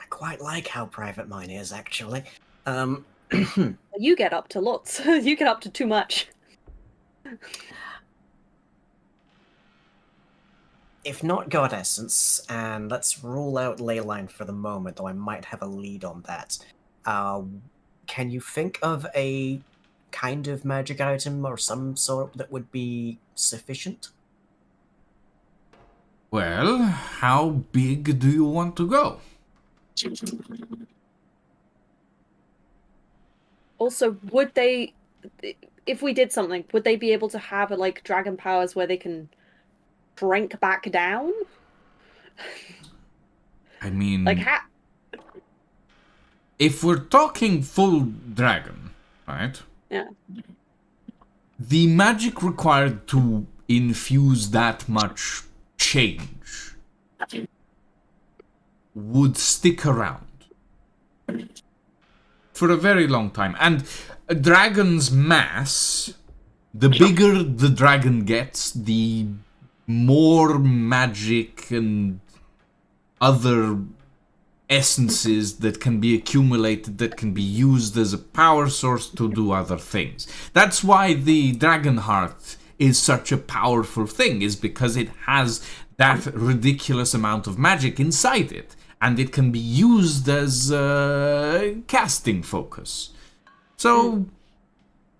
I quite like how private mine is, actually. You get up to lots. You get up to too much. If not God Essence, and let's rule out Leyline for the moment, though I might have a lead on that. Can you think of a kind of magic item or some sort that would be sufficient? Well, how big do you want to go? Also, would they, if we did something, would they be able to have like dragon powers where they can shrink back down? I mean, Like, if we're talking full dragon, right? Yeah. The magic required to infuse that much change would stick around for a very long time. And a dragon's mass, the bigger the dragon gets, the more magic and other essences that can be accumulated, that can be used as a power source to do other things. That's why the dragon heart is such a powerful thing, is because it has that ridiculous amount of magic inside it, and it can be used as a casting focus. So,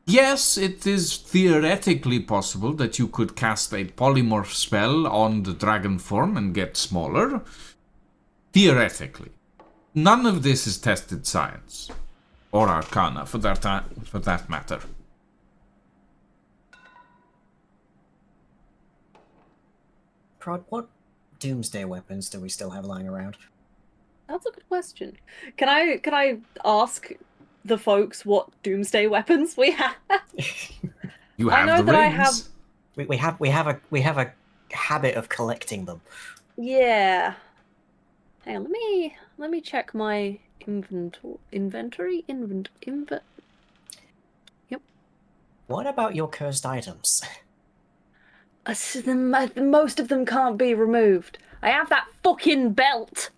yes, it is theoretically possible that you could cast a polymorph spell on the dragon form and get smaller. Theoretically. None of this is tested science. Or arcana, for that matter. Prod, what doomsday weapons do we still have lying around? that's a good question. Can I ask the folks what doomsday weapons we have? You I have know the that I rings. We have a habit of collecting them. Yeah. Hang on, let me check my inventory. Yep. What about your cursed items? Most of them can't be removed. I have that fucking belt.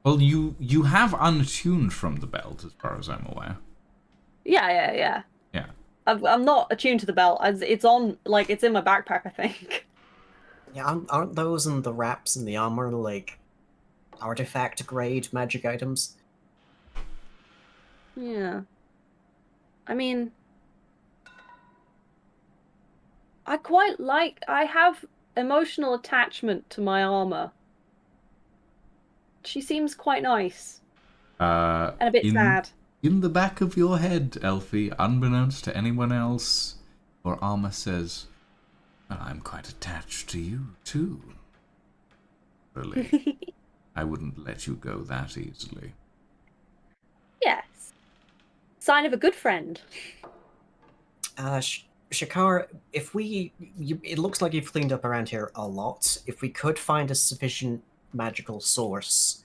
Well, you have untuned from the belt, as far as I'm aware. Yeah. Yeah. I'm not attuned to the belt. It's on, like, it's in my backpack, I think. Yeah, aren't those and the wraps and the armor like artifact grade magic items? Yeah. I mean, I have emotional attachment to my armor. She seems quite nice. And a bit sad. In the back of your head, Elfie, unbeknownst to anyone else, your armor says, well, I'm quite attached to you, too. Really, I wouldn't let you go that easily. Yes. Sign of a good friend. Shakar, it looks like you've cleaned up around here a lot. If we could find a sufficient magical source,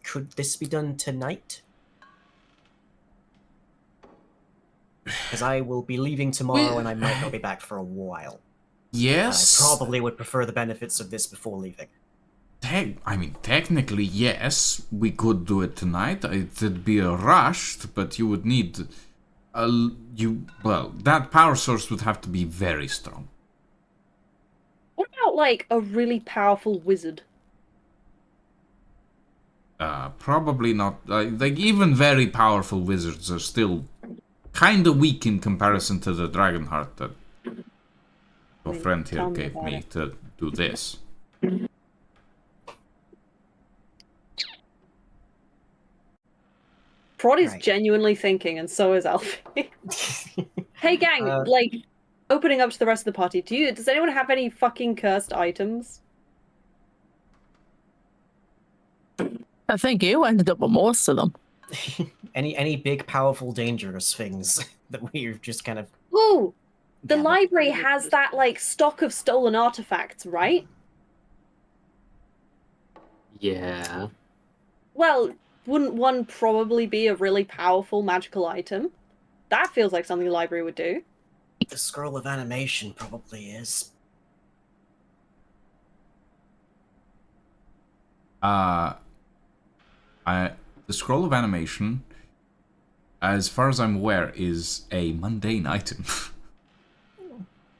could this be done tonight? Because I will be leaving tomorrow and I might not be back for a while. Yes. I probably would prefer the benefits of this before leaving. technically, yes, we could do it tonight. It'd be a rushed, but you would need that power source would have to be very strong. What about like a really powerful wizard? Probably not. Like even very powerful wizards are still kind of weak in comparison to the Dragonheart that your friend here gave me to do this. Prod is genuinely thinking, and so is Alfie. Hey, gang, like, opening up to the rest of the party, does anyone have any fucking cursed items? I think you ended up with most of them. Any big, powerful, dangerous things that we've just kind of... Ooh! The library has that, like, stock of stolen artifacts, right? Yeah. Well, wouldn't one probably be a really powerful magical item? That feels like something the library would do. The scroll of animation probably is. The scroll of animation, as far as I'm aware, is a mundane item.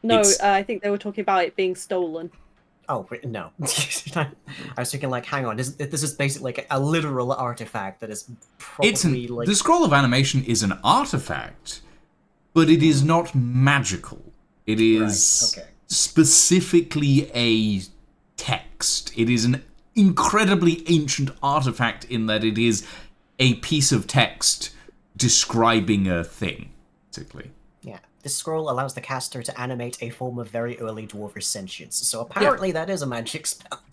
No, I think they were talking about it being stolen. Oh, no. I was thinking, like, hang on, this is basically like a literal artifact that is probably like... The scroll of animation is an artifact, but it is not magical. It is specifically a text. It is an incredibly ancient artifact in that it is a piece of text describing a thing, basically. Yeah, this scroll allows the caster to animate a form of very early dwarvish sentience, so apparently that is a magic spell.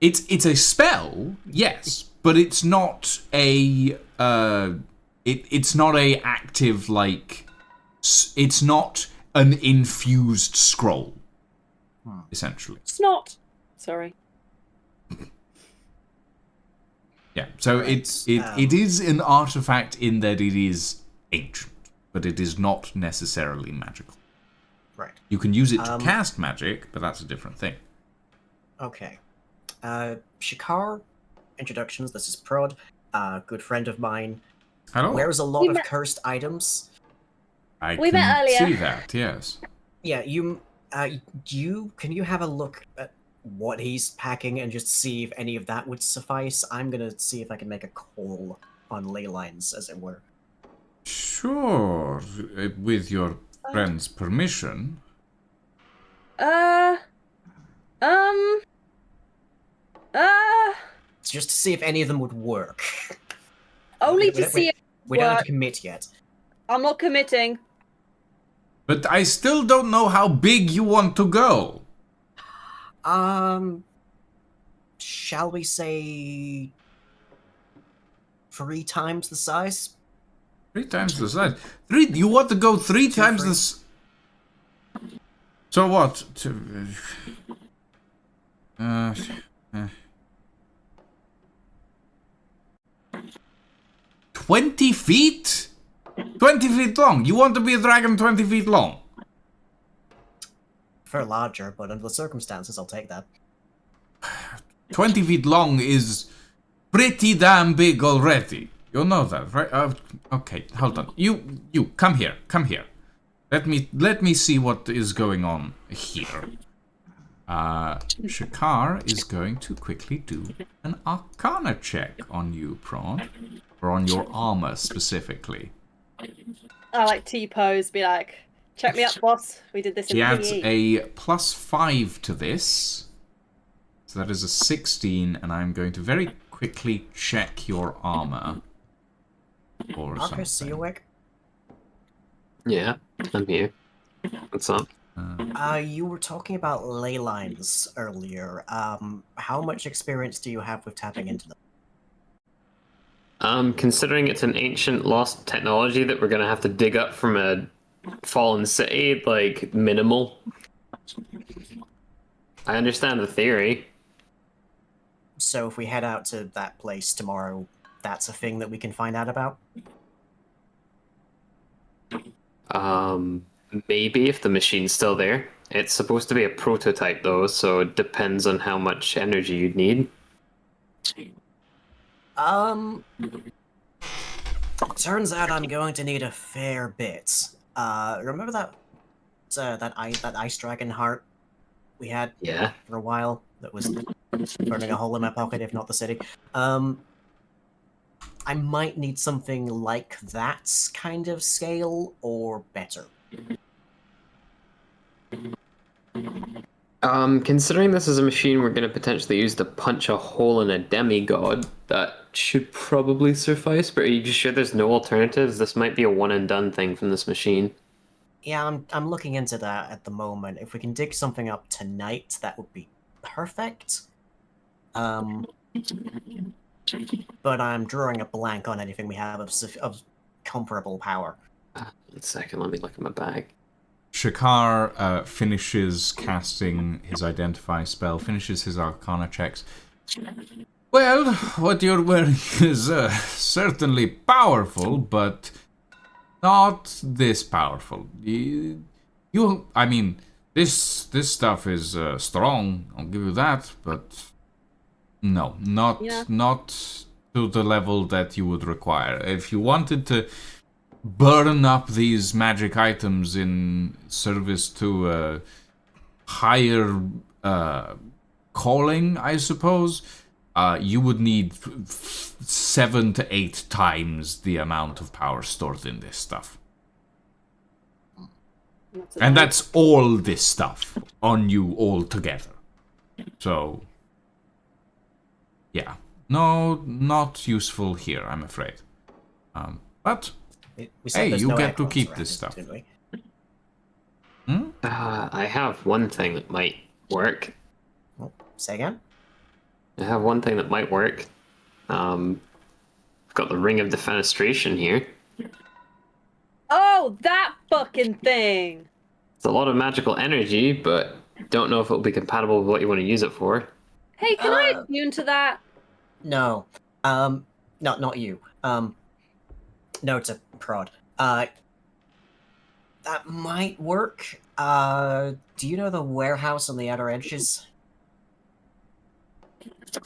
It's a spell, yes, but it's not a it's not a active, like, it's not an infused scroll, essentially. It's not. Sorry. Yeah, so it is an artifact in that it is ancient, but it is not necessarily magical. Right. You can use it to cast magic, but that's a different thing. Okay. Shikar, introductions, this is Prod, good friend of mine. Hello. Wears a lot of cursed items. We met earlier. See that, yes. Yeah, can you have a look at what he's packing and just see if any of that would suffice? I'm gonna see if I can make a call on ley lines, as it were. Sure, with your friend's permission. It's just to see if any of them would work. Only to see if we don't have to commit yet. I'm not committing. But I still don't know how big you want to go. Shall we say 3 times the size? 3 times the size. You want to go 3 times the... So what? 20 feet? 20 feet long. You want to be a dragon 20 feet long? For larger, but under the circumstances, I'll take that. 20 feet long is pretty damn big already. You know that, right? Okay, hold on. You, come here. Come here. Let me see what is going on here. Shikar is going to quickly do an Arcana check on you, Prawn. Or on your armor, specifically. I like T-pose, be like, check me up, boss. We did this in She adds PE. a +5 to this. So that is a 16, and I'm going to very quickly check your armor. Or Marcus, something. Seaweg? Yeah, I'm here. What's up? You were talking about ley lines earlier. How much experience do you have with tapping into them? Considering it's an ancient lost technology that we're gonna have to dig up from a fallen city, like, minimal. I understand the theory. So if we head out to that place tomorrow, that's a thing that we can find out about? Maybe if the machine's still there. It's supposed to be a prototype though, so it depends on how much energy you'd need. Turns out I'm going to need a fair bit. Remember that ice dragon heart we had Yeah. for a while that was burning a hole in my pocket, if not the city? I might need something like that kind of scale or better. Considering this is a machine we're going to potentially use to punch a hole in a demigod, that should probably suffice, but are you sure there's no alternatives? This might be a one and done thing from this machine. Yeah, I'm looking into that at the moment. If we can dig something up tonight, that would be perfect. But I'm drawing a blank on anything we have of comparable power. 1 second, let me look at my bag. Shakar finishes casting his Identify spell, finishes his Arcana checks. Well, what you're wearing is certainly powerful, but not this powerful. I mean, this stuff is strong. I'll give you that, but no, not to the level that you would require. If you wanted to burn up these magic items in service to a higher calling, I suppose, you would need 7 to 8 times the amount of power stored in this stuff. And that's all this stuff on you all together. So, yeah. No, not useful here, I'm afraid. But hey, you get to keep this stuff. I have one thing that might work. Oh, say again? I have one thing that might work. I've got the Ring of Defenestration here. Oh, that fucking thing! It's a lot of magical energy, but don't know if it'll be compatible with what you want to use it for. Hey, can I attune to that? No. Not you. No, it's a prod. That might work. Do you know the warehouse on the outer edges?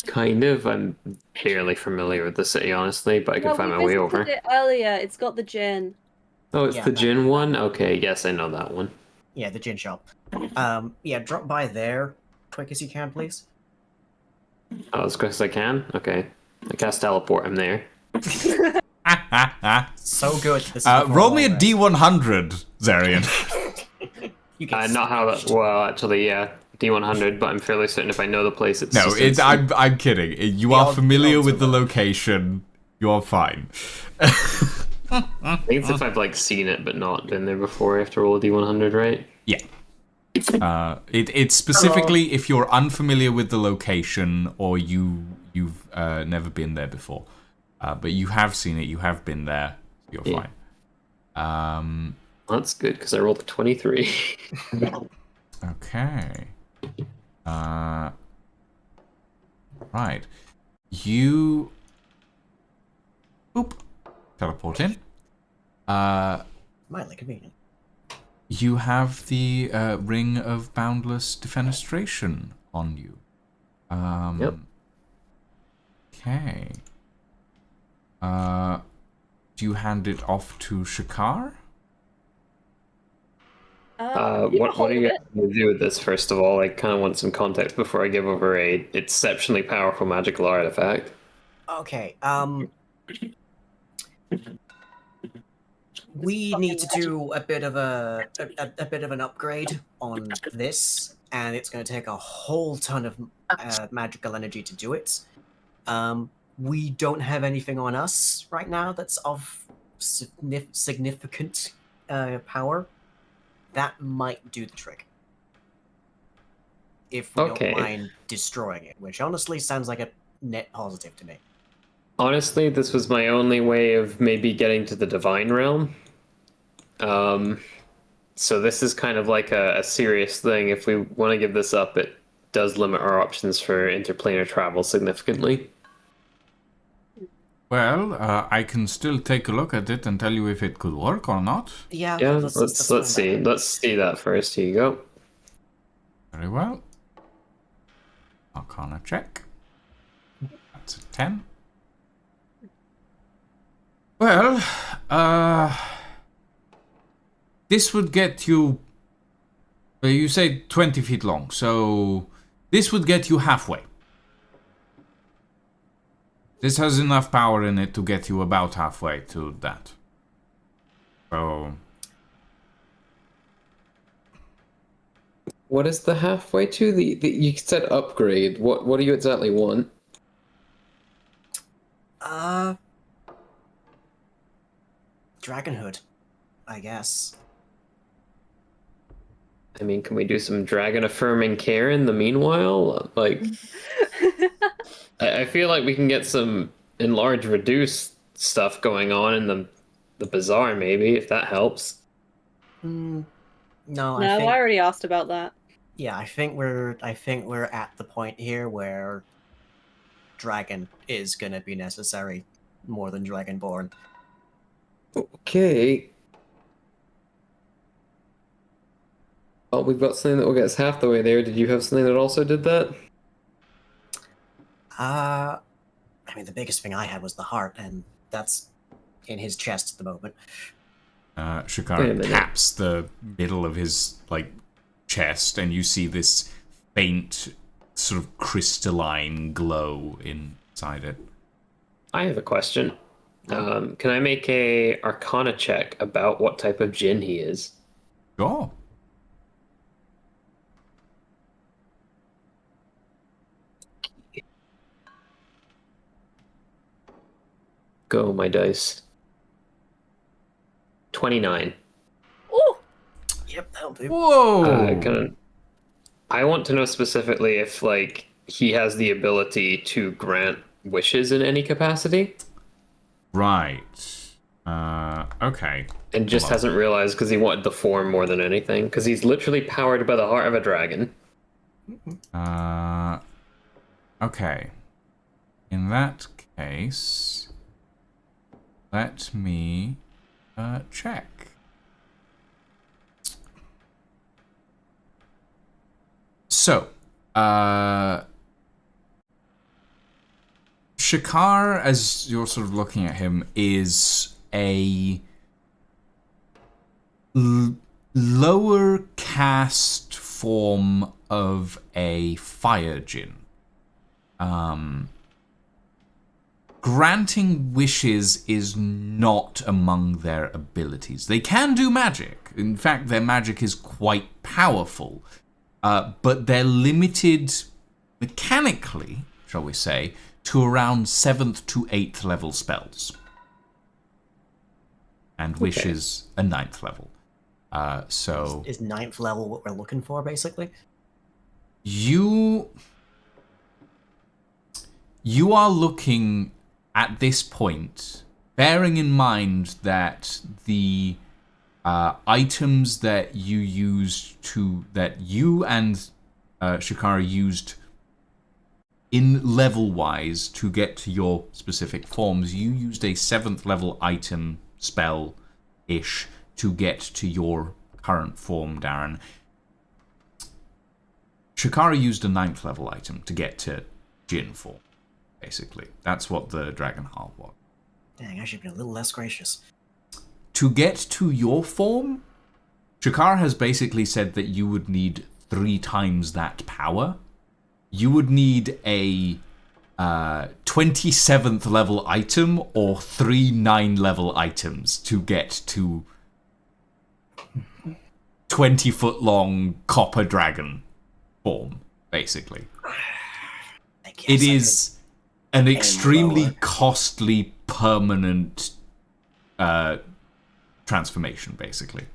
Kind of. I'm barely familiar with the city, honestly, but I can find my way over. It earlier. It's got the gin. Oh, it's the gin one? Okay, yes, I know that one. Yeah, the gin shop. Yeah, drop by there quick as you can, please. Oh, as quick as I can? Okay. I cast teleport him there. So good. This roll me a D100, Zarian. Not how that. Well, actually, yeah, D100. But I'm fairly certain if I know the place, it's. No, I'm kidding. You are familiar with the location. You are fine. I think it's if I've seen it but not been there before. I have to roll a D100, right? Yeah. It's specifically if you're unfamiliar with the location or you've never been there before. But you have seen it, you have been there, so you're fine. That's good, because I rolled a 23. Okay. Right. You... Boop. Teleport in. Mildly convenient. You have the Ring of Boundless Defenestration on you. Yep. Okay. Do you hand it off to Shakar? What are you going to do with this, first of all? I kind of want some context before I give over a exceptionally powerful magical artifact. Okay, we need to do a bit of an upgrade on this, and it's going to take a whole ton of magical energy to do it. We don't have anything on us right now that's of significant power. That might do the trick. If we don't mind destroying it, which honestly sounds like a net positive to me. Honestly, this was my only way of maybe getting to the Divine Realm. So this is kind of like a serious thing. If we want to give this up, it does limit our options for interplanar travel significantly. Well, I can still take a look at it and tell you if it could work or not. Yeah, let's see. Let's see that first. Here you go. Very well. Arcana check. That's a 10. Well, this would get you... you say 20 feet long, so this would get you halfway. This has enough power in it to get you about halfway to that. So... What is the halfway to? The you said upgrade. What do you exactly want? Dragonhood, I guess. I mean, can we do some dragon affirming care in the meanwhile? Like, I feel like we can get some enlarge reduce stuff going on in the bazaar, maybe, if that helps. No, No, I think I already asked about that. yeah, I think we're at the point here where dragon is gonna be necessary more than dragonborn. Okay. Oh, we've got something that will get us half the way there. Did you have something that also did that? I mean, the biggest thing I had was the heart, and that's in his chest at the moment. Wait a Shakar minute. taps the middle of his, like, chest, and you see this faint, sort of crystalline glow inside it. I have a question. Can I make a Arcana check about what type of djinn he is? Sure. Go, my dice. 29. Oh, Yep, that'll do. Whoa! I want to know specifically if, like, he has the ability to grant wishes in any capacity, Right. Okay. and just Hold on. hasn't realized because he wanted the form more than anything. Because he's literally powered by the heart of a dragon. Okay. In that case, let me check. So, Shakar, as you're sort of looking at him, is a lower caste form of a fire djinn. Granting wishes is not among their abilities. They can do magic. In fact, their magic is quite powerful. But they're limited mechanically, shall we say, to around 7th to 8th level spells. And wishes a 9th level. So Is 9th level what we're looking for, basically? you are looking at this point, bearing in mind that the items that you and Shikara used in level-wise to get to your specific forms, you used a 7th level item spell-ish to get to your current form, Darren. Shikara used a 9th level item to get to Jinn form, basically. That's what the Dragon Heart was. Dang, I should be a little less gracious. To get to your form, Shakar has basically said that you would need 3 times that power. You would need a 27th level item or 3 9-level items to get to 20-foot long copper dragon form, basically. It is an extremely costly permanent transformation, basically.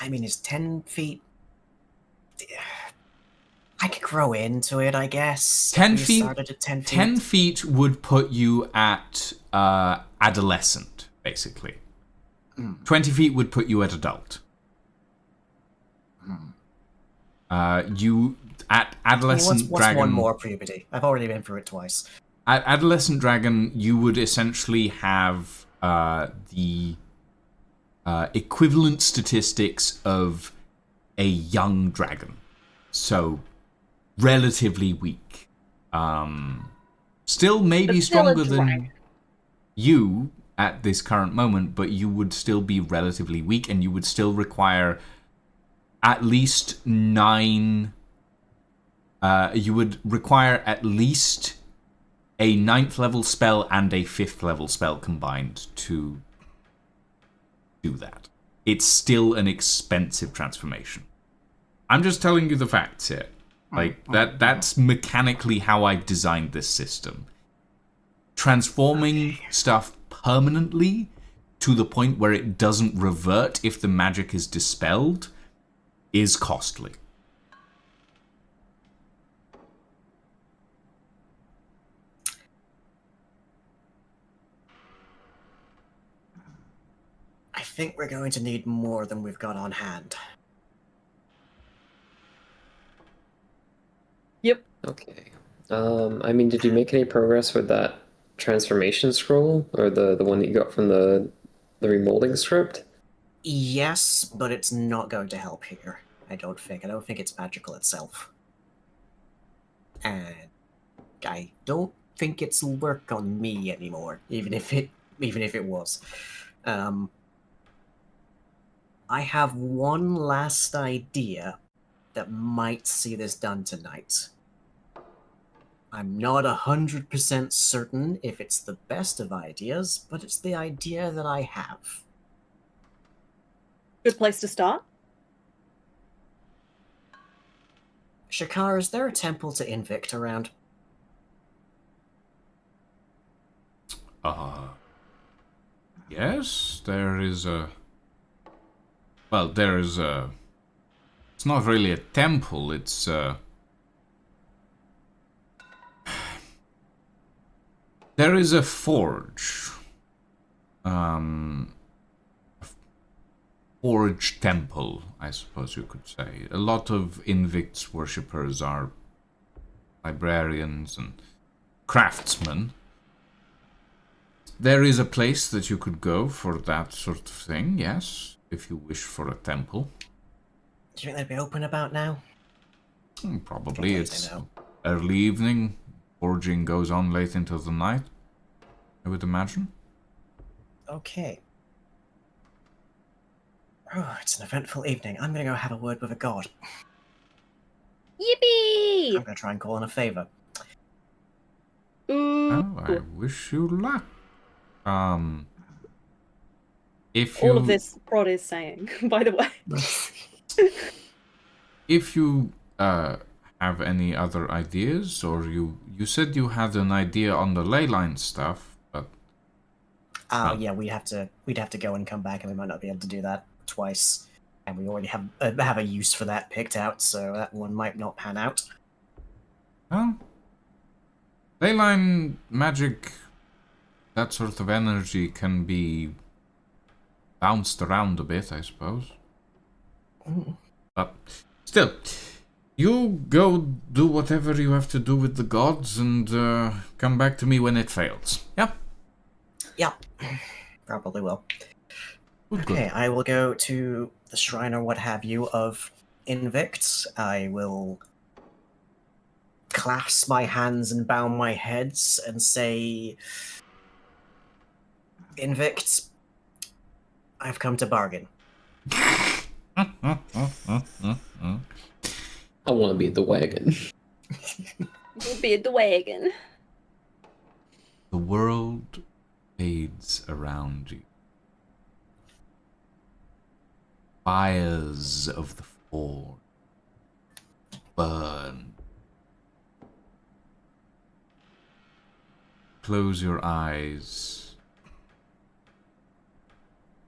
I mean, is 10 feet... I could grow into it, I guess. 10 We feet. started at 10 feet. 10 feet would put you at adolescent, basically. 20 feet would put you at adult. You at adolescent What's dragon. one more puberty? I've already been through it twice. At adolescent dragon, you would essentially have the equivalent statistics of a young dragon. So relatively weak. Still maybe But still a stronger than dragon. you at this current moment, but you would still be relatively weak, and you would still require at least 9. You would require at least a 9th level spell and a 5th level spell combined to do that. It's still an expensive transformation. I'm just telling you the facts here. Like, that's mechanically how I've designed this system. Transforming stuff permanently to the point where it doesn't revert if the magic is dispelled is costly. I think we're going to need more than we've got on hand. Yep. Okay. I mean, did you make any progress with that transformation scroll, or the one that you got from the remolding script? Yes, but it's not going to help here. I don't think. I don't think it's magical itself. And I don't think it'll work on me anymore, even if it was. I have one last idea that might see this done tonight. I'm not 100% certain if it's the best of ideas, but it's the idea that I have. Good place to start. Shakar, is there a temple to Invicta around? Yes, there is a... Well, there is a... It's not really a temple, it's there is a forge. Forge temple, I suppose you could say. A lot of Invict's worshippers are librarians and craftsmen. There is a place that you could go for that sort of thing, yes, if you wish for a temple. Do you think they'd be open about now? Probably. It's early evening. Forging goes on late into the night, I would imagine. Okay. Oh, it's an eventful evening. I'm gonna go have a word with a god. Yippee! I'm gonna try and call in a favor. Ooh. Well, I wish you luck. If All you... of this Prod is saying, by the way. If you have any other ideas, or you said you had an idea on the ley line stuff, but Yeah, we'd have to go and come back, and we might not be able to do that twice. And we already have a use for that picked out, so that one might not pan out. well, ley line magic, that sort of energy can be bounced around a bit, I suppose. But still, you go do whatever you have to do with the gods, and come back to me when it fails. Yeah? Yeah, probably will. Good, Okay, good. I will go to the shrine or what have you of Invicts. I will clasp my hands and bow my heads and say, Invicts, I've come to bargain. I want to be the wagon. We'll be at the wagon. The world fades around you. Fires of the forge burn. Close your eyes.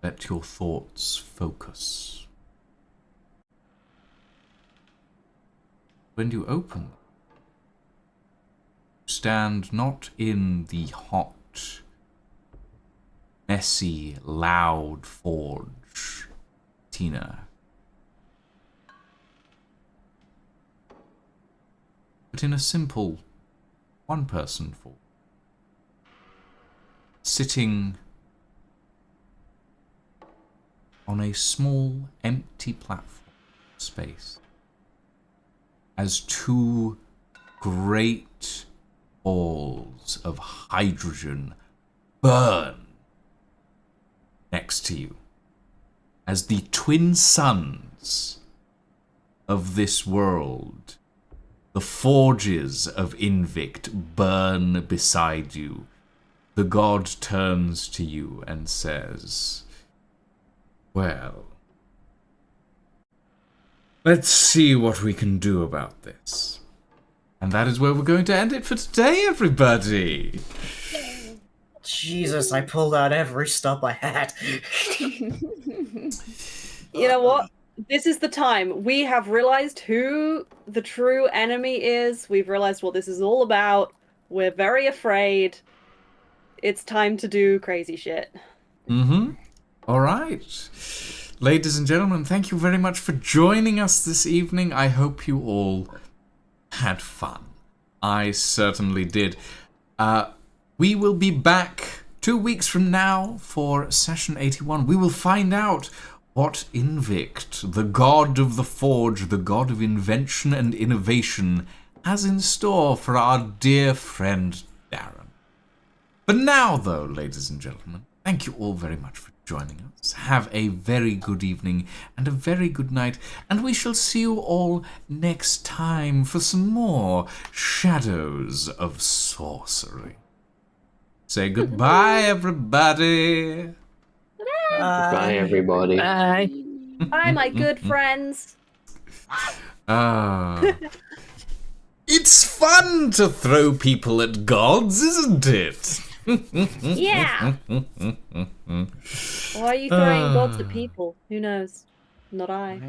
Let your thoughts focus. When you open them, stand not in the hot, messy, loud forge, Tina, but in a simple, one-person forge, sitting on a small, empty platform space. as two great balls of hydrogen burn next to you, as the twin suns of this world, the forges of Invicт, burn beside you. The god turns to you and says, well, let's see what we can do about this. And that is where we're going to end it for today, everybody. Jesus, I pulled out every stop I had. You know what? This is the time. We have realized who the true enemy is. We've realized what this is all about. We're very afraid. It's time to do crazy shit. Mm-hmm. All right. Ladies and gentlemen, thank you very much for joining us this evening. I hope you all had fun. I certainly did. We will be back 2 weeks from now for session 81. We will find out what Invicт, the god of the forge, the god of invention and innovation, has in store for our dear friend Darren. But now, though, ladies and gentlemen, thank you all very much for joining us. Have a very good evening and a very good night, and we shall see you all next time for some more Shadows of Sorcery. Say goodbye, everybody. Bye, everybody. Bye. Bye, my good friends. It's fun to throw people at gods, isn't it? Yeah. Why are you throwing gods at people? Who knows? Not I.